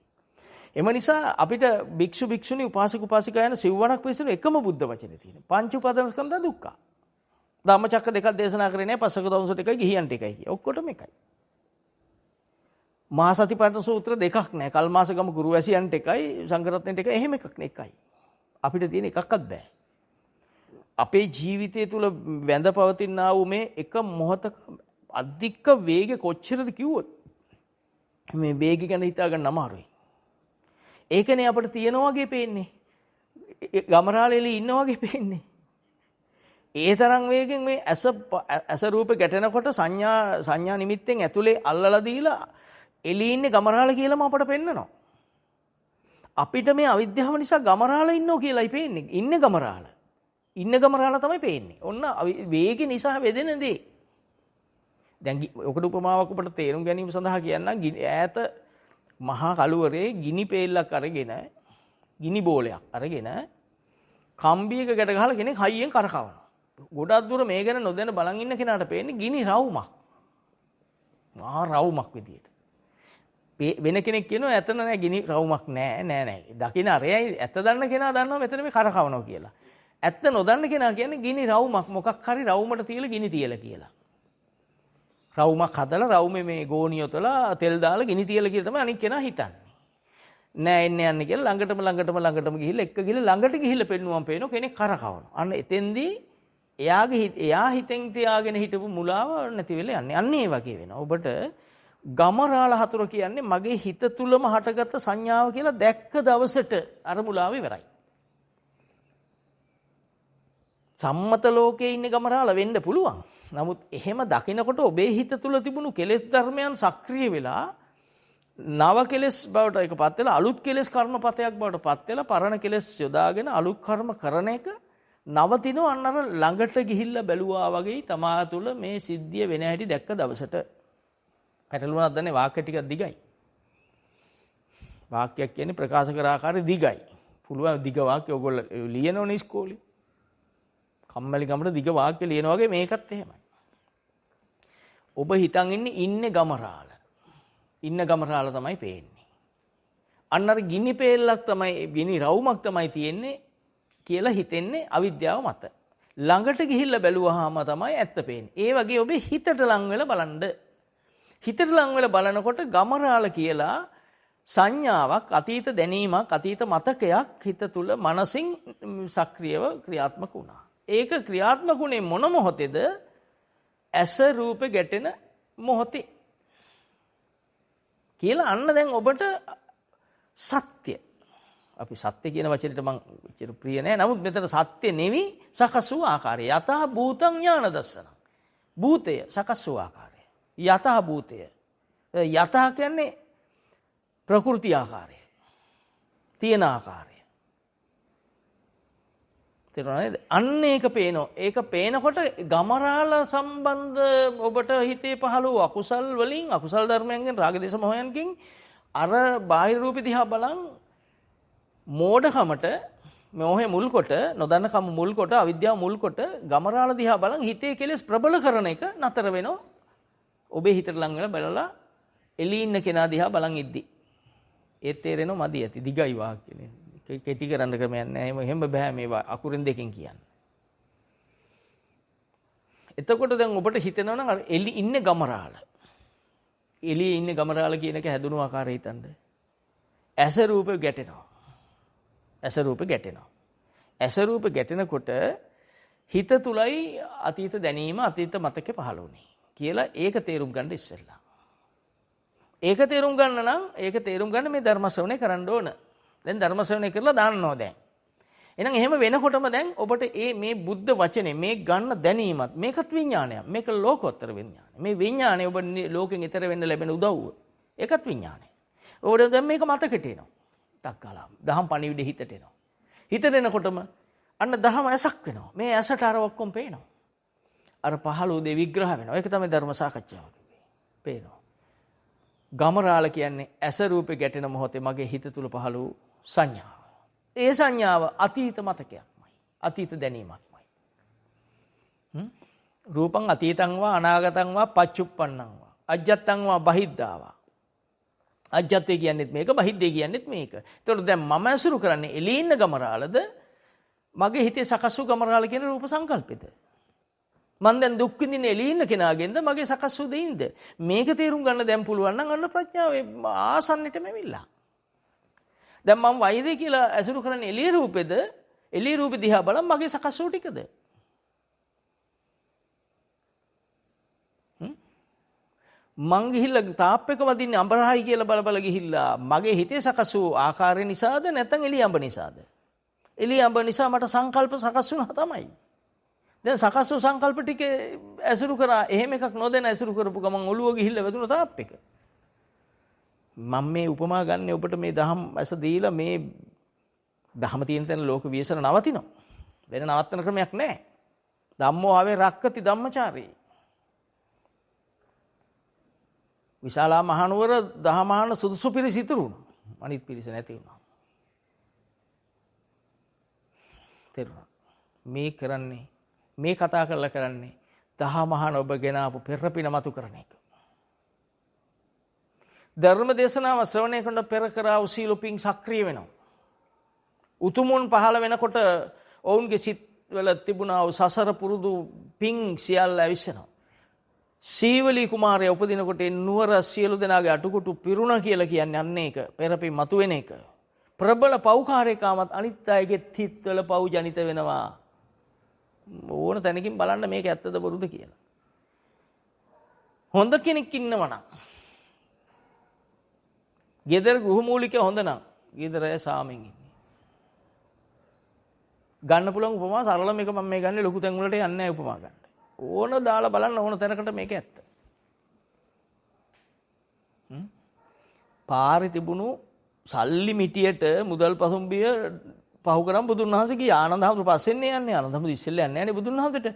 එම නිසා අපිට භික්ෂු භික්ෂුණී උපාසක උපාසිකා යන සිව්වණක් පිළිසුණු එකම බුද්ධ වචනේ තියෙනවා. පංච උපාදානස්කන්ධ දුක්ඛ. ධම්මචක්ක දෙකක් දේශනා කරේ නැහැ. පස්සක දවුන්සට එකයි ගිහියන්ට එකයි කිය. ඔක්කොටම එකයි. මහා සතිපට්ඨාන සූත්‍ර දෙකක් නැහැ. කල්මාසගම ගුරුවැසියන්ට එකයි සංඝරත්නයට එකයි. එහෙම එකක් නේ එකයි. අපිට තියෙන එකක්වත් බෑ. අපේ ජීවිතය තුළ වැඳ පවතිනා වූ මේ එක මොහොතක අධික වේගය කොච්චරද කිව්වොත් මේ වේගය ගැන හිතා ගන්න අමාරුයි. ඒකනේ අපිට තියෙනා වගේ පේන්නේ. ගමරාලෙලි ඉන්නා වගේ පේන්නේ. ඒ තරම් වේගෙන් මේ ඇස රූප ගැටෙනකොට සංඥා නිමිත්තෙන් ඇතුලේ අල්ලලා දීලා එළි ඉන්නේ ගමරාල කියලාම අපට පෙන්නනවා. අපිට මේ අවිද්‍යාව නිසා ගමරාල ඉන්නෝ කියලායි පේන්නේ. ඉන්නේ ගමරාල. ඉන්න ගමරාල තමයි පේන්නේ. ඔන්න වේගය නිසා වෙදෙන දේ. දැන් ඔකට උපමාවක් ඔබට තේරුම් ගැනීම සඳහා කියන්නම් ඈත මහා කළුවරේ ගිනි පෙල්ලක් අරගෙන ගිනි බෝලයක් අරගෙන කම්බියක ගැට ගහලා කෙනෙක් හයියෙන් කරකවනවා. ගොඩක් දුර මේ ගැන නොදැන බලන් ඉන්න කෙනාට පේන්නේ ගිනි රවුමක්. මහා රවුමක් විදියට. වෙන කෙනෙක් කියනවා ඇතන නෑ ගිනි රවුමක් නෑ. දකින්න අරයයි ඇත්ත දන්න කෙනා දන්නවා මෙතන මේ කරකවනවා කියලා. ඇත්ත නොදන්න කෙනා කියන්නේ ගිනි රවුමක් මොකක් හරි රවුමට තියලා ගිනි තියලා කියලා. රවුමක් හදලා රවුමේ මේ ගෝණියොතලා තෙල් දාලා ගිනි තියලා කියලා තමයි අනික් කෙනා හිතන්නේ. නෑ එන්නේ යන්නේ කියලා ළඟටම ගිහිල්ලා එක්ක ගිහිල්ලා ළඟට ගිහිල්ලා පෙන්නුවම් පේනවා කෙනෙක් කරකවනවා. අන්න එතෙන්දී එයා හිතෙන් තියාගෙන හිටපු මුලාව නැති වෙලා යන්නේ. අන්න ඒ වගේ වෙනවා. ඔබට ගමරාල හතුර කියන්නේ මගේ හිත තුලම හටගත්ත සංඥාව කියලා දැක්ක දවසට අර මුලාව ඉවරයි. සම්මත ලෝකයේ ඉන්න ගමරාල වෙන්න පුළුවන්. නමුත් එහෙම දකිනකොට ඔබේ හිත තුල තිබුණු කෙලෙස් ධර්මයන් සක්‍රිය වෙලා නව කෙලෙස් බවට එකපත් වෙලා අලුත් කෙලෙස් කර්මපතයක් බවට පත් වෙලා පරණ කෙලෙස් යොදාගෙන අලුත් කර්ම කරන එක නවතිනව අන්න අර ළඟට ගිහිල්ලා බැලුවා වගේ තමා තුල මේ සිද්ධිය වෙන හැටි දැක්ක දවසට පැටලුණාද දන්නේ වාක්‍ය ටිකක් දිගයි. වාක්‍යයක් කියන්නේ ප්‍රකාශ කර ආකාරය දිගයි. පුළුවන් දිග වාක්‍ය ඔයගොල්ලෝ ලියනවනේ ඉස්කෝලේ. කම්මැලි ගමට දිග වාක්‍ය ලියනවා වගේ මේකත් එහෙමයි. ඔබ හිතන් ඉන්නේ ගමරාල. ඉන්න ගමරාල තමයි පේන්නේ. අන්න අර ගිනි පෙල්ලක් තමයි ගිනි රවුමක් තමයි තියෙන්නේ කියලා හිතෙන්නේ අවිද්‍යාව මත. ළඟට ගිහිල්ලා බැලුවාම තමයි ඇත්ත පේන්නේ. ඒ වගේ ඔබේ හිතට ලං වෙලා බලන්න. හිතට ලං වෙලා බලනකොට ගමරාල කියලා සංඥාවක් අතීත දැනීමක් අතීත මතකයක් හිත තුල මනසින් සක්‍රියව ක්‍රියාත්මක වුණා. ඒක ක්‍රියාත්මක වුණේ මොන මොහොතේද? ඇස රූපේ ගැටෙන මොහොතේ. කියලා අන්න දැන් ඔබට සත්‍ය. අපි සත්‍ය කියන වචනෙට මම එච්චර ප්‍රිය නෑ. නමුත් මෙතන සත්‍ය නෙවි සකස් වූ ආකාරය. යතහ භූතං ඥාන දස්සන. භූතය සකස් වූ ආකාරය. යතහ භූතය. යතහ කියන්නේ ප්‍රකෘති ආකාරය. තියෙන ආකාරය. තේරුණා නේද? අන්න ඒක පේනවා. ඒක පේනකොට ගමරාල සම්බන්ධ ඔබට හිතේ පහළ වූ අකුසල් වලින් අකුසල් ධර්මයන්ගෙන් රාග දේශ මොහයන්ගෙන් අර බාහිර රූපෙ දිහා බලන් මෝඩකමට මොහේ මුල් කොට නොදන්නකම මුල් කොට අවිද්‍යාව මුල් කොට ගමරාල දිහා බලන් හිතේ කෙලෙස් ප්‍රබල කරන එක නතර වෙනවා. ඔබේ හිතට ලං වෙලා බලලා එළි ඉන්න කෙනා දිහා බලන් ඉද්දි ඒත් තේරෙනවා මදි ඇති දිගයි වාක්‍යනේ. කෙටි කරන්න ක්‍රමයක් නැහැ. එහෙම බෑ මේවා අකුරෙන් දෙකෙන් කියන්න. එතකොට දැන් ඔබට හිතෙනවා නම් අර එළි ඉන්නේ ගමරාල. එළියේ ඉන්නේ ගමරාල කියන එක හැදුණු ආකාරය හිතන්න. ඇස රූප ගැටෙනවා. ඇස රූප ගැටෙනවා. ඇස රූප ගැටෙනකොට හිත තුලයි අතීත දැනීම අතීත මතකේ පහළ වුනේ කියලා ඒක තේරුම් ගන්න ඉස්සෙල්ලා. ඒක තේරුම් ගන්න නම් ඒක තේරුම් ගන්න මේ ධර්ම ශ්‍රවණය කරන්න ඕන. දැන් ධර්ම ශ්‍රවණය කරලා දාන්නවා දැන්. එහෙනම් එහෙම වෙනකොටම දැන් ඔබට මේ බුද්ධ වචනේ මේ ගන්න දැනීමත් මේකත් විඥානයක්. මේක ලෝකෝත්තර විඥානය. මේ විඥානය ඔබ ලෝකෙන් ඈතර වෙන්න ලැබෙන උදව්ව. ඒකත් විඥානය. ඔබට දැන් මේක මතකෙට එනවා. ටක් ගාලා දහම් පණිවිඩ හිතට එනවා. හිතට එනකොටම අන්න දහම ඇසක් වෙනවා. මේ ඇසට අර ඔක්කොම පේනවා. අර පහළ උදේ විග්‍රහ වෙනවා. ඒක තමයි ධර්ම සාකච්ඡාව. පේනවා. ගමරාල කියන්නේ ඇස රූපේ ගැටෙන මොහොතේ මගේ හිත තුල පහළ වූ සංඥාව. ඒ සංඥාව අතීත මතකයක්මයි. අතීත දැනීමක්මයි. රූපං අතීතං වා අනාගතං වා පච්චුප්පන්නං වා අජ්ජත්තං වා බහිද්ධාවා. අජ්ජත්තේ කියන්නේත් මේක බහිද්දේ කියන්නේත් මේක. ඒතකොට දැන් මම අසුරු කරන්නේ එළී ඉන්න ගමරාලද මගේ හිතේ සකස් වූ ගමරාල කියන රූප සංකල්පෙද? මම දැන් දුක් විඳින එළී ඉන්න කෙනාගෙන්ද මගේ සකස් වූ දෙයින්ද? මේක තේරුම් ගන්න දැන් පුළුවන් නම් අන්න ප්‍රඥාවේ ආසන්නෙටම එවිලා. දැන් මම වෛරය කියලා අසුරු කරන්නේ එළිය රූපෙද? එළිය රූපෙ දිහා බලන් මගේ සකස් වූ ටිකද? මං ගිහිල්ලා තාප් එක වදින්නේ අඹරහයි කියලා බල බල ගිහිල්ලා මගේ හිතේ සකස් වූ ආකාරය නිසාද නැත්නම් එළිය අඹ නිසාද? එළිය අඹ නිසා මට සංකල්ප සකස් වුණා තමයි. දැන් සකස් වූ සංකල්ප ටික අසුරු කරා එහෙම එකක් නොදැන අසුරු කරපු ගමන් ඔළුව ගිහිල්ලා වැදුණා තාප් එක. මම මේ උපමා ගන්න ඔබට මේ දහම් ඇස දීලා මේ දහම තියෙන තැන ලෝක විශ්සන නවතිනවා. වෙන නවත්තන ක්‍රමයක් නැහැ. ධම්මෝ ආවේ රක්කති ධම්මචාරී. විශාලා මහනුවර දහමහන සුදුසු පිරිස ඉතුරුණා. අනිත් පිරිස නැති වුණා. තේරුණා? මේ කරන්නේ මේ කතා කරලා කරන්නේ දහමහන ඔබ ගෙන ආපු පෙරපින මතු කරන එක. ධර්ම දේශනාව ශ්‍රවණය කරන පෙර කරා වූ සීලුපින් සක්‍රිය වෙනවා. උතුමුන් පහළ වෙනකොට ඔවුන්ගේ සිත්වල තිබුණා වූ සසර පුරුදු පිං සියල්ල ඇවිස්සෙනවා. සීවලී කුමාරය උපදිනකොට නුවර සියලු දෙනාගේ අටුකුටු පිරුණා කියලා කියන්නේ අන්න ඒක. පෙරපින් මතුවෙන එක. ප්‍රබල පෞකාරයකමත් අනිත් අයගේ තිත්වල පව් ජනිත වෙනවා. ඕන තැනකින් බලන්න මේක ඇත්තද බොරුද කියලා. හොඳ කෙනෙක් ඉන්නවනම් ගෙදර ගෘහමූලික හොඳ නම් ගෙදර සාමෙන් ඉන්නේ. ගන්න පුළුවන් උපමා සරල මේක මම මේ ගන්නේ ලොකු තැන් වලට යන්නේ නැහැ උපමා ගන්න. ඕන දාලා බලන්න ඕන තැනකට මේක ඇත්ත. පාරේ තිබුණු සල්ලි මිටියට මුදල් පසුම්බිය පහු කරන් බුදුන් වහන්සේ ගියා. ආනන්ද හැමතුරු පස්සෙන්නේ යන්නේ. ආනන්ද හැමතුරු ඉස්සෙල්ලා යන්නේ නැහැ බුදුන් වහන්සේට.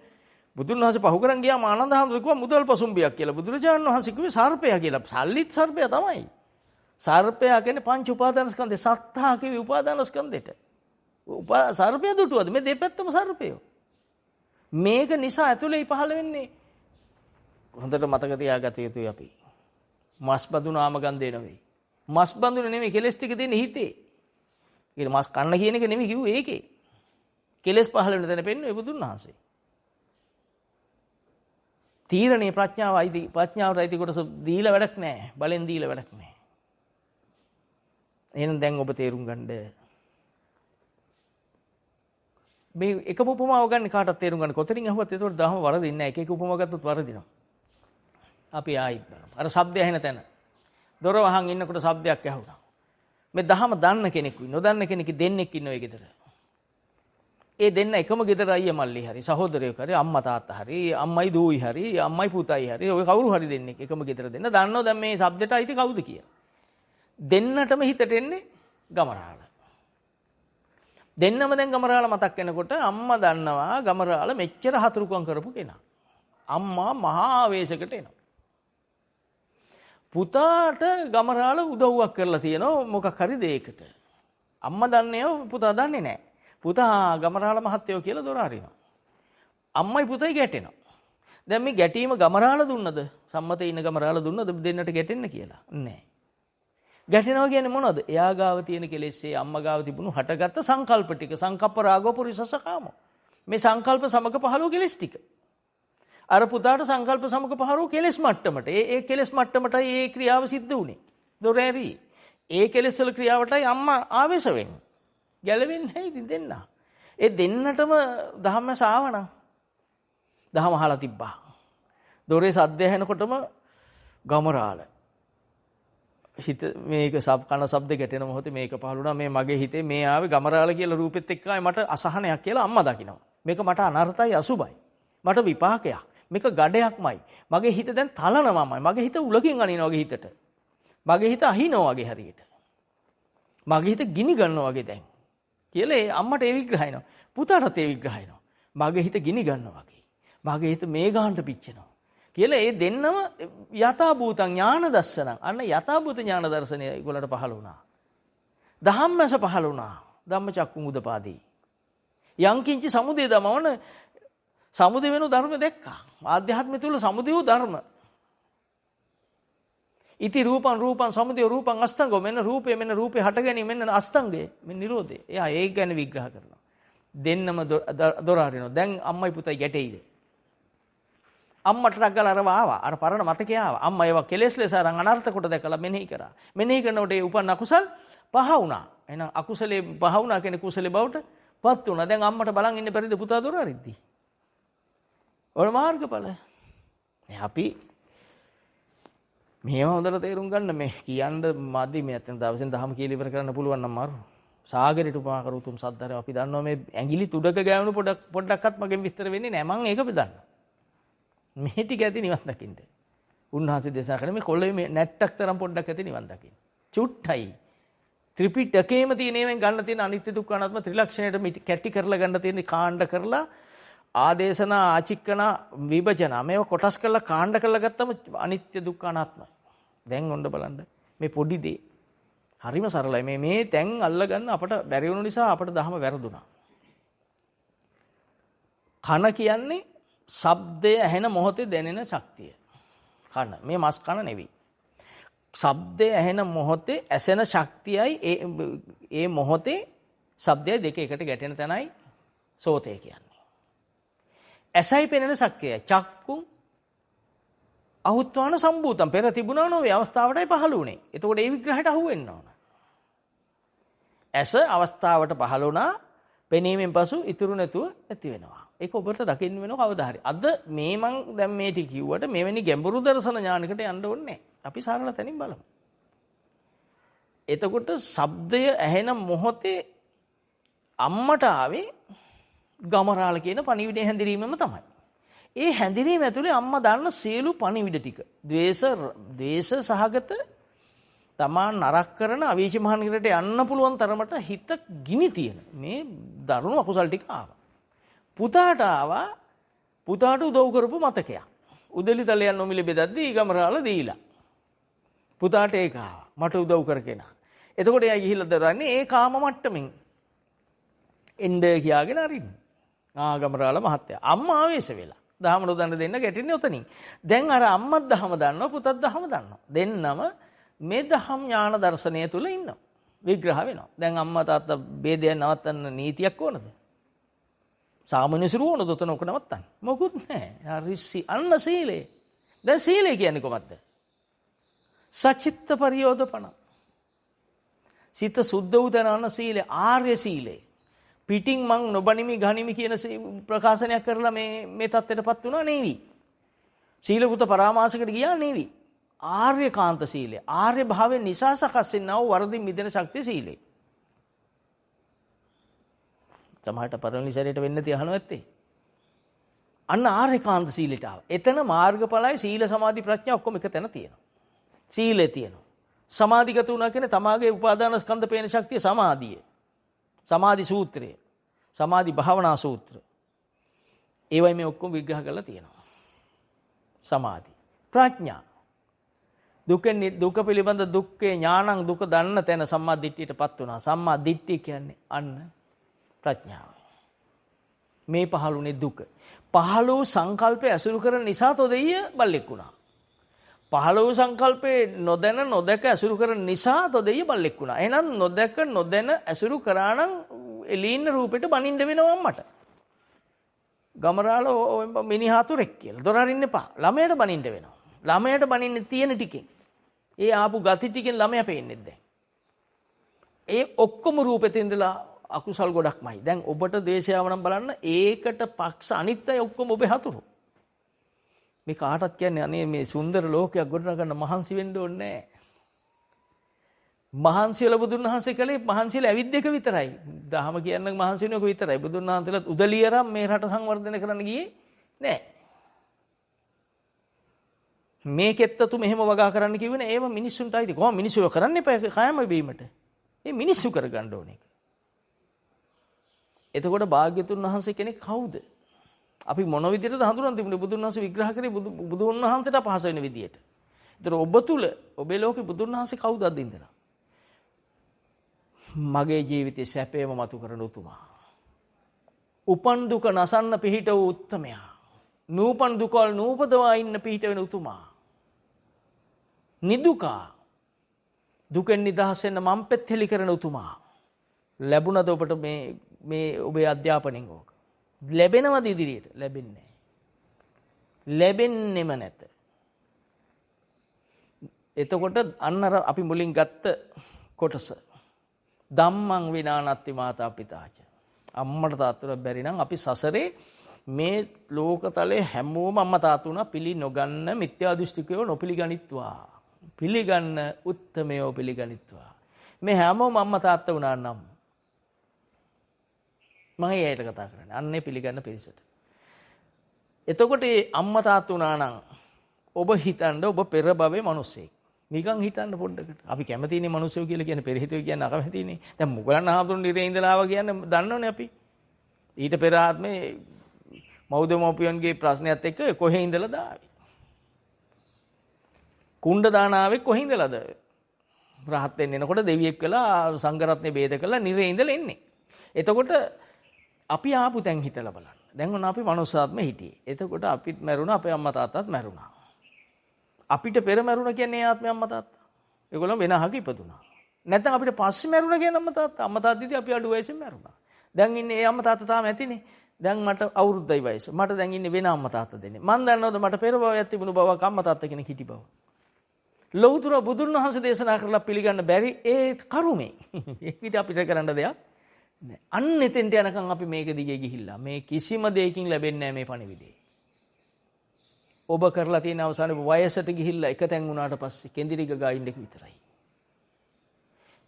බුදුන් වහන්සේ පහු කරන් ගියාම ආනන්ද හැමතුරු කිව්වා මුදල් පසුම්බියක් කියලා. බුදුරජාණන් වහන්සේ කිව්වේ සර්පයා කියලා. සල්ලිත් සර්පයා තමයි. සර්පයා කියන්නේ පංච උපාදානස්කන්ධේ සත්තා කිවි උපාදානස්කන්ධෙට. සර්පයා දුටුවද මේ දෙපැත්තම සර්පයෝ. මේක නිසා ඇතුලේ පහළ වෙන්නේ හොඳට මතක තියාගත යුතුයි අපි. මස් බඳුන ආම ගන්දේ නෙවෙයි. මස් බඳුන නෙවෙයි කෙලස් ටික දෙන්නේ හිතේ. ඒක මස් කන්න කියන එක නෙවෙයි කිව්වේ ඒකේ. කෙලස් පහළ වෙන තැන පෙන්වන්නේ බුදුන් වහන්සේ. තීරණේ ප්‍රඥාවට අයිති කොටස දීලා වැඩක් නැහැ. බලෙන් දීලා වැඩක් නැහැ. එහෙනම් දැන් ඔබ තේරුම් ගන්න මේ එකම උපමාව ගන්න කාටවත් තේරුම් ගන්න කොතනින් අහුවත් ඒතකොට දහම වරදින්නේ නැහැ. එක එක උපමා ගත්තොත් වරදිනවා. අපි ආයි බලමු. අර ශබ්දය ඇහෙන තැන. දොර වහන් ඉන්නකොට ශබ්දයක් ඇහුණා. මේ දහම දන්න කෙනෙකුයි නොදන්න කෙනෙක් දෙන්නෙක් ඉන්න ඔය ගෙදර. ඒ දෙන්න එකම ගෙදර අයියා මල්ලි හරි සහෝදරයෙක් හරි අම්මා තාත්තා හරි අම්මයි දූයි හරි අම්මයි පුතයි හරි ඔය කවුරු හරි දෙන්නෙක් එකම ගෙදර දෙන්න දන්නව දැන් මේ ශබ්දයට අයිති කවුද කියලා. දෙන්නටම හිතට එන්නේ ගමරාල. දෙන්නම දැන් ගමරාල මතක් වෙනකොට අම්මා දන්නවා ගමරාල මෙච්චර හතුරුකම් කරපු කෙනා. අම්මා මහා ආවේශයකට එනවා. පුතාට ගමරාල උදව්වක් කරලා තියෙනවා මොකක් හරි දෙයකට. අම්මා දන්නේ පුතා දන්නේ නැහැ. පුතා ගමරාල මහත්තයෝ කියලා දොර අරිනවා. අම්මයි පුතයි ගැටෙනවා. දැන් මේ ගැටීම ගමරාල දුන්නද? සම්මතේ ඉන්න ගමරාල දුන්නද දෙන්නට ගැටෙන්න කියලා? නැහැ. ගැටෙනවා කියන්නේ මොනවද? එයා ගාව තියෙන කෙලෙස්සේ අම්මා ගාව තිබුණු හටගත්ත සංකල්ප ටික. සංකප්ප රාගෝ පුරිසසකාමෝ. මේ සංකල්ප සමග පහළෝ කෙලෙස් ටික. අර පුතාට සංකල්ප සමග පහළෝ කෙලෙස් මට්ටමට. ඒ කෙලෙස් මට්ටමටයි ඒ ක්‍රියාව සිද්ධ වුනේ. දොර ඇරි. ඒ කෙලෙස් වල ක්‍රියාවටයි අම්මා ආවේශ වෙන්නේ. ගැලවෙන්නේ නැහැ ඉතින් දෙන්න. ඒ දෙන්නටම ධම්ම ශාවණ. දහම අහලා තිබ්බා. දොරේ සද්ද ඇහෙනකොටම ගමරාල හිත මේක කන ශබ්ද ගැටෙන මොහොතේ මේක පහළුණා මේ මගේ හිතේ මේ ආවේ ගමරාල කියලා රූපෙත් එක්කයි මට අසහනයක් කියලා අම්මා දකිනවා. මේක මට අනර්ථයි අසුබයි. මට විපාකයක්. මේක ගඩයක්මයි. මගේ හිත දැන් තලනවාමයි. මගේ හිත උලකින් අනිනවා වගේ හිතට. මගේ හිත අහිනවා වගේ හරියට. මගේ හිත ගිනි ගන්නවා වගේ දැන්. කියලා ඒ අම්මට ඒ විග්‍රහයනවා. පුතාටත් ඒ විග්‍රහයනවා. මගේ හිත ගිනි ගන්නවා වගේ. මගේ හිත මේ ගානට පිච්චෙනවා. කියලා ඒ දෙන්නම යථාභූත ඥාන දර්ශන. අන්න යථාභූත ඥාන දර්ශනය ඒගොල්ලන්ට පහළ වුණා. ධම්මස පහළ වුණා. ධම්මචක්කු මුදපාදී. යංකින්ච සමුදය දමවන සමුදය වෙනු ධර්ම දැක්කා. ආධ්‍යාත්මය තුල සමුදය ධර්ම. ඉති රූපං සමුදය රූපං අස්තංගෝ මෙන්න රූපේ හට ගැනීම මෙන්න අස්තංගය මෙන්න නිරෝධය. එයා ඒක ගැන විග්‍රහ කරනවා. දෙන්නම දොර අරිනවා. දැන් අම්මයි පුතයි ගැටෙයිද? අම්මට රග්ගල අරව ආවා. අර පරණ මතකය ආවා. අම්මා ඒවා කෙලෙස් ලෙස අරන් අනර්ථ කොට දැකලා මෙනෙහි කරා. මෙනෙහි කරනකොට ඒ උපන් අකුසල් පහ වුණා. එහෙනම් අකුසලේ පහ වුණා කියන්නේ කුසලේ බවට පත් වුණා. දැන් අම්මට බලන් ඉන්න බැරිද පුතා දොර අරිද්දි? ඔය මාර්ගඵල. අපි මේව හොඳට තේරුම් ගන්න මේ කියන්න මදි මේ අතන දවසෙන් දහම කියලා ඉවර කරන්න පුළුවන් නම් මාරු. සාගරයට උපමා කර උතුම් සද්ධර්ම අපි දන්නවා මේ ඇඟිලි තුඩක ගෑවුණු පොඩ්ඩක්වත් මගෙන් විස්තර වෙන්නේ නැහැ. මම ඒක බෙදන්නවා. මේ ටික ඇති නිවන් දකින්න. උන්වහන්සේ දේශනා කරන මේ කොල්ලේ මේ නැට්ටක් තරම් පොඩ්ඩක් ඇති නිවන් දකින්න. චුට්ටයි. ත්‍රිපිටකයේම තියෙනවෙන් ගන්න තියෙන අනිත්‍ය දුක්ඛ අනාත්ම ත්‍රිලක්ෂණයට කැටි කරලා ගන්න තියෙන කාණ්ඩ කරලා ආදේශන ආචික්කන විභජන මේව කොටස් කරලා කාණ්ඩ කරලා ගත්තම අනිත්‍ය දුක්ඛ අනාත්මයි. දැන් ඔන්න බලන්න මේ පොඩි දේ හරිම සරලයි. මේ තැන් අල්ලගන්න අපට බැරි වුණු නිසා අපට දහම වැරදුනා. කන කියන්නේ ශබ්දය ඇහෙන මොහොතේ දැනෙන ශක්තිය. කන. මේ මස් කන නෙවෙයි. ශබ්දය ඇහෙන මොහොතේ ඇසෙන ශක්තියයි ඒ මොහොතේ ශබ්දය දෙක එකට ගැටෙන තැනයි සෝතය කියන්නේ. ඇසයි පෙනෙන ශක්තියයි. චක්කුම් අහුත්වාන සම්භූතම් පෙර තිබුණා නොවේ අවස්ථාවටයි පහළ වුණේ. එතකොට ඒ විග්‍රහයට අහු වෙන්න ඕන. ඇස අවස්ථාවට පහළ වුණා පෙනීමෙන් පසු ඉතුරු නැතුව ඇති වෙනවා. ඒක ඔබට දකින්න වෙනව කවදා හරි. අද මේ මං දැන් මේ ටික කිව්වට මෙවැනි ගැඹුරු දර්ශන ඥානයකට යන්න ඕනේ නැහැ. අපි සරල තැනින් බලමු. එතකොට ශබ්දය ඇහෙන මොහොතේ අම්මට ආවේ ගමරාල කියන පණිවිඩය හැඳිරීමම තමයි. ඒ හැඳිරීම ඇතුලේ අම්මා දාන්න සියලු පණිවිඩ ටික. ද්වේෂ සහගත තමා නරක කරන අවීච මහානිරට යන්න පුළුවන් තරමට හිත ගිනි තියෙන මේ දරුණු අකුසල් ටික ආවා. පුතාට ආවා පුතාට උදව් කරපු මතකයක්. උදලි තලයන් නොමිලේ බෙදද්දී ගමරාල දීලා. පුතාට ඒක ආවා. මට උදව් කරගෙන. එතකොට එයා ගිහිල්ලා දරන්නේ ඒ කාම මට්ටමින් එන්න කියාගෙන අරින්න. ගමරාල මහත්තයා. අම්මා ආවේශ වෙලා. දහම නොදන්න දෙන්න ගැටෙන්නේ උතනින්. දැන් අර අම්මත් දහම දන්නවා පුතත් දහම දන්නවා. දෙන්නම මේ දහම් ඥාන දර්ශනය තුල ඉන්නවා. විග්‍රහ වෙනවා. දැන් අම්මා තාත්තා ભેදය නවත්තන්න නීතියක් ඕනද? සාමාන්‍ය සිරුව ඕනද උතන ඔක නවත්තන්න? මොකුත් නැහැ. හරි අන්න සීලය. දැන් සීලය කියන්නේ කොහොමද? සචිත්ත පරියෝධපණ. සිත සුද්ධ වූ තැන සීලය ආර්ය සීලය. පිටින් මං නොබනිමි ගනිමි කියන ප්‍රකාශනයක් කරලා මේ தත්ත්වයටපත් වුණා නෙවෙයි. සීලගත පරාමාසයකට ගියා නෙවෙයි. ආර්යකාන්ත සීලය. ආර්ය භාවයෙන් නිසා සකස් වෙනා වූ වරදින් මිදෙන ශක්තිය සීලය. සමහරට පරිණි ශරීරයට වෙන්න තියහන නැත්තේ. අන්න ආර්යකාන්ත සීලයට ආව. එතන මාර්ගඵලයි සීල සමාධි ප්‍රඥා ඔක්කොම එක තැන තියෙනවා. සීලේ තියෙනවා. සමාධිගත වුණා කියන්නේ තමාගේ උපාදාන ස්කන්ධ පේන ශක්තිය සමාධිය. සමාධි සූත්‍රය, සමාධි භාවනා සූත්‍ර. ඒවයි මේ ඔක්කොම විග්‍රහ කරලා තියෙනවා. සමාධි. ප්‍රඥා. දුක පිළිබඳ දුක්ඛේ ඥානං දුක දන්න තැන සම්මා දිට්ඨියටපත් වුණා. සම්මා දිට්ඨිය කියන්නේ අන්න ප්‍රඥාව. මේ පහළුනේ දුක. පහළ වූ සංකල්පය ඇසුරු කරන නිසා තොදෙය බල්ලෙක් වුණා. පහළ වූ සංකල්පේ නොදැන නොදැක ඇසුරු කරන නිසා තොදෙය බල්ලෙක් වුණා. එහෙනම් නොදැක නොදැන ඇසුරු කරා නම් එළින්න රූපෙට බනින්න වෙනවා අම්මට. ගමරාලෝ මිනිහාතුරෙක් කියලා. දොර අරින්න එපා. ළමයට බනින්න වෙනවා. ළමයට බනින්න තියෙන ටිකෙන්. ඒ ආපු ගති ටිකෙන් ළමයා පේන්නේ දැන්. ඒ ඔක්කොම රූපෙට ඉඳලා අකුසල් ගොඩක්මයි. දැන් ඔබට දේශයාව නම් බලන්න ඒකට පක්ෂ අනිත්‍යය ඔක්කොම ඔබේ හතුරු. මේ කාටත් කියන්නේ අනේ මේ සුන්දර ලෝකයක් ගොඩනගන්න මහන්සි වෙන්න ඕනේ නැහැ. මහන්සියල බුදුන් වහන්සේ කලේ මහන්සියල ඇවිත් දෙක විතරයි. දහම කියන්නේ මහන්සි වෙනක විතරයි. බුදුන් වහන්සේලාත් උදලියරම් මේ රට සංවර්ධනය කරන්න ගියේ නැහැ. මේකෙත්තතු මෙහෙම වගා කරන්න කිව්වනේ ඒව මිනිස්සුන්ට අයිති. කොහොම මිනිස්සු කරන්න එපා කායම බීමට. මේ මිනිස්සු කරගන්න ඕන එක. එතකොට භාග්‍යතුන් වහන්සේ කෙනෙක් කවුද? අපි මොන විදිහටද හඳුනන තිබුණේ බුදුන් වහන්සේ විග්‍රහ කරේ බුදුන් වහන්සේට අපහාස වෙන විදියට. ඒතර ඔබ තුල ඔබේ ලෝකේ බුදුන් වහන්සේ කවුද අද ඉඳලා? මගේ ජීවිතේ සැපේම මතු කරන උතුමා. උපන් දුක නසන්න පිහිට වූ උත්තමයා. නූපන් දුකවල නූපදවා ඉන්න පිහිට වෙන උතුමා. නිදුකා දුකෙන් නිදහස් වෙන්න මම්පෙත් හෙලි කරන උතුමා. ලැබුණද ඔබට මේ ඔබේ අධ්‍යාපනයෙන් ඕක? ලැබෙනවද ඉදිරියට? ලැබෙන්නේ නැහැ. ලැබෙන්නෙම නැත. එතකොට අන්න අපි මුලින් ගත්ත කොටස ධම්මං විනානත්ති මාතා පිතාච. අම්මට තාත්තට බැරි නම් අපි සසරේ මේ ලෝකතලේ හැමෝම අම්මා තාත්තුණා පිළි නොගන්න මිත්‍යා දෘෂ්ටිකයෝ නොපිළිගනිත්වා. පිළිගන්න උත්තමයෝ පිළිගනිත්වා. මේ හැමෝම අම්මා තාත්තා වුණා නම් මම ඒයට කතා කරන්නේ. අන්නේ පිළිගන්න පිරිසට. එතකොට මේ අම්මා තාත්තා වුණා නම් ඔබ හිතන්න ඔබ පෙර භවයේ මිනිස්සෙක්. නිකන් හිතන්න පොඩ්ඩකට. අපි කැමතිනේ මිනිස්සු කියලා කියන්නේ පෙරහිතෝ කියන්නේ අකමැතිනේ. දැන් මුගලන් ආහඳුන් නිරේ ඉඳලා ආවා කියන්නේ දන්නවනේ අපි. ඊට පෙර ආත්මේ මෞදමෝපියන්ගේ ප්‍රශ්නයත් එක්ක කොහේ ඉඳලාද ආවේ? කුණ්ඩ දානාවේ කොහේ ඉඳලාද? රහත් වෙන්න එනකොට දෙවියෙක් වෙලා සංඝරත්නේ ભેද කළා නිරේ ඉඳලා එන්නේ. එතකොට අපි ආපු තැන් හිතලා බලන්න. දැන් ඔන්න අපි මනුස්සාත්මෙ හිටියේ. එතකොට අපිත් මැරුණා, අපේ අම්මා තාත්තත් මැරුණා. අපිට පෙර මැරුණා කියන්නේ ආත්මේ අම්මා තාත්තා. ඒගොල්ලෝ වෙන අහක ඉපදුනා. නැත්නම් අපිට පස්සේ මැරුණා කියන්නේ අම්මා තාත්තා. අම්මා තාත්තිදී අපි අඩු වයසෙන් මැරුණා. දැන් ඉන්නේ ඒ අම්මා තාත්තා තාම ඇතිනේ. දැන් මට අවුරුද්දයි වයස. මට දැන් ඉන්නේ වෙන අම්මා තාත්තා දෙන්නේ. මම දන්නවද මට පෙර භවයක් තිබුණු බවක් අම්මා තාත්තා කෙනෙක් හිටි බව. ලෞතර බුදුන් වහන්සේ දේශනා කරලා පිළිගන්න බැරි ඒ කරුමේ. ඒක විදිහ අපිට කරන්න දෙයක් නෑ. අන්න එතෙන්ට යනකම් අපි මේක දිගේ ගිහිල්ලා මේ කිසිම දෙයකින් ලැබෙන්නේ නෑ මේ පණිවිඩේ. ඔබ කරලා තියෙන අවසානයේ වයසට ගිහිල්ලා එකතෙන් වුණාට පස්සේ කෙඳිරි ගගා ඉන්න එක විතරයි.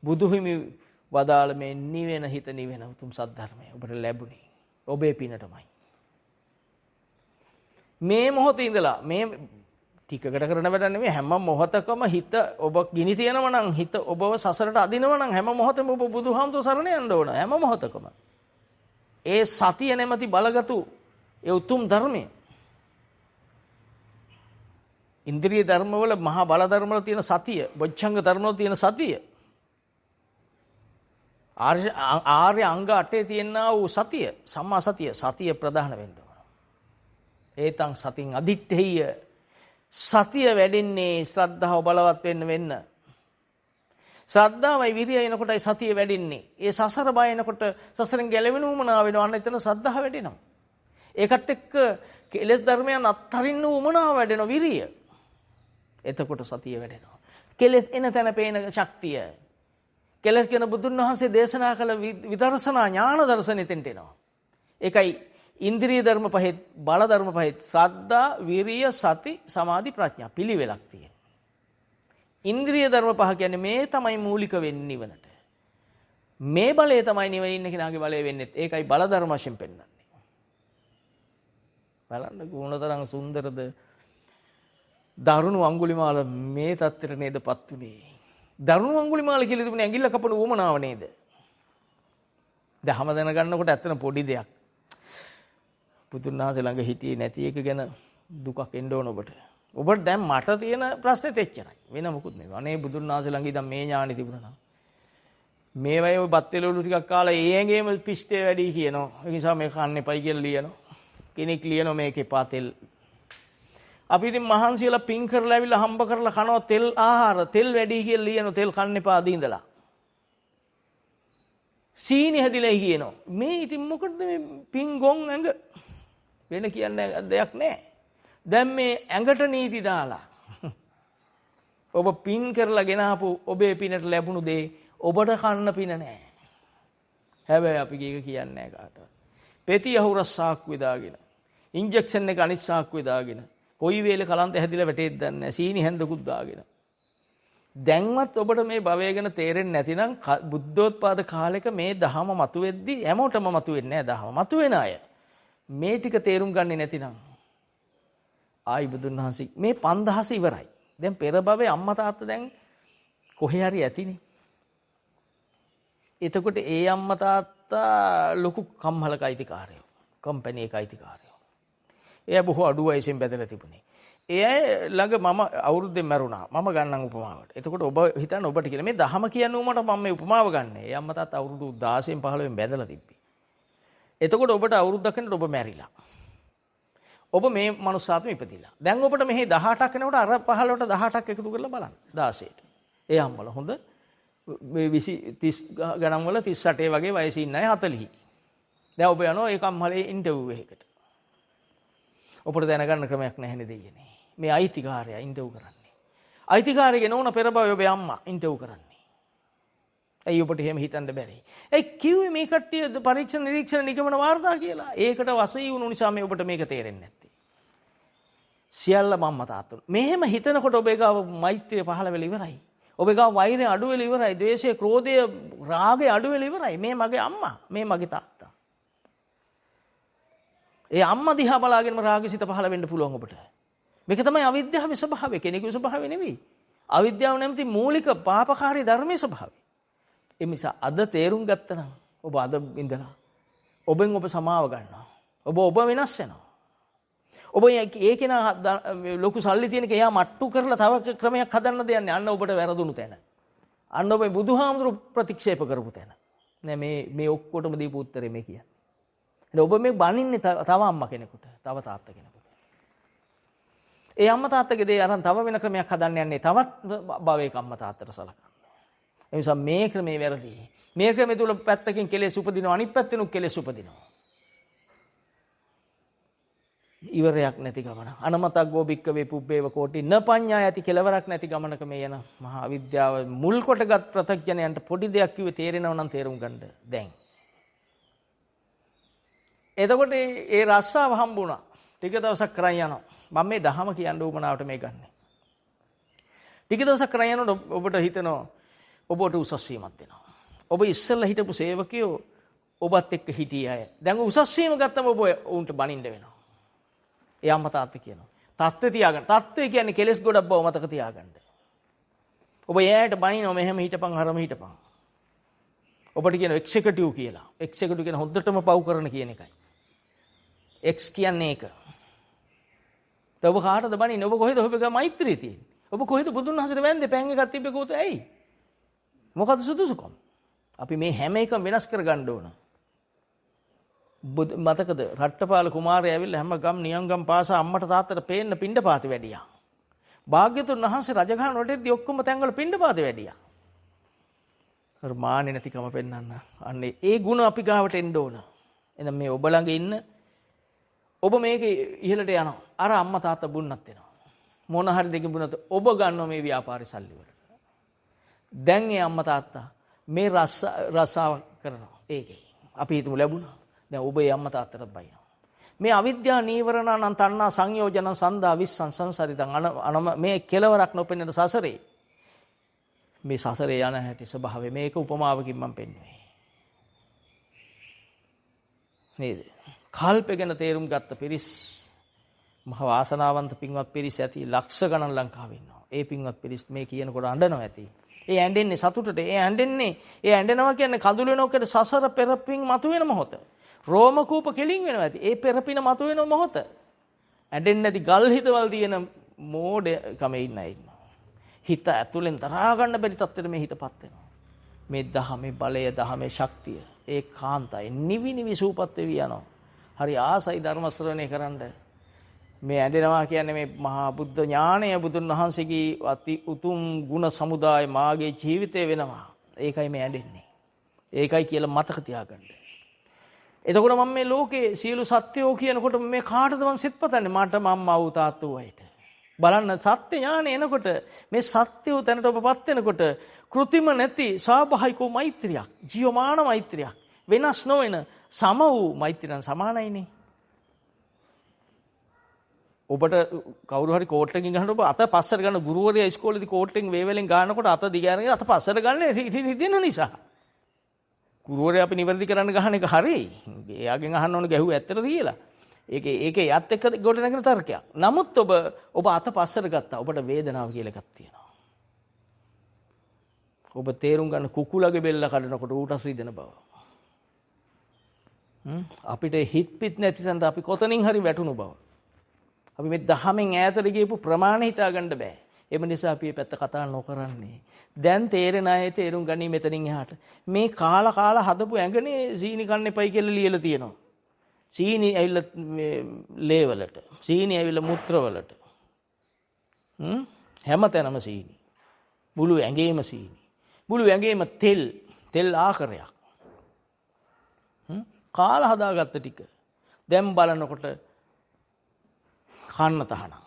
බුදුහිමි වදාළ මේ නිවෙන හිත නිවෙන උතුම් සද්ධර්මය ඔබට ලැබුණේ ඔබේ පිනටමයි. මේ මොහොතේ ඉඳලා මේ ටිකකට කරන වැඩ නෙමෙයි හැම මොහොතකම හිත ඔබ ගිනි තියනවා නම් හිත ඔබව සසරට අදිනවා නම් හැම මොහොතෙම ඔබ බුදුහාමුදුර සරණ යන්න ඕන හැම මොහොතකම. ඒ සතිය නැමැති බලගතු ඒ උතුම් ධර්මය ඉන්ද්‍රිය ධර්මවල මහා බල ධර්මවල තියෙන සතිය, බොජ්ජංග ධර්මවල තියෙන සතිය, ආර්ය අංග 8 තියෙනා වූ සතිය, සම්මා සතිය, සතිය ප්‍රධාන වෙන්න ඕන. ඒතං සතින් අදිත්තේය. සතිය වැඩෙන්නේ ශ්‍රද්ධාව බලවත් වෙන්න. ශ්‍රද්ධාවයි විරිය එනකොටයි සතිය වැඩෙන්නේ. ඒ සසර බය එනකොට සසරෙන් ගැලවෙන උමනාව වෙනවා. අන්න එතන ශ්‍රද්ධාව වැඩෙනවා. ඒකත් එක්ක කෙලෙස් ධර්මයන් අත්හරින්න උමනාව වැඩෙනවා විරිය. එතකොට සතිය වැඩෙනවා. කෙලෙස් එන තැන පේන ශක්තිය. කෙලෙස් කියන බුදුන් වහන්සේ දේශනා කළ විදර්ශනා ඥාන දර්ශනෙතෙන්ට එනවා. ඒකයි ඉන්ද්‍රිය ධර්ම පහෙත් බල ධර්ම පහෙත් ශ්‍රද්ධා, විරිය, සති, සමාධි, ප්‍රඥා පිළිවෙලක් තියෙනවා. ඉන්ද්‍රිය ධර්ම පහ කියන්නේ මේ තමයි මූලික වෙන්නේ නිවනට. මේ බලය තමයි නිවන ඉන්න කෙනාගේ බලය වෙන්නේ. ඒකයි බල ධර්ම වශයෙන් පෙන්වන්නේ. බලන්න ගුණතරං සුන්දරද දරුණු අඟුලිමාල මේ தත්තර නේදපත් උනේ. දරුණු අඟුලිමාල කියලා තිබුණේ ඇඟිල්ල කපන උවමනාව නේද? දහම දැනගන්නකොට ඇත්තන පොඩි දෙයක්. බුදුන් වහන්සේ ළඟ හිටියේ නැති එක ගැන දුකක් එන්න ඕන ඔබට. ඔබට දැන් මට තියෙන ප්‍රශ්නේ තෙච්චරයි. වෙන මොකුත් නෙවෙයි. අනේ බුදුන් වහන්සේ ළඟ ඉඳන් මේ ඥානෙ තිබුණා නම්. මේ වගේ ඔය බත් වේලුළු ටිකක් කාලා ඒ ඇඟේම පිස්ටේ වැඩි කියනවා. ඒ නිසා මේක කන්න එපයි කියලා ලියනවා. කෙනෙක් ලියනවා මේකේ පා තෙල්. අපි ඉතින් මහන්සියලා පින් කරලා ඇවිල්ලා හම්බ කරලා කනවා තෙල් ආහාර තෙල් වැඩි කියලා ලියනවා. තෙල් කන්න එපා දීඳලා. සීනි හැදිලා කියනවා. මේ ඉතින් මොකටද මේ පින් ගොන් ඇඟ වෙන කියන්නේ දෙයක් නැහැ. දැන් මේ ඇඟට නීති දාලා ඔබ පින් කරලා ගෙනාපු ඔබේ පිනට ලැබුණු දේ ඔබට කන්න පින නැහැ. හැබැයි අපි කීක කියන්නේ නැහැ කාටවත්. පෙති අහුරස් සාක්කුවේ දාගෙන ඉන්ජෙක්ෂන් එක අනිත් සාක්කුවේ දාගෙන කොයි වේලේ කලන්ත හැදිලා වැටෙද්ද දන්නේ නැහැ. සීනි හැන්දකුත් දාගෙන. දැන්වත් ඔබට මේ භවය ගැන තේරෙන්නේ නැතිනම් බුද්ධෝත්පාද කාලෙක මේ දහම මතුවෙද්දි හැමෝටම මතුවෙන්නේ නැහැ දහම. මතුවෙන අය මේ ටික තේරුම් ගන්නේ නැතිනම් ආයි බුදුන් වහන්සේ මේ 5000 ඉවරයි. දැන් පෙර භවයේ අම්මා තාත්තා දැන් කොහේ හරි ඇතිනේ. එතකොට ඒ අම්මා තාත්තා ලොකු කම්හලක අයිතිකාරයෝ. කම්පැනි එක අයිතිකාරයෝ. එයා බොහෝ අඩු වයසෙන් බැදලා තිබුණේ. ඒ අය ළඟ මම අවුරුද්දෙන් මැරුණා. මම ගන්නම් උපමාවට. එතකොට ඔබ හිතන්න ඔබට කියලා මේ දහම කියන්නේ උමට මම මේ උපමාව ගන්නෙ. ඒ අම්මා තාත්තා අවුරුදු 16න් 15න් බැදලා තිබ්බේ. එතකොට ඔබට අවුරුද්දක් වෙනකොට ඔබ මැරිලා. ඔබ මේ මනුස්සාත්ම ඉපදිලා. දැන් ඔබට මෙහි 18ක් වෙනකොට අර 15ට 18ක් එකතු කරලා බලන්න. 16ට. ඒ අම්මලා හොඳ මේ 20 30 ගණන් වල 38 වගේ වයසේ ඉන්න අය 40. දැන් ඔබ යනවා ඒ කම්මලේ ඉන්ටර්විව් එකකට. ඔබට දැනගන්න ක්‍රමයක් නැහැ නේද දෙයනේ. මේ අයිතිකාරයා ඉන්ටර්විව් කරන්නේ. අයිතිකාරයගේ නෝන පෙර බව ඔබේ අම්මා ඉන්ටර්විව් කරන්නේ. ඇයි ඔබට එහෙම හිතන්න බැරි? ඒ කිව්වේ මේ කට්ටිය පරීක්ෂණ නිරීක්ෂණ නිගමන වාර්තා කියලා. ඒකට වසී වුණු නිසා මේ ඔබට මේක තේරෙන්නේ නැත්තේ. සියල්ලම අම්මා තාත්තා. මෙහෙම හිතනකොට ඔබේ ගාව මෛත්‍රිය පහළ වෙලා ඉවරයි. ඔබේ ගාව වෛරය අඩු වෙලා ඉවරයි. ද්වේෂය, ක්‍රෝධය, රාගය අඩු වෙලා ඉවරයි. මේ මගේ අම්මා, මේ මගේ තාත්තා. ඒ අම්මා දිහා බලාගෙනම රාගසිත පහළ වෙන්න පුළුවන් ඔබට. මේක තමයි අවිද්‍යාවේ ස්වභාවය. කෙනෙකුගේ ස්වභාවය නෙවෙයි. අවිද්‍යාව නැමැති මූලික පාපකාරී ධර්මයේ ස්වභාවය. ඒ නිසා අද තේරුම් ගත්තනම් ඔබ අද ඉඳලා ඔබෙන් ඔබ සමාව ගන්නවා. ඔබ වෙනස් වෙනවා. ඔබ ඒකේන ලොකු සල්ලි තියෙන කෙනා මට්ටු කරලා තව ක්‍රමයක් හදන්න දෙන්නේ. අන්න ඔබට වැරදුණු තැන. අන්න ඔබ බුදුහාමුදුරු ප්‍රතික්ෂේප කරපු තැන. නෑ මේ ඔක්කොටම දීපු උත්තරේ මේ කියන්නේ. එතන ඔබ මේ බනින්නේ තව අම්මා කෙනෙකුට, තව තාත්තා කෙනෙකුට. ඒ අම්මා තාත්තගේ දේ අරන් තව වෙන ක්‍රමයක් හදන්න යන්නේ තවත් භවයක අම්මා තාත්තට සලකන්න. ඒ නිසා මේ ක්‍රමේ වැරදි. මේ ක්‍රමේ තුල පැත්තකින් කෙලෙස් උපදිනවා, අනිත් පැත්තෙනුත් කෙලෙස් උපදිනවා. ඉවරයක් නැති ගමන. අනමතග්ගෝ භික්කවේ පුබ්බේව කෝටි න පඤ්ඤා යති කෙලවරක් නැති ගමනක මේ යන මහා අවිද්‍යාව මුල් කොටගත් ප්‍රත්‍යඥයන්ට පොඩි දෙයක් කිව්වේ තේරෙනව නම් තේරුම් ගන්න දැන්. එතකොට ඒ රස්සාව හම්බුණා. ටික දවසක් කරන් යනවා. මම මේ දහම කියන්න උවමනාවට මේ ගන්නෙ. ටික දවසක් කරන් යනකොට ඔබට හිතෙනවා ඔබට උසස් වීමක් දෙනවා. ඔබ ඉස්සෙල්ලා හිටපු සේවකයෝ ඔබත් එක්ක හිටිය අය. දැන් උසස් වීම ගත්තම ඔබ උන්ට බනින්න වෙනවා. ඒ අම්මා තාත්තා කියනවා. තත්ත්වය තියාගන්න. තත්ත්වය කියන්නේ කෙලස් ගොඩක් බව මතක තියාගන්න. ඔබ එයාට බනිනවා මෙහෙම හිටපන් හරම හිටපන්. ඔබට කියන එක්සිකියුටිව් කියලා. එක්සිකියුටිව් කියන හොද්දටම පව් කරන කියන එකයි. එක්ස් කියන්නේ ඒක. ඔබ කාටද බනින්නේ? ඔබ කොහෙද ඔබගේ මෛත්‍රිය තියෙන්නේ? ඔබ කොහෙද බුදුන් වහන්සේට වැන්දේ පෑන් එකක් තිබ්බේ කොහොත ඇයි? මොකද සුදුසුකම්? අපි මේ හැම එකම වෙනස් කර ගන්න ඕන. මතකද රට්ටපාල කුමාරයා ඇවිල්ලා හැම ගම් නියංගම් පාසා අම්මට තාත්තට පේන්න පිණ්ඩපාති වැඩියා. භාග්‍යතුන් වහන්සේ රජගහ නොටෙද්දී ඔක්කොම තැන්වල පිණ්ඩපාති වැඩියා. අර මාන්නේ නැතිකම පෙන්වන්න. අන්නේ ඒ ಗುಣ අපි ගාවට එන්න ඕන. එහෙනම් මේ ඔබ ළඟ ඉන්න ඔබ මේක ඉහළට යනවා. අර අම්මා තාත්තා බුන්නත් වෙනවා. මොන හරි දෙකින් බුන්නත් ඔබ ගන්නවා මේ ව්‍යාපාරي සල්ලි වලට. දැන් ඒ අම්මා තාත්තා මේ රසාව කරනවා. ඒකේ අපි හිතමු ලැබුණා. දැන් ඔබ ඒ අම්මා තාත්තට බයිනවා. මේ අවිද්‍යා නීවරණං තණ්හා සංයෝජනං සන්දා විස්සං සංසරිතං මේ කෙලවරක් නොපෙනෙන සසරේ මේ සසරේ යන හැටි ස්වභාවය මේක උපමාවකින් මම පෙන්වුවේ. නේද? කල්ප ගැන තේරුම් ගත්ත පිරිස් මහ වාසනාවන්ත පින්වත් පිරිස් ඇති ලක්ෂ ගණන් ලංකාවේ ඉන්නවා. ඒ පින්වත් පිරිස් මේ කියනකොට අඬනවා ඇති. ඒ ඇඬෙන්නේ සතුටට. ඒ ඇඬෙනවා කියන්නේ කඳුළු වෙනකොට සසර පෙරපින් මතුවෙන මොහොත. රෝම කූප කෙලින් වෙනවා ඇති. ඒ පෙරපින මතුවෙන මොහොත. ඇඬෙන්නේ නැති ගල් හිතවල තියෙන මෝඩ කමේ ඉන්නවා. හිත ඇතුලෙන් දරා ගන්න බැරි තත්ත්වෙට මේ හිතපත් වෙනවා. මේ දහමේ බලය, දහමේ ශක්තිය ඒකාන්තයි. නිවි සූපත් වෙවි යනවා. හරි ආසයි ධර්ම ශ්‍රවණය කරන්න. මේ ඇඬෙනවා කියන්නේ මේ මහා බුද්ධ ඥානය බුදුන් වහන්සේගේ අති උතුම් ගුණ සමුදාය මාගේ ජීවිතේ වෙනවා. ඒකයි මේ ඇඬෙන්නේ. ඒකයි කියලා මතක තියාගන්න. එතකොට මම මේ ලෝකේ සියලු සත්‍යෝ කියනකොට මේ කාටද මම සිත් පතන්නේ? මට මම්මා වූ තාත්තා වයිට. බලන්න සත්‍ය ඥානය එනකොට මේ සත්‍යෝ තැනට ඔබපත් වෙනකොට කෘතිම නැති ස්වාභාවික මෛත්‍රියක්, ජීවමාන මෛත්‍රියක්, වෙනස් නොවන සම වූ මෛත්‍රියන් සමානයිනේ. ඔබට කවුරු හරි කෝට් එකකින් ගහනකොට ඔබ අත පස්සට ගන්න ගුරුවරයා ඉස්කෝලේදී කෝට් එකෙන් වේවැලෙන් ගන්නකොට අත දිගාරගෙන අත පස්සට ගන්න හිතෙන නිසා. ගුරුවරයා අපි නිවැරදි කරන්න ගහන එක හරි. එයාගෙන් අහන්න ඕන ගැහුව ඇත්තටද කියලා. ඒකේ යත් එක්ක ගොඩ නැගෙන තර්කයක්. නමුත් ඔබ අත පස්සට ගත්තා. ඔබට වේදනාව කියලා එකක් තියෙනවා. ඔබ තේරුම් ගන්න කුකුලගේ බෙල්ල කඩනකොට ඌට රිදෙන බව. අපිට හිත පිට නැති තැනට අපි කොතනින් හරි වැටුණු බව. අපි මේ දහමෙන් ඈතට ගියපු ප්‍රමාණය හිතා ගන්න බෑ. එම නිසා අපි මේ පැත්ත කතා නොකරන්නේ. දැන් තේරෙන අය තේරුම් ගනි මෙතනින් එහාට. මේ කාලා හදපු ඇඟනේ සීනි කන්න එපයි කියලා ලියලා තියෙනවා. සීනි ඇවිල්ලා ලේ වලට. සීනි ඇවිල්ලා මුත්‍ර වලට. හැමතැනම සීනි. මුළු ඇඟේම සීනි. මුළු ඇඟේම තෙල් ආකාරයක්. කාලා හදාගත්ත ටික. දැන් බලනකොට කන්න තහනම්.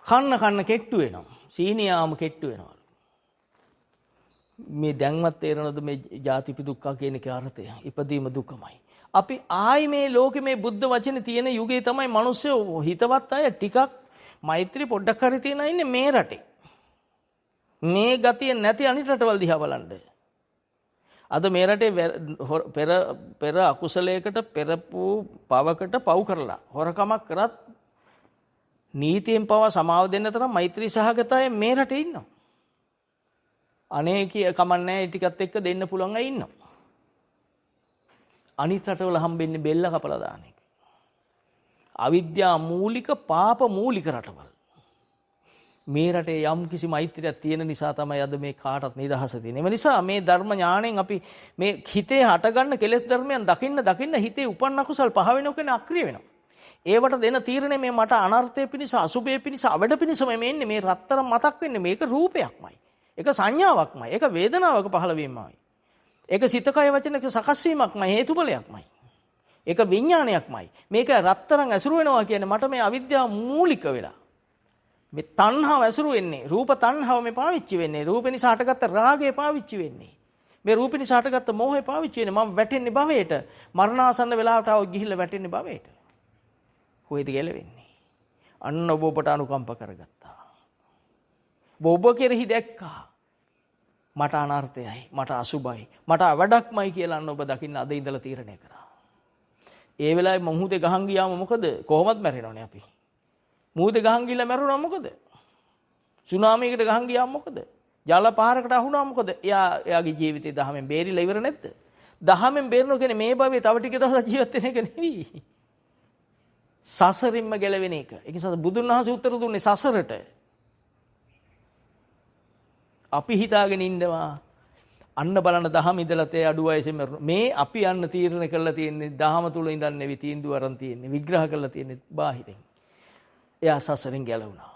කන්න කෙට්ටු වෙනවා. සීනියාම කෙට්ටු වෙනවා. මේ දැන්වත් තේරෙනවද මේ ජාතිපි දුක්ඛ කියන එකේ අර්ථය? ඉපදීම දුකමයි. අපි ආයි මේ ලෝකෙ මේ බුද්ධ වචනේ තියෙන යුගයේ තමයි මිනිස්සු හිතවත් අය ටිකක් මෛත්‍රී පොඩ්ඩක් හරි තියන ඉන්නේ මේ රටේ. මේ ගතිය නැති අනිත් රටවල් දිහා බලන්න. අද මේ රටේ පෙර අකුසලයකට පෙරපු පවකට පව් කරලා හොරකමක් කරත් නීතියෙන් පවා සමාව දෙන්න තරම් මෛත්‍රී සහගත අය මේ රටේ ඉන්නවා. අනේකිය කමන්නේ ඒ ටිකත් එක්ක දෙන්න පුළුවන් අය ඉන්නවා. අනිත් රටවල හම්බෙන්නේ බෙල්ල කපලා දාන එක. අවිද්‍යා මූලික පාප මූලික රටවල්. මේ රටේ යම් කිසි මෛත්‍රියක් තියෙන නිසා තමයි අද මේ කාටත් නිදහස තියෙන්නේ. ඒ නිසා මේ ධර්ම ඥාණයෙන් අපි මේ හිතේ හටගන්න කෙලෙස් ධර්මයන් දකින්න හිතේ උපන්න කුසල් පහ වෙනකොට අක්‍රිය වෙනවා. ඒවට දෙන තීරණය මේ මට අනර්ථය පිණිස අසුභය පිණිස අවඩ පිණිසම මේ එන්නේ. මේ රත්තරන් මතක් වෙන්නේ මේක රූපයක්මයි. ඒක සංඥාවක්මයි. ඒක වේදනාවක පහළවීමයි. ඒක සිත කය වචනක සකස් වීමක්මයි, හේතුඵලයක්මයි. ඒක විඥානයක්මයි. මේක රත්තරන් ඇසුරු වෙනවා කියන්නේ මට මේ අවිද්‍යාව මූලික වෙලා. මේ තණ්හාව ඇසුරු වෙන්නේ. රූප තණ්හාව මේ පාවිච්චි වෙන්නේ. රූප නිසා හටගත්ත රාගය පාවිච්චි වෙන්නේ. මේ රූප නිසා හටගත්ත මෝහය පාවිච්චි වෙන්නේ. මම වැටෙන්නේ භවයට. මරණාසන්න වෙලාවට ආව ගිහිල්ලා වැටෙන්නේ භවයට. කොහෙද ගැලවෙන්නේ? අන්න ඔබට අනුකම්ප කරගත්තා. ඔබ කෙරෙහි දැක්කා. මට අනර්ථයයි, මට අසුභයි, මට අවඩක්මයි කියලා අන්න ඔබ දකින්න අද ඉඳලා තීරණය කරා. ඒ වෙලාවේ මොහොතේ ගහන් ගියාම මොකද? කොහොමද මැරෙනවනේ අපි. මොහොතේ ගහන් ගිහලා මැරුණා මොකද? සුනාමියකට ගහන් ගියාම මොකද? ජල පහරකට අහුණා මොකද? එයාගේ ජීවිතේ දහමෙන් බේරිලා ඉවර නැද්ද? දහමෙන් බේරනවා කියන්නේ මේ භවයේ තව ටික දවසක් ජීවත් වෙන එක නෙවෙයි. සසරින්ම ගැලවෙන එක. ඒ නිසා බුදුන් වහන්සේ උත්තර දුන්නේ සසරට. අපි හිතාගෙන ඉන්නවා අන්න බලන දහම ඉඳලා තේ අඩු වයසේ මරුණ. මේ අපි යන්න තීරණය කරලා තියෙන්නේ දහම තුල ඉඳන් නෙවෙයි තීන්දුව අරන් තියෙන්නේ. විග්‍රහ කරලා තියෙන්නේ බාහිරින්. එයා සසරින් ගැලවුණා.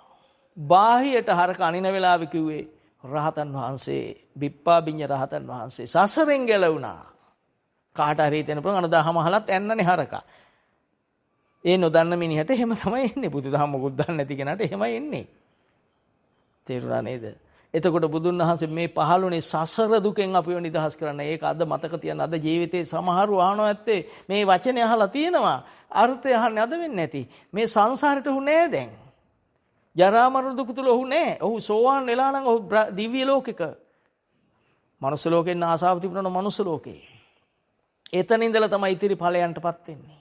බාහිරට හරක අනින වෙලාවෙ කිව්වේ රහතන් වහන්සේ, බිප්පාබිඤ්ඤ රහතන් වහන්සේ සසරෙන් ගැලවුණා. කාට හරි හිතෙන පුළුවන් අන දහම අහලත් යන්නනේ හරකා. ඒ නොදන්න මිනිහට එහෙම තමයි එන්නේ. බුදුදහම මොකුත් දන්නේ නැති කෙනාට එහෙමයි එන්නේ. තේරුණා නේද? එතකොට බුදුන් වහන්සේ මේ පහළුනේ සසර දුකෙන් අපිව නිදහස් කරන්න. ඒක අද මතක තියන්න. අද ජීවිතේ සමහරව අහනවා ඇත්තේ මේ වචනේ අහලා තියෙනවා. අර්ථය අහන්නේ අද වෙන්නේ නැති. මේ සංසාරෙට උහු නෑ දැන්. ජරා මරණ දුක තුල ඔහු නෑ. ඔහු සෝවාන් වෙලා නම් ඔහු දිව්‍ය ලෝකෙක. මනුස්ස ලෝකෙන් ආසාව තිබුණා මනුස්ස ලෝකේ. එතන ඉඳලා තමයි ඉතිරි ඵලයන්ටපත් වෙන්නේ.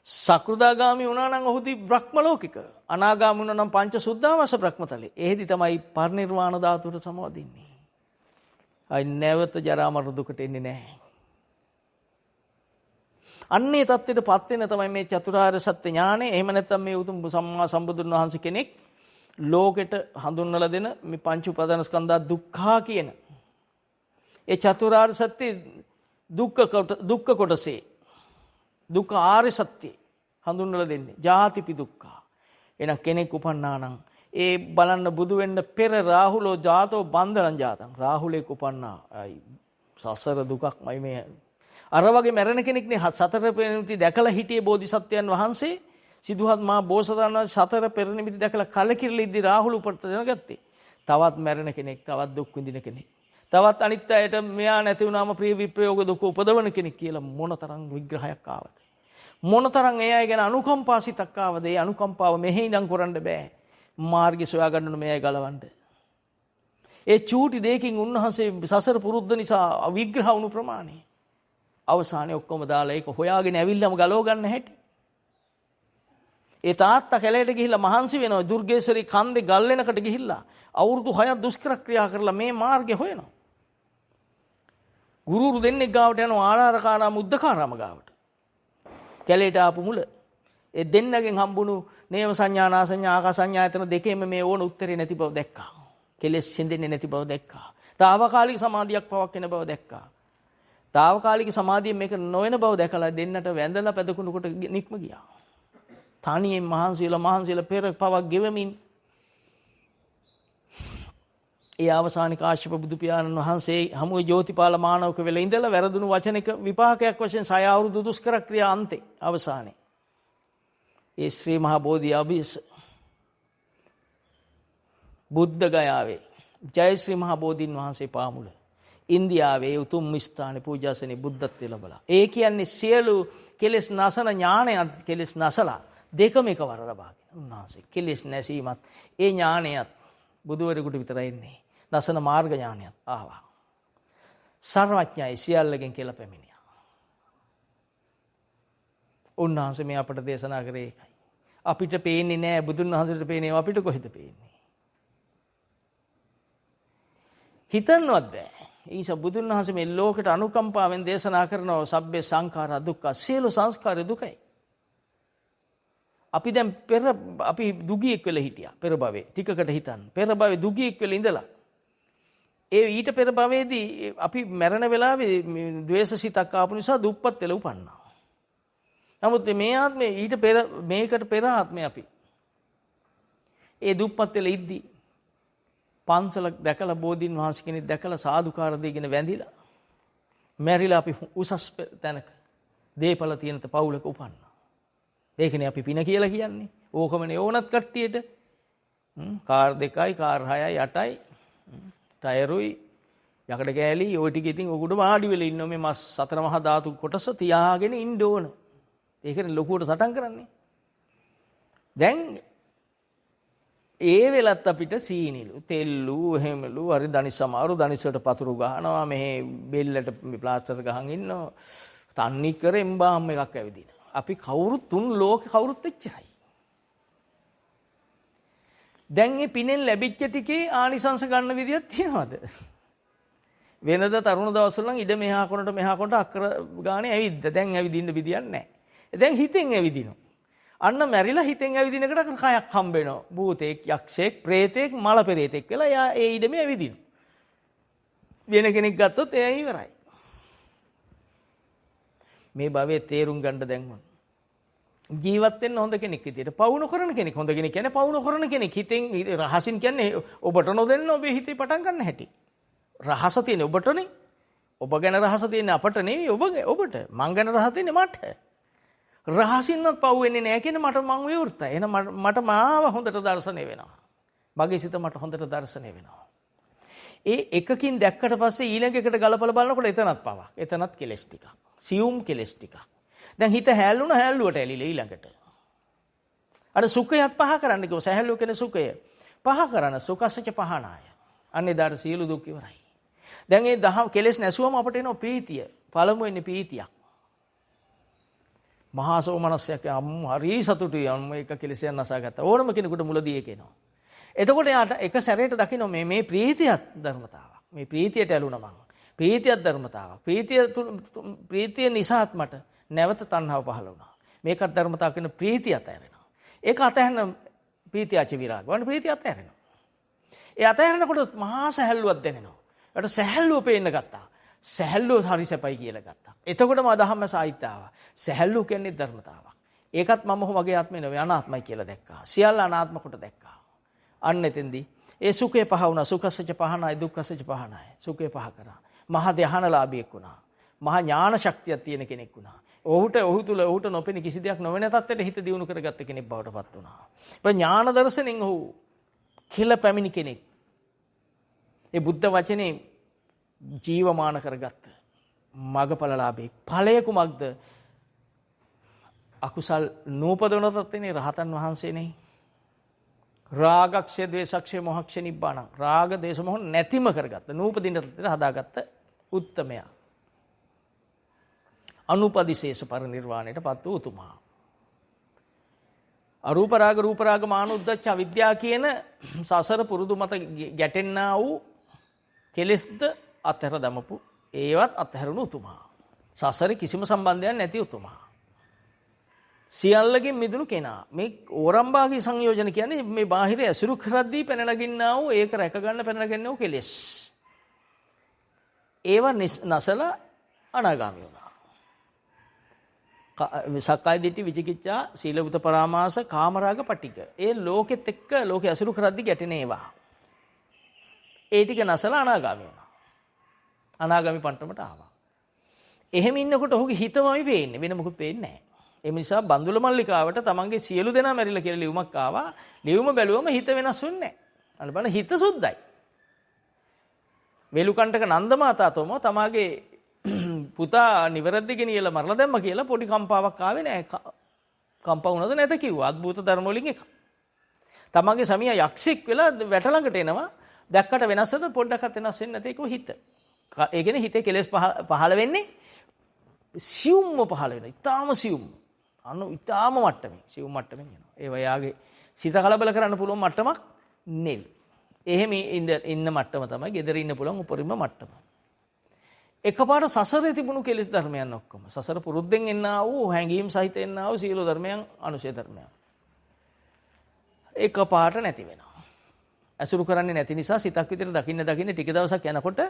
සකෘදාගාමි වුණා නම් ඔහුදී බ්‍රහ්ම ලෝකික. අනාගාමි වුණා නම් පංච සුද්ධාවාස බ්‍රහ්මතලේ. එහෙදි තමයි පරිනිර්වාණ ධාතුවට සමවදින්නේ. අයි නැවත ජරා මරණ දුකට එන්නේ නැහැ. අන්නේ தත්ත්වයටපත් වෙන තමයි මේ චතුරාර්ය සත්‍ය ඥානය. එහෙම නැත්නම් මේ උතුම් සම්මා සම්බුදුන් වහන්සේ කෙනෙක් ලෝකෙට හඳුන්වලා දෙන මේ පංච උපාදාන ස්කන්ධා දුක්ඛා කියන ඒ චතුරාර්ය සත්‍ය දුක්ඛ කොටසේ දුක්ඛ ආර්ය සත්‍ය හඳුන්වලා දෙන්නේ. ජාතිපි දුක්ඛා. එහෙනම් කෙනෙක් උපන්නා නම් ඒ බලන්න බුදු වෙන්න පෙර රාහුලෝ ජාතෝ බන්ධනං ජාතං. රාහුලෙක් උපන්නා. සසර දුකක්මයි මේ. අර වගේ මැරෙන කෙනෙක්නේ සතර පෙරනිමිති දැකලා හිටියේ බෝධිසත්වයන් වහන්සේ. සිදුහත් මහා බෝසතාණන් වහන්සේ සතර පෙරනිමිති දැකලා කලකිරලා ඉද්දි රාහුල උපත දැනගත්තේ. තවත් මැරෙන කෙනෙක්, තවත් දුක් විඳින කෙනෙක්. තවත් අනිත් අයට මෙයා නැති වුණාම ප්‍රිය විප්‍රයෝග දුක උපදවන කෙනෙක් කියලා මොනතරම් විග්‍රහයක් ආවද? මොනතරම් ඒ අය ගැන අනුකම්පාසිතක් ආවද? ඒ අනුකම්පාව මෙහි ඉඳන් කරන්න බෑ. මාර්ගය සොයා ගන්න ඕන මේ අය ගලවන්න. ඒ චූටි දෙයකින් උන්වහන්සේ සසර පුරුද්ද නිසා විග්‍රහ වුණු ප්‍රමාණය. අවසානයේ ඔක්කොම දාලා ඒක හොයාගෙන ඇවිල්ලාම ගලව ගන්න හැටි. ඒ තාත්තා කැලේට ගිහිල්ලා මහන්සි වෙනවා. දුර්ගේශ්වරී කන්දේ ගල් වෙනකට ගිහිල්ලා අවුරුදු 6ක් දුෂ්කර ක්‍රියා කරලා මේ මාර්ගය හොයනවා. ගුරුුරු දෙන්නෙක් ගාවට යනවා ආලාරකාරාම උද්දකාරාම ගාවට. කැලේට ආපු මුල. ඒ දෙන්නගෙන් හම්බුණු නේව සංඥා නාසඤ්ඤා ආකාසඤ්ඤා ආයතන දෙකේම මේ ඕන උත්තරේ නැති බව දැක්කා. කෙලෙස් සිඳෙන්නේ නැති බව දැක්කා. తాවකාලික සමාධියක් පවක් වෙන බව දැක්කා. తాවකාලික සමාධිය මේක නොවන බව දැකලා දෙන්නට වැඳලා පැදකුණු කොට නික්ම ගියා. තනියෙන් මහන්සියලා පෙර පවක් ගෙවමින් ඒ අවසාන කාශ්‍යප බුදු පියාණන් වහන්සේ හමුවේ ජෝතිපාල මානවක වෙලා ඉඳලා වැරදුණු වචනික විපාකයක් වශයෙන් 6 අවුරුදු දුෂ්කර ක්‍රියා අන්තේ අවසානයේ ඒ ශ්‍රී මහා බෝධි අභිස බුද්ධ ගයාවේ ජය ශ්‍රී මහා බෝධීන් වහන්සේ පාමුල ඉන්දියාවේ උතුම් ස්ථානයේ පූජාසනේ බුද්ධත්වයේ ලැබලා. ඒ කියන්නේ සියලු කෙලෙස් නැසන ඥානයත් කෙලෙස් නැසලා දෙකම එකවර ලබාගෙන උන්වහන්සේ කෙලෙස් නැසීමත් ඒ ඥානයත් බුදුවරයෙකුට විතරයි ඉන්නේ. නැසන මාර්ග ඥානයත් ආවා. සර්වඥයි සියල්ලගෙන් කියලා පැමිණියා. උන්වහන්සේ මේ අපට දේශනා කරේ ඒකයි. අපිට පේන්නේ නැහැ බුදුන් වහන්සේට පේන්නේ අපිට කොහෙද පේන්නේ? හිතන්නවත් බෑ. ඊස බුදුන් වහන්සේ මේ ලෝකෙට අනුකම්පාවෙන් දේශනා කරනවා සබ්බේ සංඛාරා දුක්ඛ. සියලු සංස්කාර දුකයි. අපි දැන් අපි දුගියෙක් වෙලා හිටියා පෙර භවයේ. ටිකකට හිතන්න. පෙර භවයේ දුගියෙක් වෙලා ඉඳලා ඒ ඊට පෙර භවයේදී අපි මැරෙන වෙලාවේ ද්වේෂසිතක් ආපු නිසා දුප්පත් වෙලා උපන්නා. නමුත් මේ ආත්මේ ඊට පෙර මේකට පෙර ආත්මේ අපි ඒ දුප්පත් වෙලා ඉද්දි පන්සල දැකලා බෝධීන් වහන්සේ කෙනෙක් දැකලා සාදුකාර දෙගෙන වැඳිලා මැරිලා අපි උසස් තැනක දීපල තියෙන පවුලක උපන්නා. ඒකනේ අපි පින කියලා කියන්නේ. ඕකමනේ ඕනත් කට්ටියට. කාර් 2යි, කාර් 6යි, 8යි, ටයරුයි, යකඩ කෑලි, ওই ටික ඉතින් ඔකුඩ වාඩි වෙලා ඉන්නෝ මේ මස් සතර මහා ධාතු කොටස තියාගෙන ඉන්න ඕන. ඒකනේ ලොකුවට සටන් කරන්නේ. දැන් ඒ වෙලත් අපිට සීනිලු, තෙල්ලු, එහෙමලු, හරි දනිස් සමාරු දනිස්සට පතුරු ගහනවා, මෙහෙ බෙල්ලට ප්ලාස්ටර් ගහන් ඉන්නවා. තන්නි කර එම්බාම් එකක් ඇවිදින. අපි කවුරුත් තුන් ලෝකේ කවුරුත් එච්චරයි. දැන් මේ පිනෙන් ලැබිච්ච ටිකේ ආනිසංස ගන්න විදියක් තියනවද? වෙනද තරුණ දවස්වල නම් ඉඩ මෙහා කොනට අක්කර ගානේ ඇවිද්ද. දැන් ඇවිදින්න විදියක් නැහැ. දැන් හිතෙන් ඇවිදිනවා. අන්න මැරිලා හිතෙන් ඇවිදින එකට කයක් හම්බ වෙනවා. භූතෙක්, යක්ෂයෙක්, ප්‍රේතෙක්, මල පෙරේතෙක් කියලා එයා ඒ ඉඩමේ ඇවිදිනවා. වෙන කෙනෙක් ගත්තොත් එයා ඉවරයි. මේ භවයේ තේරුම් ගන්න දැන් මොන ජීවත් වෙන්න හොඳ කෙනෙක් විදියට පවු නොකරන කෙනෙක්. හොඳ කෙනෙක් කියන්නේ පවු නොකරන කෙනෙක්. හිතෙන් රහසින් කියන්නේ ඔබට නොදෙන්න ඔබේ හිතේ පටන් ගන්න හැටි. රහස තියෙන්නේ ඔබටනේ. ඔබ ගැන රහස තියෙන්නේ අපට නෙවෙයි ඔබට. මං ගැන රහස තියෙන්නේ මට. රහසින්වත් පවු වෙන්නේ නැහැ කියන මට මං විවෘතයි. එහෙනම් මට මාව හොඳට දර්ශනය වෙනවා. මගේ සිත මට හොඳට දර්ශනය වෙනවා. ඒ එකකින් දැක්කට පස්සේ ඊළඟ එකට ගලපලා බලනකොට එතනත් පවක්. එතනත් කෙලස් ටිකක්. සියුම් කෙලස් ටිකක්. දැන් හිත හැල්ලුවට ඇලිලා ඊළඟට. අර සුඛයත් පහ කරන්න කිව්ව. සහැල්ලුව කියන සුඛය පහ කරන සුඛසච පහනාය. අන්නේ දාර සියලු දුක් ඉවරයි. දැන් මේ කෙලස් නැසුවම අපට එනවා ප්‍රීතිය. පළමු වෙන්නේ ප්‍රීතියක්. මහා සෝමනස්සයක් හරි සතුටුයි. එක කෙලෙසයක් නසාගත්තා. ඕනම කෙනෙකුට මුලදී ඒක එනවා. එතකොට යාට එක සැරේට දකින්න මේ ප්‍රීතියත් ධර්මතාවක්. මේ ප්‍රීතියට ඇලුනා මං. ප්‍රීතියත් ධර්මතාවක්. ප්‍රීතිය නිසාත් මට නැවත තණ්හාව පහළ වුණා. මේකත් ධර්මතාවක් වෙන ප්‍රීතිය අතහැරෙනවා. ඒක අතහැරන ප්‍රීතියච විරාග. වань ප්‍රීතිය අතහැරෙනවා. ඒ අතහැරනකොට මහා සැහැල්ලුවක් දැනෙනවා. ඒකට සැහැල්ලුව පේන්න ගත්තා. සැහැල්ලුව හරි සැපයි කියලා ගත්තා. එතකොටම අදහම සාහිත්‍ය ආවා. සැහැල්ලුව කියන්නේ ධර්මතාවක්. ඒකත් මම මගේ ආත්මය නෙවෙයි අනාත්මයි කියලා දැක්කා. සියල්ල අනාත්ම කොට දැක්කා. අන්න එතෙන්දී ඒ සුඛේ පහ වුණා. සුඛසච්ච පහනයි දුක්ඛසච්ච පහනයි. සුඛේ පහ කරා. මහා ධ්‍යානලාභියෙක් වුණා. මහා ඥාන ශක්තියක් තියෙන කෙනෙක් වුණා. ඔහු තුල ඔහුට නොපෙනී කිසි දෙයක් නොවන තත්ත්වයට හිත දියුණු කරගත්ත කෙනෙක් බවට පත් වුණා. ඒ ඥාන දර්ශනෙන් ඔහු කියලා පැමිණි කෙනෙක්. ඒ බුද්ධ වචනේ ජීවමාන කරගත්ත මගපලලාභේ ඵලය කුමක්ද? අකුසල් නූපදවන තත්ත්වනේ රහතන් වහන්සේනේ. රාගක්ෂය ද්වේෂක්ෂය මොහක්ෂය නිබ්බාන. රාග දේශ මොහ නැතිම කරගත්ත නූපදින තත්ත්වයට හදාගත්ත උත්තමයා. අනුපදිශේෂ පරිනිර්වාණයට පත් වූ උතුමා. අරූප රාග රූප රාග මාන උද්දච්ච අවිද්‍යාව කියන සසර පුරුදු මත ගැටෙන්නා වූ කෙලෙස්ද අතහැර දමපු ඒවත් අතහැරුණු උතුමා. සසරේ කිසිම සම්බන්ධයක් නැති උතුමා. සියල්ලකින් මිදුණු කෙනා. මේ ඕරම්බාගේ සංයෝජන කියන්නේ මේ බාහිර ඇසුරු කරද්දී පැන නගින්නා වූ ඒක රැක ගන්න පැන නගින්නා වූ කෙලෙස්. ඒව නැසලා අනාගාමී වුණා. සක්කාය දිට්ඨි විචිකිච්ඡා සීලවුත පරාමාස කාමරාග පටික. ඒ ලෝකෙත් එක්ක ලෝකේ ඇසුරු කරද්දී ගැටෙන ඒවා. ඒ ටික නැසලා අනාගාමී වුණා. අනාගාමී පන්ටමට ආවා. එහෙම ඉන්නකොට ඔහුගේ හිතමයි පේන්නේ. වෙන මොකුත් පේන්නේ නැහැ. ඒ නිසා බන්දුල මල්ලිකාවට තමන්ගේ සියලු දෙනා මැරිලා කියලා ලියුමක් ආවා. ලියුම බැලුවම හිත වෙනස් වෙන්නේ නැහැ. අන්න බලන්න හිත සුද්ධයි. වේලුකණ්ඨක නන්ද මාතාතෝම තමාගේ පුතා නිවැරදි ගෙනියලා මරලා දැම්ම කියලා පොඩි කම්පාවක් ආවේ නැහැ. කම්පා වුණාද නැත කිව්වා. අద్భుත ධර්ම වලින් එක. තමන්ගේ සමියා යක්ෂෙක් වෙලා වැට ළඟට එනවා. දැක්කට වෙනස්ද පොඩ්ඩක්වත් වෙනස් වෙන්නේ නැති ඒක හිත. ඒ කියන්නේ හිතේ කෙලෙස් පහළ වෙන්නේ සියුම්ම පහළ වෙනවා. ඊටාම සියුම්. ඊටාම මට්ටමේ සියුම් මට්ටමින් යනවා. ඒ වයාගේ සිත කලබල කරන්න පුළුවන් මට්ටමක් නෙවෙයි. එහෙම ඉන්න මට්ටම තමයි gedara ඉන්න පුළුවන් උපරිම මට්ටම. එකපාරට සසරේ තිබුණු කෙලෙස් ධර්මයන් ඔක්කොම සසර පුරුද්දෙන් එන්නා වූ හැඟීම් සහිත එන්නා වූ සීල ධර්මයන් අනුශය ධර්මයන් එකපාරට නැති වෙනවා. ඇසුරු කරන්නේ නැති නිසා සිතක් විතර දකින්න ටික දවසක් යනකොට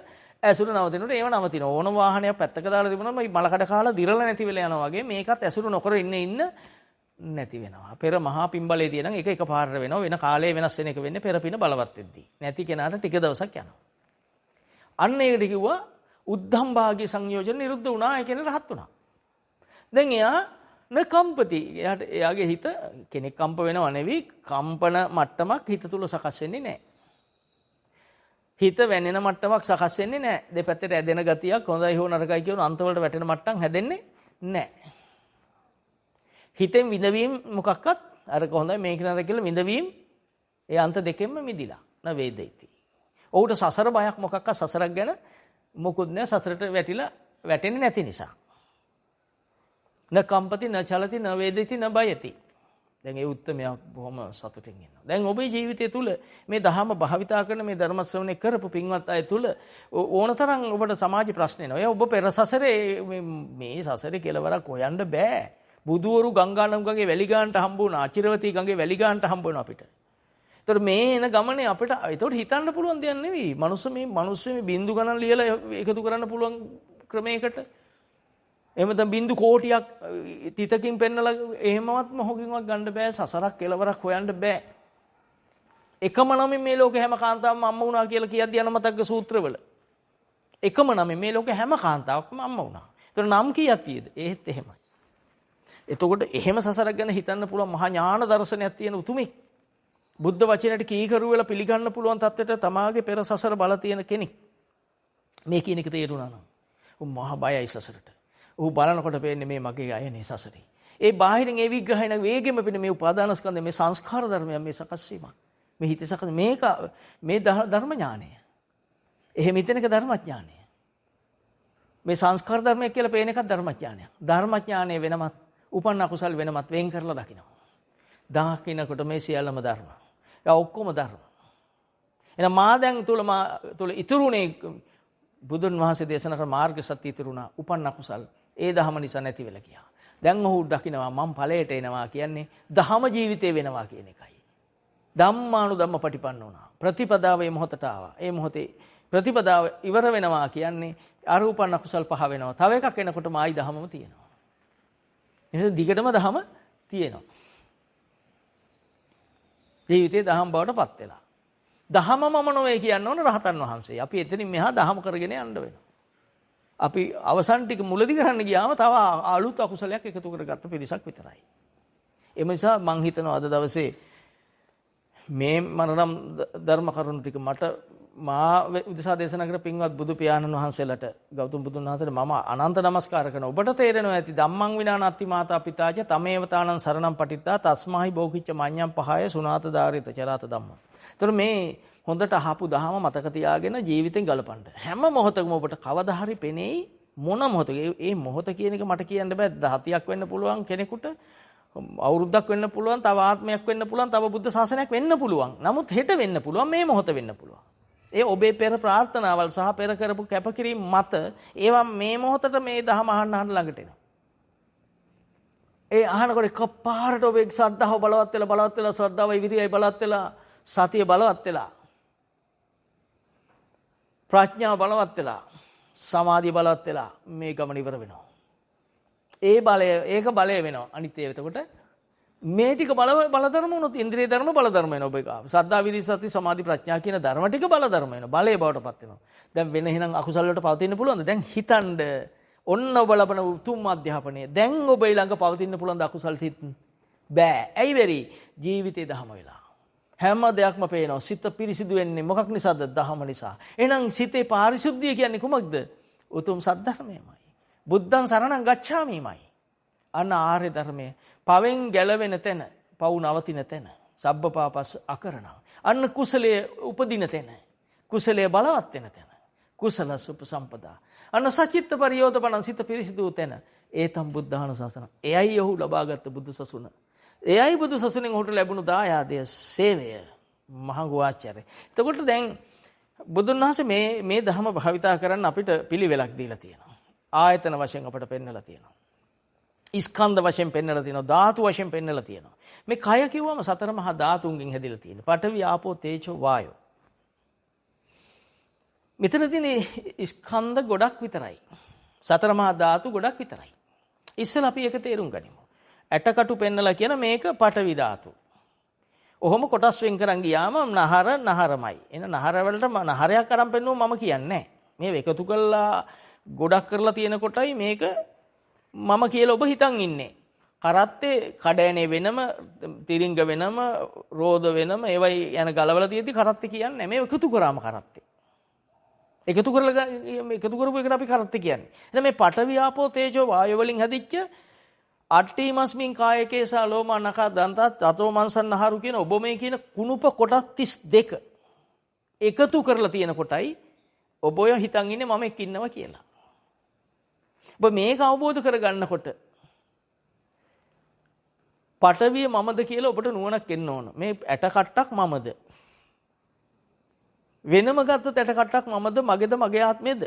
ඇසුරු නවතිනකොට ඒව නවතින ඕන වාහනයක් පැත්තක දාලා තිබුණාම මේ මලකඩ කාලා දිරලා නැති වෙලා යනවා වගේ මේකත් ඇසුරු නොකර ඉන්න නැති වෙනවා. පෙර මහා පින්බලයේ තියෙන එක එකපාරට වෙනවා. වෙන කාලයේ වෙනස් වෙන එක වෙන්නේ පෙර පින බලවත් වෙද්දී. නැති කෙනාට ටික දවසක් යනවා. අන්න ඒකට කිව්වා උද්ධම් භාගී සංයෝජන නිරුද්ධ වුණා. ඒ කියන්නේ රහත් වුණා. දැන් එයා නකම්පති. එයාගේ හිත කෙනෙක් කම්ප වෙනව නෙවෙයි කම්පන මට්ටමක් හිත තුල සකස් වෙන්නේ නැහැ. හිත වැනෙන මට්ටමක් සකස් වෙන්නේ නැහැ. දෙපැත්තට ඇදෙන ගතියක් හොඳයි හෝ නරකයි කියන අන්තවලට වැටෙන මට්ටම් හැදෙන්නේ නැහැ. හිතෙන් විඳවීම මොකක්වත් අරක හොඳයි මේක නරක කියලා විඳවීම ඒ අන්ත දෙකෙන්ම මිදිලා න වේදිතී. ඔහුට සසර බයක් මොකක්වත් සසරක් ගැන මොකුත් නැහැ. සසරට වැටෙන්නේ නැති නිසා. න කම්පති න චලති න වේදිතී න බයති. දැන් ඒ උත්තරමයා බොහොම සතුටින් ඉන්නවා. දැන් ඔබේ ජීවිතය තුළ මේ දහම භාවිතා කරන මේ ධර්ම ශ්‍රවණය කරපු පින්වත් අය තුළ ඕනතරම් ඔබට සමාජ ප්‍රශ්න එනවා. ඔබ පෙර සසරේ මේ සසරේ කෙලවරක් හොයන්න බෑ. බුදුවරු ගංගානම්ගගේ වැලි ගානට හම්බ වුණා. අචිරවතී ගඟේ වැලි ගානට හම්බ වෙනවා අපිට. ඒතකොට මේ එන ගමනේ අපිට ඒතකොට හිතන්න පුළුවන් දෙයක් නෙවෙයි. මනුස්ස මේ බින්දු ගණන් ලියලා එකතු කරන්න පුළුවන් ක්‍රමයකට එහෙම නැත්නම් බින්දු කෝටියක් තිතකින් පෙන්නලා එහෙමවත් මොහොකින්වත් ගන්න බෑ. සසරක් කෙලවරක් හොයන්න බෑ. එකම නමින් මේ ලෝකේ හැම කාන්තාවක්ම අම්ම වුණා කියලා කියද්දී යන මතක්ක සූත්‍රවල එකම නමින් මේ ලෝකේ හැම කාන්තාවක්ම අම්ම වුණා. ඒතර නම් කීයක් තියෙද? ඒත් එහෙමයි. එතකොට එහෙම සසරක් ගැන හිතන්න පුළුවන් මහා ඥාන දර්ශනයක් තියෙන උතුමෙක්. බුද්ධ වචනයට කීකරු වෙලා පිළිගන්න පුළුවන් තත්ත්වයට තමාගේ පෙර සසර බල තියෙන කෙනෙක්. මේ කියන එක තේරුණා නම් උන් මහා බයයි සසරට. ඌ බලනකොට පේන්නේ මේ මගේ අයනේ සසරේ. ඒ බාහිරින් ඒ විග්‍රහයන වේගෙම පිට මේ උපාදානස්කන්ධ මේ සංස්කාර ධර්මයන් මේ සකස් වීම. මේ හිත සකස් මේක මේ ධර්ම ඥානය. එහෙම හිතෙනක ධර්ම ඥානය. මේ සංස්කාර ධර්මයක් කියලා පේන එකක් ධර්ම ඥානයක්. ධර්ම ඥානය වෙනමත් උපන්න අකුසල් වෙනමත් වෙන් කරලා දකිනවා. දකින්නකොට මේ සියල්ලම ධර්ම. ඒ ඔක්කොම ධර්ම. එහෙනම් මා දැන් තුල ඉතුරුනේ බුදුන් වහන්සේ දේශනා කරන මාර්ග සත්‍ය ඉතුරුණා. උපන්න අකුසල් ඒ ධහම නිසා නැති වෙලා ගියා. දැන් ඔහු දකිනවා මම ඵලයට එනවා කියන්නේ ධහම ජීවිතේ වෙනවා කියන එකයි. ධම්මානුධම්ම පටිපන්න වුණා. ප්‍රතිපදාව මේ මොහොතට ආවා. ඒ මොහොතේ ප්‍රතිපදාව ඉවර වෙනවා කියන්නේ අරූපන්න අකුසල් පහ වෙනවා. තව එකක් එනකොටම ආයි ධහමම තියෙනවා. එහෙනම් දිගටම ධහම තියෙනවා. ජීවිතේ ධහම බවට පත් වෙලා. ධහමම නොවේ කියන්න ඕන රහතන් වහන්සේ. අපි එතනින් මෙහා ධහම කරගෙන යන්න වෙනවා. අපි අවසන් ටික මුලදි කරන්න ගියාම තව අලුත් අකුසලයක් එකතු කරගත්ත පිරිසක් විතරයි. ඒ නිසා මං හිතනවා අද දවසේ මේ මනරම් ධර්ම කරුණු ටික මට මා උදෙසා දේශනා කර පින්වත් බුදු පියාණන් වහන්සේලාට ගෞතම බුදුන් වහන්සේට මම අනන්ත නමස්කාර කරනවා. ඔබට තේරෙනවා ඇති ධම්මං විනා නත්ති මාතා පිතාච තමේව තානං සරණං පටිත්තා තස්මාහි බෝකිච්ච මඤ්ඤං පහය සුනාත ධාරිත චරාත ධම්ම. ඒතර මේ හොඳට අහපු දහම මතක තියාගෙන ජීවිතෙන් ගලපන්න. හැම මොහොතකම ඔබට කවදා හරි පෙනෙයි මොන මොහොතක. ඒ මොහොත කියන එක මට කියන්න බෑ. 10ක් වෙන්න පුළුවන් කෙනෙකුට. අවුරුද්දක් වෙන්න පුළුවන්, තව ආත්මයක් වෙන්න පුළුවන්, තව බුද්ධ ශාසනයක් වෙන්න පුළුවන්. නමුත් හෙට වෙන්න පුළුවන්, මේ මොහොත වෙන්න පුළුවන්. ඒ ඔබේ පෙර ප්‍රාර්ථනාවල් සහ පෙර කරපු කැපකිරීම මත ඒවා මේ මොහොතට මේ දහම අහන්න ළඟට එනවා. ඒ අහනකොට එකපාරට ඔබේ ශ්‍රද්ධාව බලවත් වෙලා ශ්‍රද්ධාව විරියයි බලවත් වෙලා සතිය බලවත් වෙලා ප්‍රඥාව බලවත් වෙලා සමාධිය බලවත් වෙලා මේ ගමන ඉවර වෙනවා. ඒක බලය වෙනවා. අනිත් ඒවා එතකොට මේ ටික බල ධර්ම වුණොත් ඉන්ද්‍රිය ධර්ම බල ධර්ම වෙනවා ඔබ එක. සද්ධා විරිය සති සමාධි ප්‍රඥා කියන ධර්ම ටික බල ධර්ම වෙනවා. බලය බවට පත් වෙනවා. දැන් වෙන එහෙනම් අකුසල වලට පවතින්න පුළුවන්ද? දැන් හිතනද ඔන්න ඔබ ලබන උතුම් අධ්‍යාපනය දැන් ඔබ ළඟ පවතින්න පුළුවන් අකුසල සිත් බෑ. ඇයි වෙරි? ජීවිතේ දහම වෙලා. හැම දෙයක්ම පේනවා. සිත පිරිසිදු වෙන්නේ මොකක් නිසාද? දහම නිසා. එහෙනම් සිතේ පාරිශුද්ධිය කියන්නේ කුමක්ද? උතුම් සද්ධර්මයමයි. බුද්ධං සරණං ගච්ඡාමිමයි. අන්න ආර්ය ධර්මයේ පවෙන් ගැලවෙන තැන, පව් නවතින තැන, සබ්බපාපස් අකරණ. අන්න කුසලයේ උපදින තැන, කුසලයේ බලවත් වෙන තැන, කුසලස් උපසම්පදා. අන්න සචිත්ත පරියෝධපණං සිත පිරිසිදු තැන. ඒතම් බුද්ධාන ශාසන. එයයි ඔහු ලබාගත් බුදු සසුන. එයයි බුදු සසුනෙන් ඔහුට ලැබුණු දායාදය, සේවය, මහඟු ආචාර්ය. එතකොට දැන් බුදුන් වහන්සේ මේ ධර්ම භාවිතා කරන්න අපිට පිළිවෙලක් දීලා තියෙනවා. ආයතන වශයෙන් අපට පෙන්වලා තියෙනවා. ස්කන්ධ වශයෙන් පෙන්වලා තියෙනවා. ධාතු වශයෙන් පෙන්වලා තියෙනවා. මේ කය කිව්වම සතර මහා ධාතුන්ගෙන් හැදිලා තියෙන. පඨවි ආපෝ තේජෝ වායෝ. මෙතන තියෙන ස්කන්ධ ගොඩක් විතරයි. සතර මහා ධාතු ගොඩක් විතරයි. ඉස්සෙල්ලා අපි ඒක තේරුම් ගනිමු. ඇටකටු පෙන්වලා කියන මේක පඨවි ධාතු. ඔහොම කොටස් වෙන් කරන් ගියාම නහරමයි. එන නහර වලට නහරයක් අරන් පෙන්නුව මම කියන්නේ නැහැ. මේ එකතු කළා ගොඩක් කරලා තියෙන කොටයි මේක මම කියලා ඔබ හිතන් ඉන්නේ. කරත්තේ කඩෑනේ වෙනම, තිරිංග වෙනම, රෝද වෙනම ඒවයි යන ගලවලා තියෙද්දි කරත්තේ කියන්නේ මේ එකතු කරාම කරත්තේ. එකතු කරපු එකට අපි කරත්තේ කියන්නේ. එහෙනම් මේ පඨවි ආපෝ තේජෝ වායෝ වලින් හැදිච්ච අට්ඨීමස්මින් කායකේසා ලෝමා නඛා දන්තා තතෝ මන්සන්නහරු කියන ඔබ මේ කියන කුණුප කොටස් 32 එකතු කරලා තියෙන කොටයි ඔබ ඔය හිතන් ඉන්නේ මම එක්ක ඉන්නවා කියලා. ඔබ මේක අවබෝධ කරගන්නකොට පඨවිය මමද කියලා ඔබට නුවණක් එන්න ඕන. මේ ඇට කට්ටක් මමද? වෙනම ගත්තොත් ඇට කට්ටක් මමද මගේද මගේ ආත්මයේද?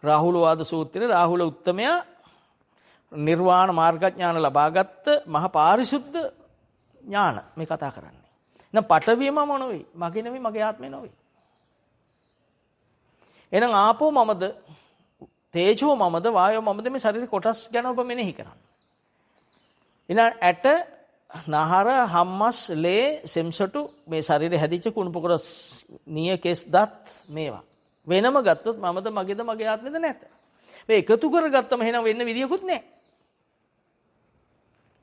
රාහුල වාද සූත්‍රයේ රාහුල උත්තමයා නිර්වාණ මාර්ගඥාන ලබාගත්ත මහ පාරිශුද්ධ ඥාන මේ කතා කරන්නේ. එහෙනම් පඨවිය මම නෙවෙයි, මගේ නෙවෙයි, මගේ ආත්මය නෙවෙයි. එහෙනම් ආපෝ මමද? තේජෝ මමද? වායෝ මමද? මේ ශරීර කොටස් ගැන ඔබ මෙනෙහි කරන්න. එහෙනම් ඇට, නහර, හම්මස්, ලේ, සෙම්සොටු මේ ශරීරේ හැදිච්ච කුණුප කොටස්, නිය, කෙස්, දත් මේවා. වෙනම ගත්තොත් මමද මගේද මගේ ආත්මෙද නැත. මේ එකතු කරගත්තම එහෙනම් වෙන්න විදියකුත් නැහැ.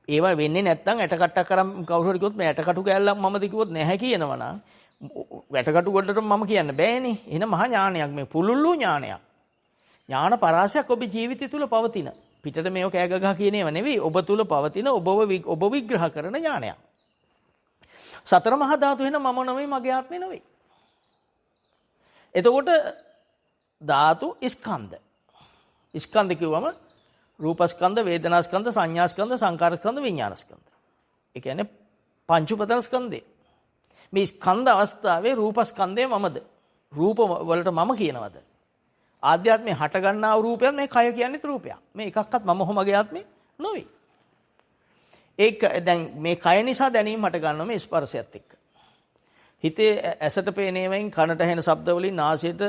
ඒවා වෙන්නේ නැත්නම් ඇටකට්ටක් කරන් කවුරු හරි කිව්වොත් මේ ඇටකටු කැල්ලක් මමද කිව්වොත් නැහැ කියනවා නම් ඇටකටු වලට මම කියන්න බෑනේ. එහෙනම් මහා ඥානයක් මේ පුලුල්ලු ඥානයක්. ඥාන පරාසයක් ඔබේ ජීවිතය තුල පවතින. පිටට මේව කෑ ගගහ කියන ඒවා නෙවෙයි. ඔබ තුල පවතින ඔබ විග්‍රහ කරන ඥානයක්. සතර මහා ධාතු වෙන මම නෙවෙයි මගේ ආත්මේ නෙවෙයි. එතකොට ධාතු ස්කන්ධ. ස්කන්ධ කිව්වම රූපස්කන්ධ, වේදනාස්කන්ධ, සංඥාස්කන්ධ, සංකාරස්කන්ධ, විඥානස්කන්ධ. ඒ කියන්නේ පංච උපාදානස්කන්ධය. මේ ස්කන්ධ අවස්ථාවේ රූපස්කන්ධය මමද? රූප වලට මම කියනවද? ආධ්‍යාත්මේ හට ගන්නා වූ රූපයක් මේ කය කියන්නේත් රූපයක්. මේ එකක්වත් මම හෝ මගේ ආත්මේ නොවේ. ඒක දැන් මේ කය නිසා දැනීම හට ගන්නවා මේ ස්පර්ශයත් එක්ක. හිතේ ඇසට පේන ඒවායින් කනට ඇහෙන ශබ්ද වලින් නාසයට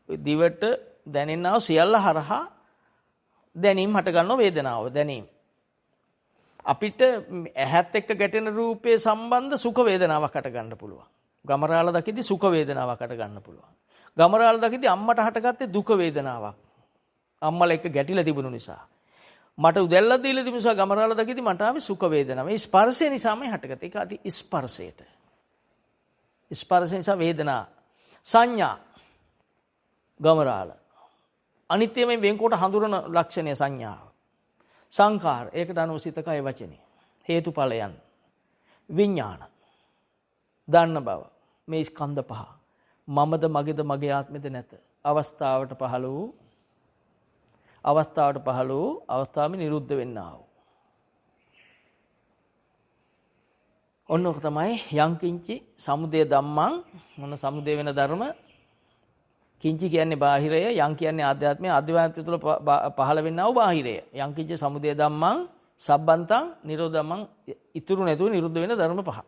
දිවට දැනෙනා සියල්ල හරහා දැනීම හට ගන්නවා වේදනාව දැනීම. අපිට ඇහත් එක්ක ගැටෙන රූපේ සම්බන්ධ සුඛ වේදනාවක් හට ගන්න පුළුවන්. ගමරාල දකිද්දි සුඛ වේදනාවක් හට ගන්න පුළුවන්. ගමරාල දකිද්දි අම්මට හටගත්තේ දුක වේදනාවක්. අම්මලා එක්ක ගැටිලා තිබුණු නිසා. මට උදැල්ලක් දීලා තිබුණ නිසා ගමරාල දකිද්දි මට ආවේ සුඛ වේදනාව. මේ ස්පර්ශය නිසාමයි හටගත්තේ. ඒක අදි ස්පර්ශයට. ස්පර්ශ නිසා වේදනා සංඥා ගමරාල අනිත්‍යයෙන් වෙන්කොට හඳුරන ලක්ෂණය සංඥාව. සංකාර ඒකට අනුසිත කය වචනේ හේතුඵලයන් විඥාන දන්න බව මේ ස්කන්ධ පහ මමද මගේද මගේ ආත්මෙද නැත අවස්ථාවට පහළ වූ අවස්ථාවෙ නිරුද්ධ වෙන්නා වූ ඔන්නෝක තමයි යංකින්චි සමුදය ධම්මං මොන සමුදය වෙන ධර්ම කිංචි කියන්නේ බාහිරය යං කියන්නේ ආධ්‍යාත්මය ආධ්‍යාත්මය තුළ පහළ වෙන්නා වූ බාහිරය යංකින්චි සමුදය ධම්මං සබ්බන්තං නිරෝධම්මං ඉතුරු නැතුව නිරුද්ධ වෙන ධර්ම පහ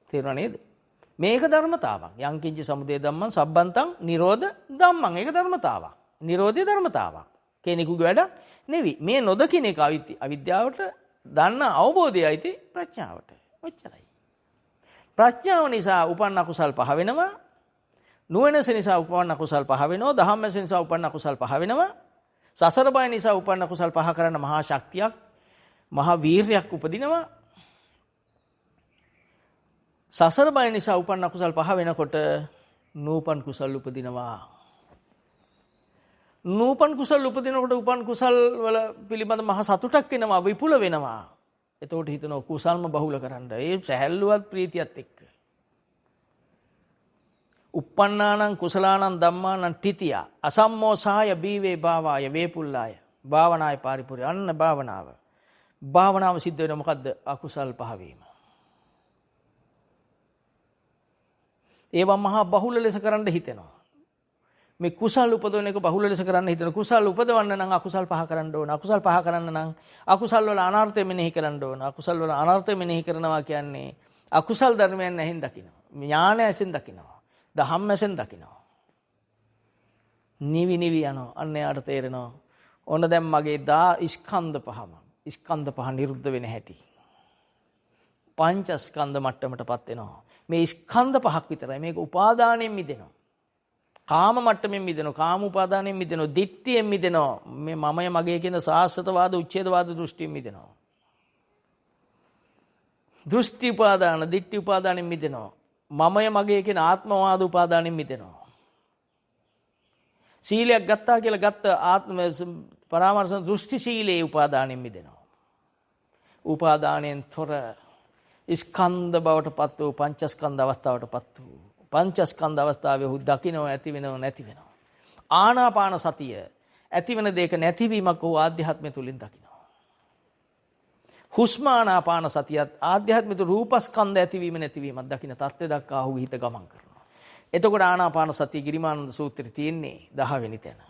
තේරුණා නේද මේක ධර්මතාවක් යංකින්චි සමුදය ධම්මං සබ්බන්තං නිරෝධ ධම්මං ඒක ධර්මතාවක් නිරෝධී ධර්මතාවක් කෙනෙකුගේ වැඩ නෙවි මේ නොදකින එක අවිද්‍යාවට දන්න අවබෝධයයි ප්‍රඥාවට ඔච්චරයි ප්‍රඥාව නිසා උපන්න අකුසල් පහ වෙනවා නුවණස නිසා උපන්න අකුසල් පහ වෙනවා දහම්මස නිසා උපන්න අකුසල් පහ වෙනවා සසර බය නිසා උපන්න අකුසල් පහ කරන මහා ශක්තියක් මහා වීරියක් උපදිනවා සසර බය නිසා උපන්න අකුසල් පහ වෙනකොට නූපන් කුසල් උපදිනවා නූපන් කුසල් උපදිනකොට උපන් කුසල් වල පිළිබඳ මහ සතුටක් එනවා විපුල වෙනවා එතකොට හිතනවා කුසල්ම බහුල කරන්න ඒ සැහැල්ලුවත් ප්‍රීතියත් එක්ක uppannānaṁ කුසලානං ධම්මානං තිතිය අසම්මෝසාය බීවේ භාවාය වේපුල්ලාය භාවනාය පරිපූර්ණ අන්න භාවනාව සිද්ධ වෙන මොකද්ද අකුසල් පහ වීම ඒවා මහා බහුල ලෙස කරන්න හිතෙනවා මේ කුසල් උපදවන එක බහුල ලෙස කරන්න හිතන කුසල් උපදවන්න නම් අකුසල් පහ කරන්න ඕන අකුසල් පහ කරන්න නම් අකුසල් වල අනර්ථය මෙනෙහි කරන්න ඕන අකුසල් වල අනර්ථය මෙනෙහි කරනවා කියන්නේ අකුසල් ධර්මයන් නැහින් දකිනවා ඥානය ඇසෙන් දකිනවා දහම් ඇසෙන් දකිනවා නිවි යනවා අන්න යාට තේරෙනවා ඕන දැන් මගේ ස්කන්ධ පහ නිරුද්ධ වෙන හැටි පංචස්කන්ධ මට්ටමටපත් වෙනවා මේ ස්කන්ධ පහක් විතරයි මේක උපාදානයෙන් මිදෙනවා කාම මට්ටමින් මිදෙනවා කාම උපාදානයෙන් මිදෙනවා දිට්ඨියෙන් මිදෙනවා මේ මමය මගේ කියන සාස්වතවාද උච්ඡේදවාද දෘෂ්ටියෙන් මිදෙනවා දෘෂ්ටි උපාදාන දිට්ඨි උපාදානයෙන් මිදෙනවා මමය මගේ කියන ආත්මවාද උපාදානයෙන් මිදෙනවා සීලයක් ගත්තා කියලා ගත්ත ආත්ම පරාමර්ශ දෘෂ්ටි සීලේ උපාදානයෙන් මිදෙනවා උපාදානයෙන් තොර ස්කන්ධ බවට පත් වූ පංචස්කන්ධ අවස්ථාවට පත් වූ පංචස්කන්ධ අවස්ථාවේ හු දකින්නව ඇති වෙනව නැති වෙනව ආනාපාන සතිය ඇති වෙන දෙයක නැතිවීමක් වූ ආධ්‍යාත්මය තුලින් දකින්නවා හුස්ම ආනාපාන සතියත් ආධ්‍යාත්මික රූපස්කන්ධ ඇතිවීම නැතිවීමක් දකින්න තත්ත්වය දක්වා හු හිත ගමන් කරනවා එතකොට ආනාපාන සතිය ගිරිමානන්ද සූත්‍රයේ තියෙන්නේ 10 වෙනි තැන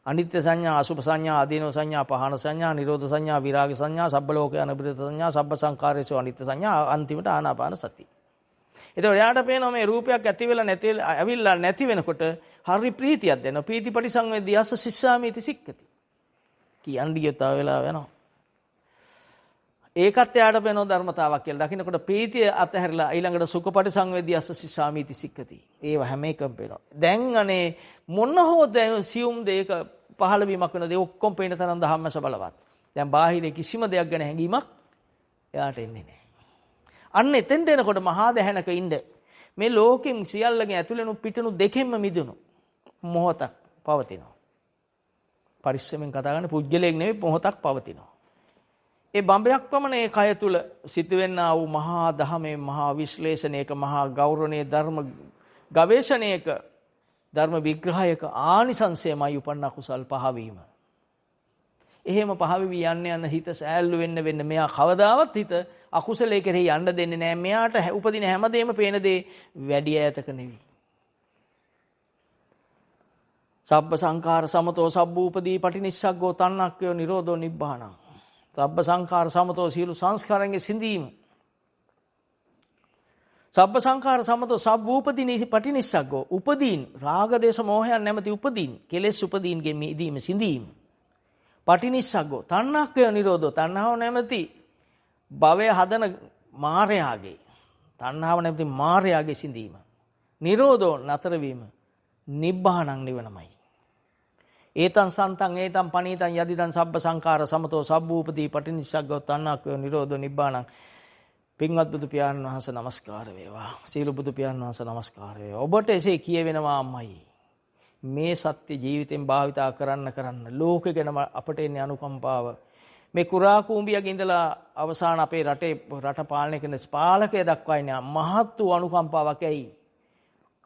අනිත්‍ය සංඥා අසුභ සංඥා ආදීනව සංඥා පහන සංඥා නිරෝධ සංඥා විරාග සංඥා සබ්බ ලෝකේ අනිබ්බත සංඥා සබ්බ සංකාරේසු අනිත්‍ය සංඥා අන්තිමට ආනාපාන සතිය එතකොට යාට පේනවා මේ රූපයක් ඇති වෙලා ඇවිල්ලා නැති වෙනකොට හරි ප්‍රීතියක් දෙනවා. ප්‍රීති පරිසංවේදී අස්ස සිස්සාමිති සික්කති. කියන්නේ යතාව වෙලා වෙනවා. ඒකත් යාට පේනවා ධර්මතාවක් කියලා. දකින්නකොට ප්‍රීතිය අතහැරලා ඊළඟට සුඛ පරිසංවේදී අස්ස සිස්සාමිති සික්කති. ඒව හැම එකම පේනවා. දැන් අනේ මොන හෝ සියුම් දෙයක පහළ වීමක් වෙන දේ ඔක්කොම පේන තරම් ධම්මස බලවත්. දැන් බාහිර කිසිම දෙයක් ගැන හැඟීමක් එයාට එන්නේ නැහැ. අන්න එතෙන්ට එනකොට මහා දැහැනක ඉන්න මේ ලෝකෙම් සියල්ලගේ ඇතුළෙනු පිටනු දෙකෙන්ම මිදුණු මොහොතක් පවතිනවා. පරිස්සමෙන් කතා කරන්නේ පුජ්‍යලයක් නෙවෙයි මොහොතක් පවතිනවා. ඒ බඹයක් පමණ ඒ කය තුල සිදුවෙනා වූ මහා දහමේ මහා විශ්ලේෂණයක මහා ගෞරවණීය ධර්ම ගවේෂණයක ධර්ම විග්‍රහයක ආනිසංසයමයි උපන්න කුසල් පහවීම. එහෙම පහවි යන්න හිත සෑල්ලු වෙන්න මෙයා කවදාවත් හිත අකුසලයේ කෙරෙහි යන්න දෙන්නේ නැහැ. මෙයාට උපදින හැමදේම පේන දේ වැඩි ඈතක නෙවෙයි. සබ්බ සංඛාර සමතෝ සබ්බූපදී පටිනිස්සග්ගෝ තණ්හක්ඛයෝ නිරෝධෝ නිබ්බාණං. සබ්බ සංඛාර සමතෝ සියලු සංස්කාරයන්ගේ සිඳීම. සබ්බ සංඛාර සමතෝ සබ්බූපදී පටිනිස්සග්ගෝ උපදීන් රාග දේශ මොහයන් නැමැති උපදීන් කෙලෙස් උපදීන්ගේ මිදීම සිඳීම. පටිනිස්සග්ගෝ තණ්හක්ඛයෝ නිරෝධෝ තණ්හාව නැමැති භවය හදන මායාගේ තණ්හාව නැමැති මායාගේ සිඳීම. නිරෝධෝ නතර වීම. නිබ්බාණං නිවනමයි. ඒතං සන්තං ඒතං පනීතං යදිදං සබ්බ සංඛාර සමතෝ සබ්බූපදී පටිනිස්සග්ගෝ තණ්හක්ඛයෝ නිරෝධෝ නිබ්බාණං. පින්වත් බුදු පියාණන් වහන්සේ නමස්කාර වේවා. සීල බුදු පියාණන් වහන්සේ නමස්කාර වේවා. ඔබට එසේ කියවෙනවා අම්මයි. මේ සත්‍ය ජීවිතෙන් භාවිතා කරන්න ලෝකෙ ගැන අපට එන්නේ අනුකම්පාව. මේ කුරා කූඹියක ඉඳලා අවසාන අපේ රට පාලනය කරන පාලකය දක්වා ඉන්නේ මහත් වූ අනුකම්පාවක්. ඇයි?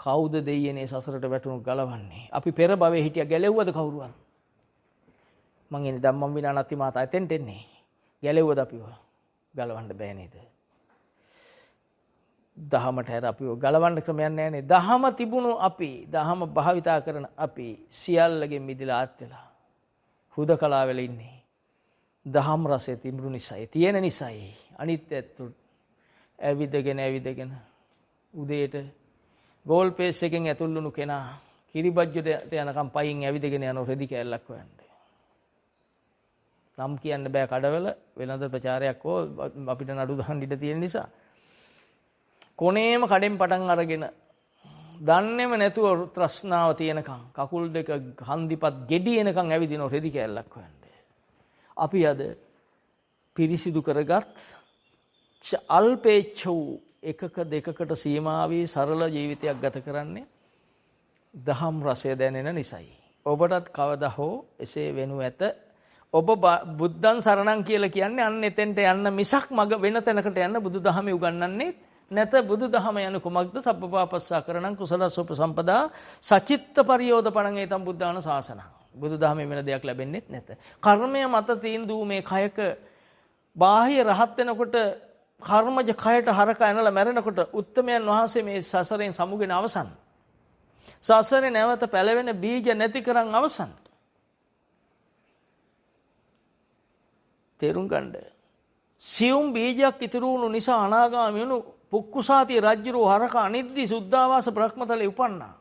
කවුද දෙයියනේ සසරට වැටුණු ගලවන්නේ? අපි පෙර භවයේ හිටියා ගැලෙව්වද කවුරුවත්? මං එන්නේ ධම්මම් විනා නැති මාතා එතෙන්ට එන්නේ. ගැලෙව්වද අපිව? ගලවන්න බෑ නේද? දහමට හැර අපිව ගලවන්න ක්‍රමයක් නැහැ නේ. දහම තිබුණු අපි, දහම භාවිතා කරන අපි සියල්ලගෙන් මිදලා ආත් වෙලා හුදකලා වෙලා ඉන්නේ. දහම් රසය තිබුණු නිසායි, තියෙන නිසායි. අනිත් ඇත්තු ඇවිදගෙන උදේට ගෝල් පේස් එකෙන් ඇතුල් වුණු කෙනා කිරිබජ්ජට යනකම් පයින් ඇවිදගෙන යන රෙදි කෑල්ලක් හොයන්නේ. නම් කියන්න බෑ කඩවල වෙනද ප්‍රචාරයක් හෝ අපිට නඩු දාන්න ඉඩ තියෙන නිසා. කොනේම කඩෙන් පටන් අරගෙන දන්නේම නැතුව තෘෂ්ණාව තියෙනකම් කකුල් දෙක හන්දිපත් ගෙඩි එනකම් ඇවිදින රෙදි කෑල්ලක් හොයන්නේ. අපි අද පිරිසිදු කරගත් අල්පේච්ඡ වූ එකක දෙකකට සීමා වී සරල ජීවිතයක් ගත කරන්නේ දහම් රසය දැනෙන නිසායි. ඔබටත් කවදා හෝ එසේ වෙනු ඇත. ඔබ බුද්ධං සරණං කියලා කියන්නේ අන්න එතෙන්ට යන්න මිසක් මග වෙන තැනකට යන්න බුදුදහමේ උගන්වන්නේ නැත. බුදුදහම යන කුමක්ද? සබ්බපාපස්සා කරණං කුසලස්ස උපසම්පදා සචිත්ත පරියෝධපණං ඒතම් බුද්ධාන ශාසනං. බුදුදහමේ වෙන දෙයක් ලැබෙන්නේ නැත. කර්මය මත තීන්දුව මේ කයක බාහ්‍ය රහත් වෙනකොට කර්මජ කයට හරක ඇනලා මැරෙනකොට උත්තමයන් වහන්සේ මේ සසරෙන් සමුගෙන අවසන්. සසරේ නැවත පැලවෙන බීජ නැති කරන් අවසන්. තේරුම් ගන්න. සියුම් බීජයක් ඉතුරු වුණු නිසා අනාගාමී වුණු පුක්කුසාති රජුරෝ හරක අනිද්දි සුද්ධාවාස බ්‍රහ්මතලේ උපන්නා.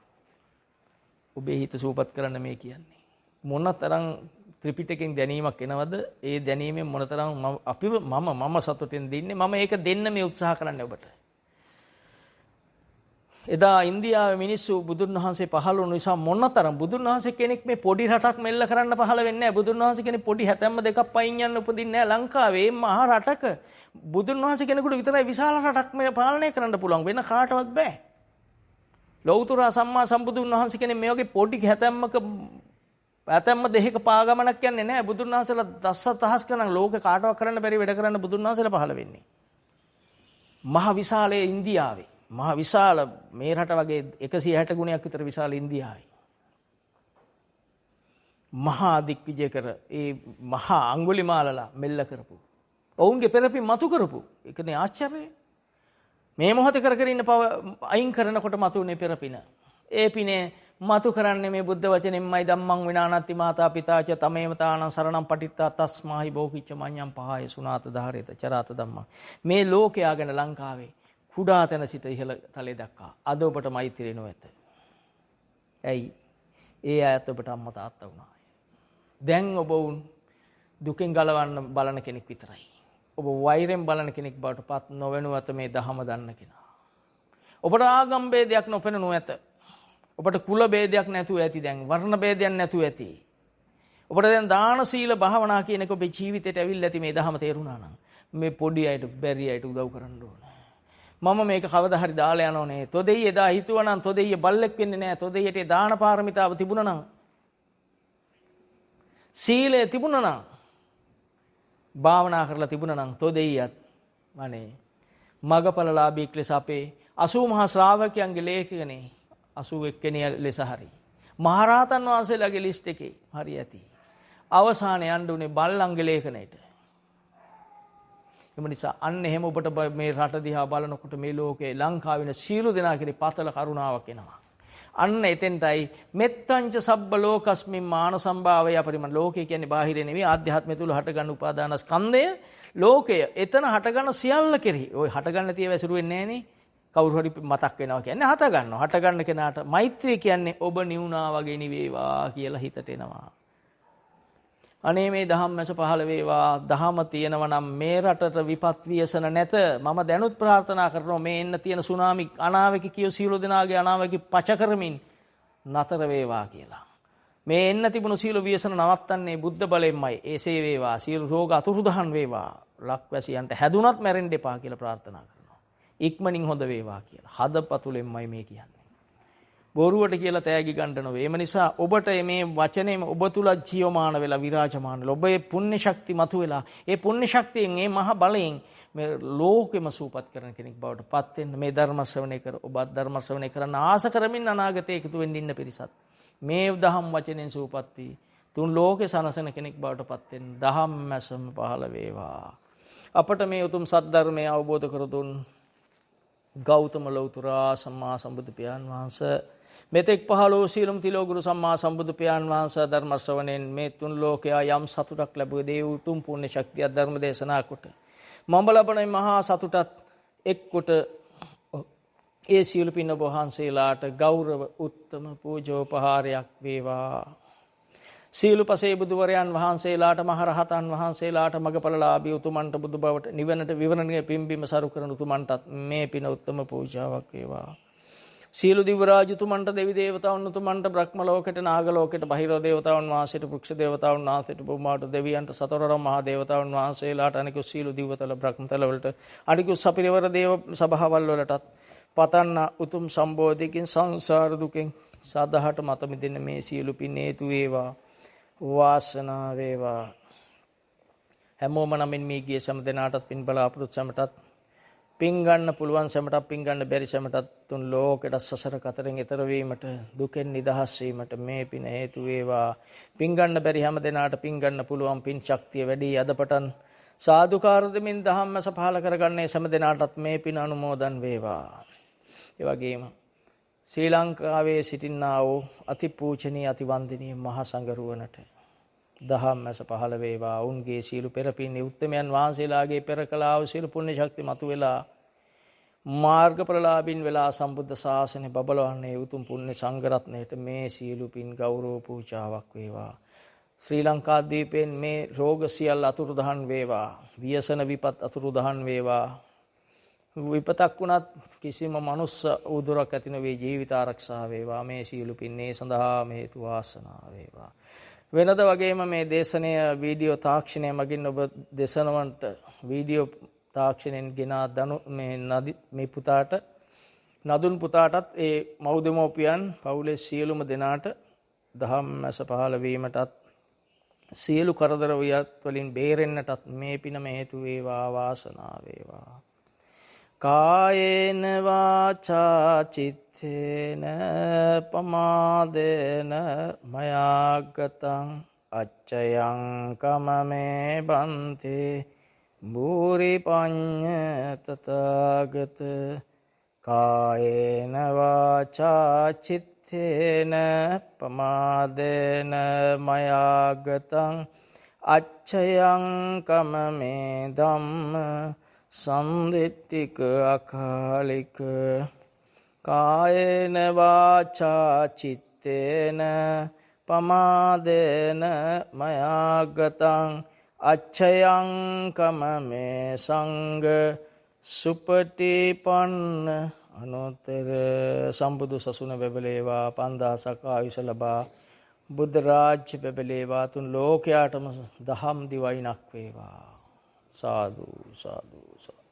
ඔබේ හිත සූපත් කරන්න මේ කියන්නේ. මොනතරම් ත්‍රිපිටකෙන් දැනීමක් එනවද? ඒ දැනීමෙන් මොනතරම් අපිව මම සතුටින් දෙන්නේ. මම ඒක දෙන්න මේ උත්සාහ කරන්නේ ඔබට. එදා ඉන්දියාවේ මිනිස්සු බුදුන් වහන්සේ පහළ වුණු නිසා මොනතරම් බුදුන් වහන්සේ කෙනෙක් මේ පොඩි රටක් මෙල්ල කරන්න පහළ වෙන්නේ නැහැ. බුදුන් වහන්සේ කෙනෙක් පොඩි හැතැම්ම දෙකක් පයින් යන්න උපදින්නේ නැහැ ලංකාවේ. මේ මහා රටක බුදුන් වහන්සේ කෙනෙකුට විතරයි විශාල රටක් මේ පාලනය කරන්න පුළුවන්. වෙන කාටවත් බෑ. ලෞතර සම්මා සම්බුදුන් වහන්සේ කෙනෙක් මේ වගේ පොඩි හැතැම්ම දෙකක පාගමනක් යන්නේ නැහැ. බුදුන් වහන්සේලා දසදහස් ගණන් ලෝකේ කාටවත් කරන්න බැරි වැඩ කරන්න බුදුන් වහන්සේලා පහළ වෙන්නේ. මහ විශාලයේ ඉන්දියාවේ මහා විශාල මේ රට වගේ 160 ගුණයක් විතර විශාල ඉන්දියාවයි. මහා දිග්විජය කර ඒ මහා අඟුලිමාලලා මෙල්ල කරපු. ඔවුන්ගේ පෙරපින් මතු කරපු. ඒකනේ ආශ්චර්යය. මේ මොහොතේ කර ඉන්න පව අයින් කරනකොට මතුනේ පෙරපින. ඒ පිනේ මතු කරන්නේ මේ බුද්ධ වචනෙන්මයි ධම්මං විනානත්ති මාතා පිතාච තමේව තානං සරණං පටිත්තා තස්මාහි බෝකිච්ච මඤ්ඤං පහය සුනාත ධාරේත චරාත ධම්මං. මේ ලෝකයා ගැන ලංකාවේ කුඩා තැන සිට ඉහළ තලයේ දක්වා අද ඔබට මෛත්‍රිය නොඇත. ඇයි? ඒ අයත් ඔබට අම්මා තාත්තා වුණා. දැන් ඔබ වුන් දුකෙන් ගලවන්න බලන කෙනෙක් විතරයි. ඔබ වෛරෙන් බලන කෙනෙක් බවට පත් නොවෙනු ඇත මේ ධහම දන්න කෙනා. ඔබට ආගම් ભેදයක් නොපෙනෙනු ඇත. ඔබට කුල ભેදයක් නැතුව ඇති දැන්. වර්ණ ભેදයක් නැතුව ඇති. ඔබට දැන් දාන සීල භාවනා කියන එක ඔබේ ජීවිතේට ඇවිල්ලා ඇති මේ ධහම තේරුණා නම් මේ පොඩි අයට බැරි අයට උදව් කරන්න ඕන. මම මේක කවදා හරි දාලා යනෝනේ. තොදෙයි එදා හිතුවනම් තොදෙයි බල්ලෙක් වෙන්නේ නැහැ. තොදෙයිට දාන පාරමිතාව තිබුණා නම් සීලය තිබුණා නම් භාවනා කරලා තිබුණා නම් තොදෙයියත් අනේ මගපලලාභී ක්ලේශ අපේ 80 මහා ශ්‍රාවකයන්ගේ ලේඛකනේ 81 වෙනි ලෙස හරි. මහරහතන් වහන්සේලාගේ ලිස්ට් එකේ හරි ඇති. අවසානයේ යන්න උනේ බල්ලන්ගේ ලේඛනයට. එම නිසා අන්න එහෙම ඔබට මේ රට දිහා බලනකොට මේ ලෝකේ ලංකාවේ ඉන්න සියලු දෙනා කෙරේ පතල කරුණාවක් එනවා. අන්න එතෙන්ටයි මෙත්තංච සබ්බ ලෝකස්මින් මාන සම්භාවය අපරිමණ. ලෝකය කියන්නේ බාහිර නෙවෙයි ආධ්‍යාත්මය තුල හටගන්න උපාදානස්කන්ධය. ලෝකය එතන හටගන්න සියල්ල කෙරෙහි. ඔය හටගන්න තිය වැසුරු වෙන්නේ නැහනේ. කවුරු හරි මතක් වෙනවා කියන්නේ හටගන්නවා. හටගන්න කෙනාට මෛත්‍රිය කියන්නේ ඔබ නිවුනා වගේ නිවේවා කියලා හිතට එනවා. අනේ මේ ධම්මස පහළ වේවා. ධහම තියෙනවා නම් මේ රටට විපත් වියසන නැත. මම දැනුත් ප්‍රාර්ථනා කරනවා මේ එන්න තියෙන සුනාමි අනාවැකි කියු සියලු දෙනාගේ අනාවැකි පච කරමින් නතර වේවා කියලා. මේ එන්න තිබුණු සියලු වියසන නවත්තන්නේ බුද්ධ බලයෙන්මයි. ඒසේ වේවා. සියලු රෝග අතුරුදහන් වේවා. ලක්වැසියන්ට හැදුනත් මැරෙන්න එපා කියලා ප්‍රාර්ථනා කරනවා. ඉක්මනින් හොඳ වේවා කියලා. හදපතුලෙන්මයි මේ කියන්නේ. බොරුවට කියලා තෑගි ගන්න නොවේ. එම නිසා ඔබට මේ වචනේම ඔබ තුල ජීවමාන වෙලා විරාජමාන වෙලා ඔබේ පුණ්‍ය ශක්තිය මතුවෙලා ඒ පුණ්‍ය ශක්තියෙන් මේ මහ බලයෙන් මේ ලෝකෙම සූපත් කරන කෙනෙක් බවට පත් වෙන්න මේ ධර්ම ශ්‍රවණය කර ඔබත් ධර්ම ශ්‍රවණය කරන්න ආස කරමින් අනාගතයේ එකතු වෙන්න ඉන්න පිරිසත් මේ දහම් වචනෙන් සූපත් වී තුන් ලෝකේ සනසන කෙනෙක් බවට පත් වෙන්න දහම් මැසම පහළ වේවා. අපට මේ උතුම් සත්‍ය ධර්මය අවබෝධ කර දුන් ගෞතම ලෞතර සම්මා සම්බුදු පියාණන් වහන්සේ මෙතෙක් පහළ වූ සීලම් තිලෝගුරු සම්මා සම්බුදු පියාණන් වහන්සේ ධර්ම ශ්‍රවණයෙන් මේ තුන් ලෝකයා යම් සතුටක් ලැබුවේ දේ උතුම් පුණ්‍ය ශක්තිය ධර්ම දේශනා කොට මම ලබන මහා සතුටත් එක්කොට ඒ සීල පින්න වහන්සේලාට ගෞරව උත්තම පූජෝපහාරයක් වේවා. සීලපසේ බුදුවරයන් වහන්සේලාට මහරහතන් වහන්සේලාට මගපලලාභී උතුමන්ට බුදු බවට නිවනට විවරණයේ පිම්බීම සරු කරන උතුමන්ටත් මේ පින උත්තම පූජාවක් වේවා. සීලු දිව්‍ය රාජතුමන්ට දෙවි දේවතාවුන් උතුමන්ට බ්‍රහ්ම ලෝකෙට නාග ලෝකෙට බහිරව දේවතාවුන් වහන්සේට පුක්ෂ දේවතාවුන් වහන්සේට බුමාට දෙවියන්ට සතරවරම් මහා දේවතාවුන් වහන්සේලාට අනිකුත් සීලු දිව්‍යතල බ්‍රහ්මතල වලට අනිකුත් සපිරවර දේව සභාවල් වලටත් පතන්න උතුම් සම්බෝධියකින් සංසාර දුකෙන් සදහට මත මිදෙන්න මේ සියලු පින් හේතු වේවා. වාසනාව වේවා. හැමෝම නමින් මේ ගිය සෑම දෙනාටත් පින් බලාපොරොත්තු සෑමටත් පින් ගන්න පුළුවන් සෑමටත් පින් ගන්න බැරි සෑමටත් තුන් ලෝකෙට සසර කතරෙන් ඈතර වීමට දුකෙන් නිදහස් වීමට මේ පින හේතු වේවා. පින් ගන්න බැරි හැම දෙනාට පින් ගන්න පුළුවන් පින් ශක්තිය වැඩි අදපටන් සාදුකාර දෙමින් ධම්මස පහල කරගන්නේ සෑම දෙනාටත් මේ පින අනුමෝදන් වේවා. ඒ වගේම ශ්‍රී ලංකාවේ සිටින්නා වූ අතිපූජනීය අතිවන්දනීය මහා සංඝරුවනට දහම්මැස පහළ වේවා. උන්ගේ සීල පෙරපින් උත්තමයන් වහන්සේලාගේ පෙර කළා වූ සීල පුණ්‍ය ශක්තිය මතුවලා මාර්ගඵලලාභින් වෙලා සම්බුද්ධ ශාසනය බබලවන්නේ උතුම් පුණ්‍ය සංඝ රත්නයට මේ සීල පින් ගෞරව පූජාවක් වේවා. ශ්‍රී ලංකා දීපෙන් මේ රෝග සියල්ල අතුරුදහන් වේවා. ව්‍යසන විපත් අතුරුදහන් වේවා. විපතක් වුණත් කිසිම මනුස්ස උදුරක් ඇති නොවේ ජීවිත ආරක්ෂා වේවා. මේ සීල පින්නේ සඳහා හේතු වාසනා වේවා. වෙනද වගේම මේ දේශනය වීඩියෝ තාක්ෂණය මගින් ඔබ දේශනවන්ට වීඩියෝ තාක්ෂණයෙන් ගෙන දනු මේ පුතාට නදුන් පුතාටත් ඒ මව්දෙමෝපියන් පවුලේ සියලුම දෙනාට ධම්මස පහළ වීමටත් සියලු කරදර වියත් වලින් බේරෙන්නටත් මේ පිනම හේතු වේවා. වාසනාව වේවා. කායේන වාචා චිත්තේන පමාදේන මයාගතං අච්චයං කමමේ බන්තේ භූරි පඤ්ඤ තථාගත. කායේන වාචා චිත්තේන පමාදේන මයාගතං අච්චයං කමමේ ධම්ම සම්දිට්ඨික අකාලික. කායේන වාචා චිත්තේන පමාදේන මයාගතං අච්චයං කමමේ සංඝ සුපටිපන්න. අනුත්තර සම්බුදු සසුන බැබලේවා. 5000ක් ආයුෂ ලබා බුද්ධ රාජ්‍ය බැබලේවා. තුන් ලෝකයාටම දහම් දිවයිනක් වේවා. සාදු සාදු සාදු.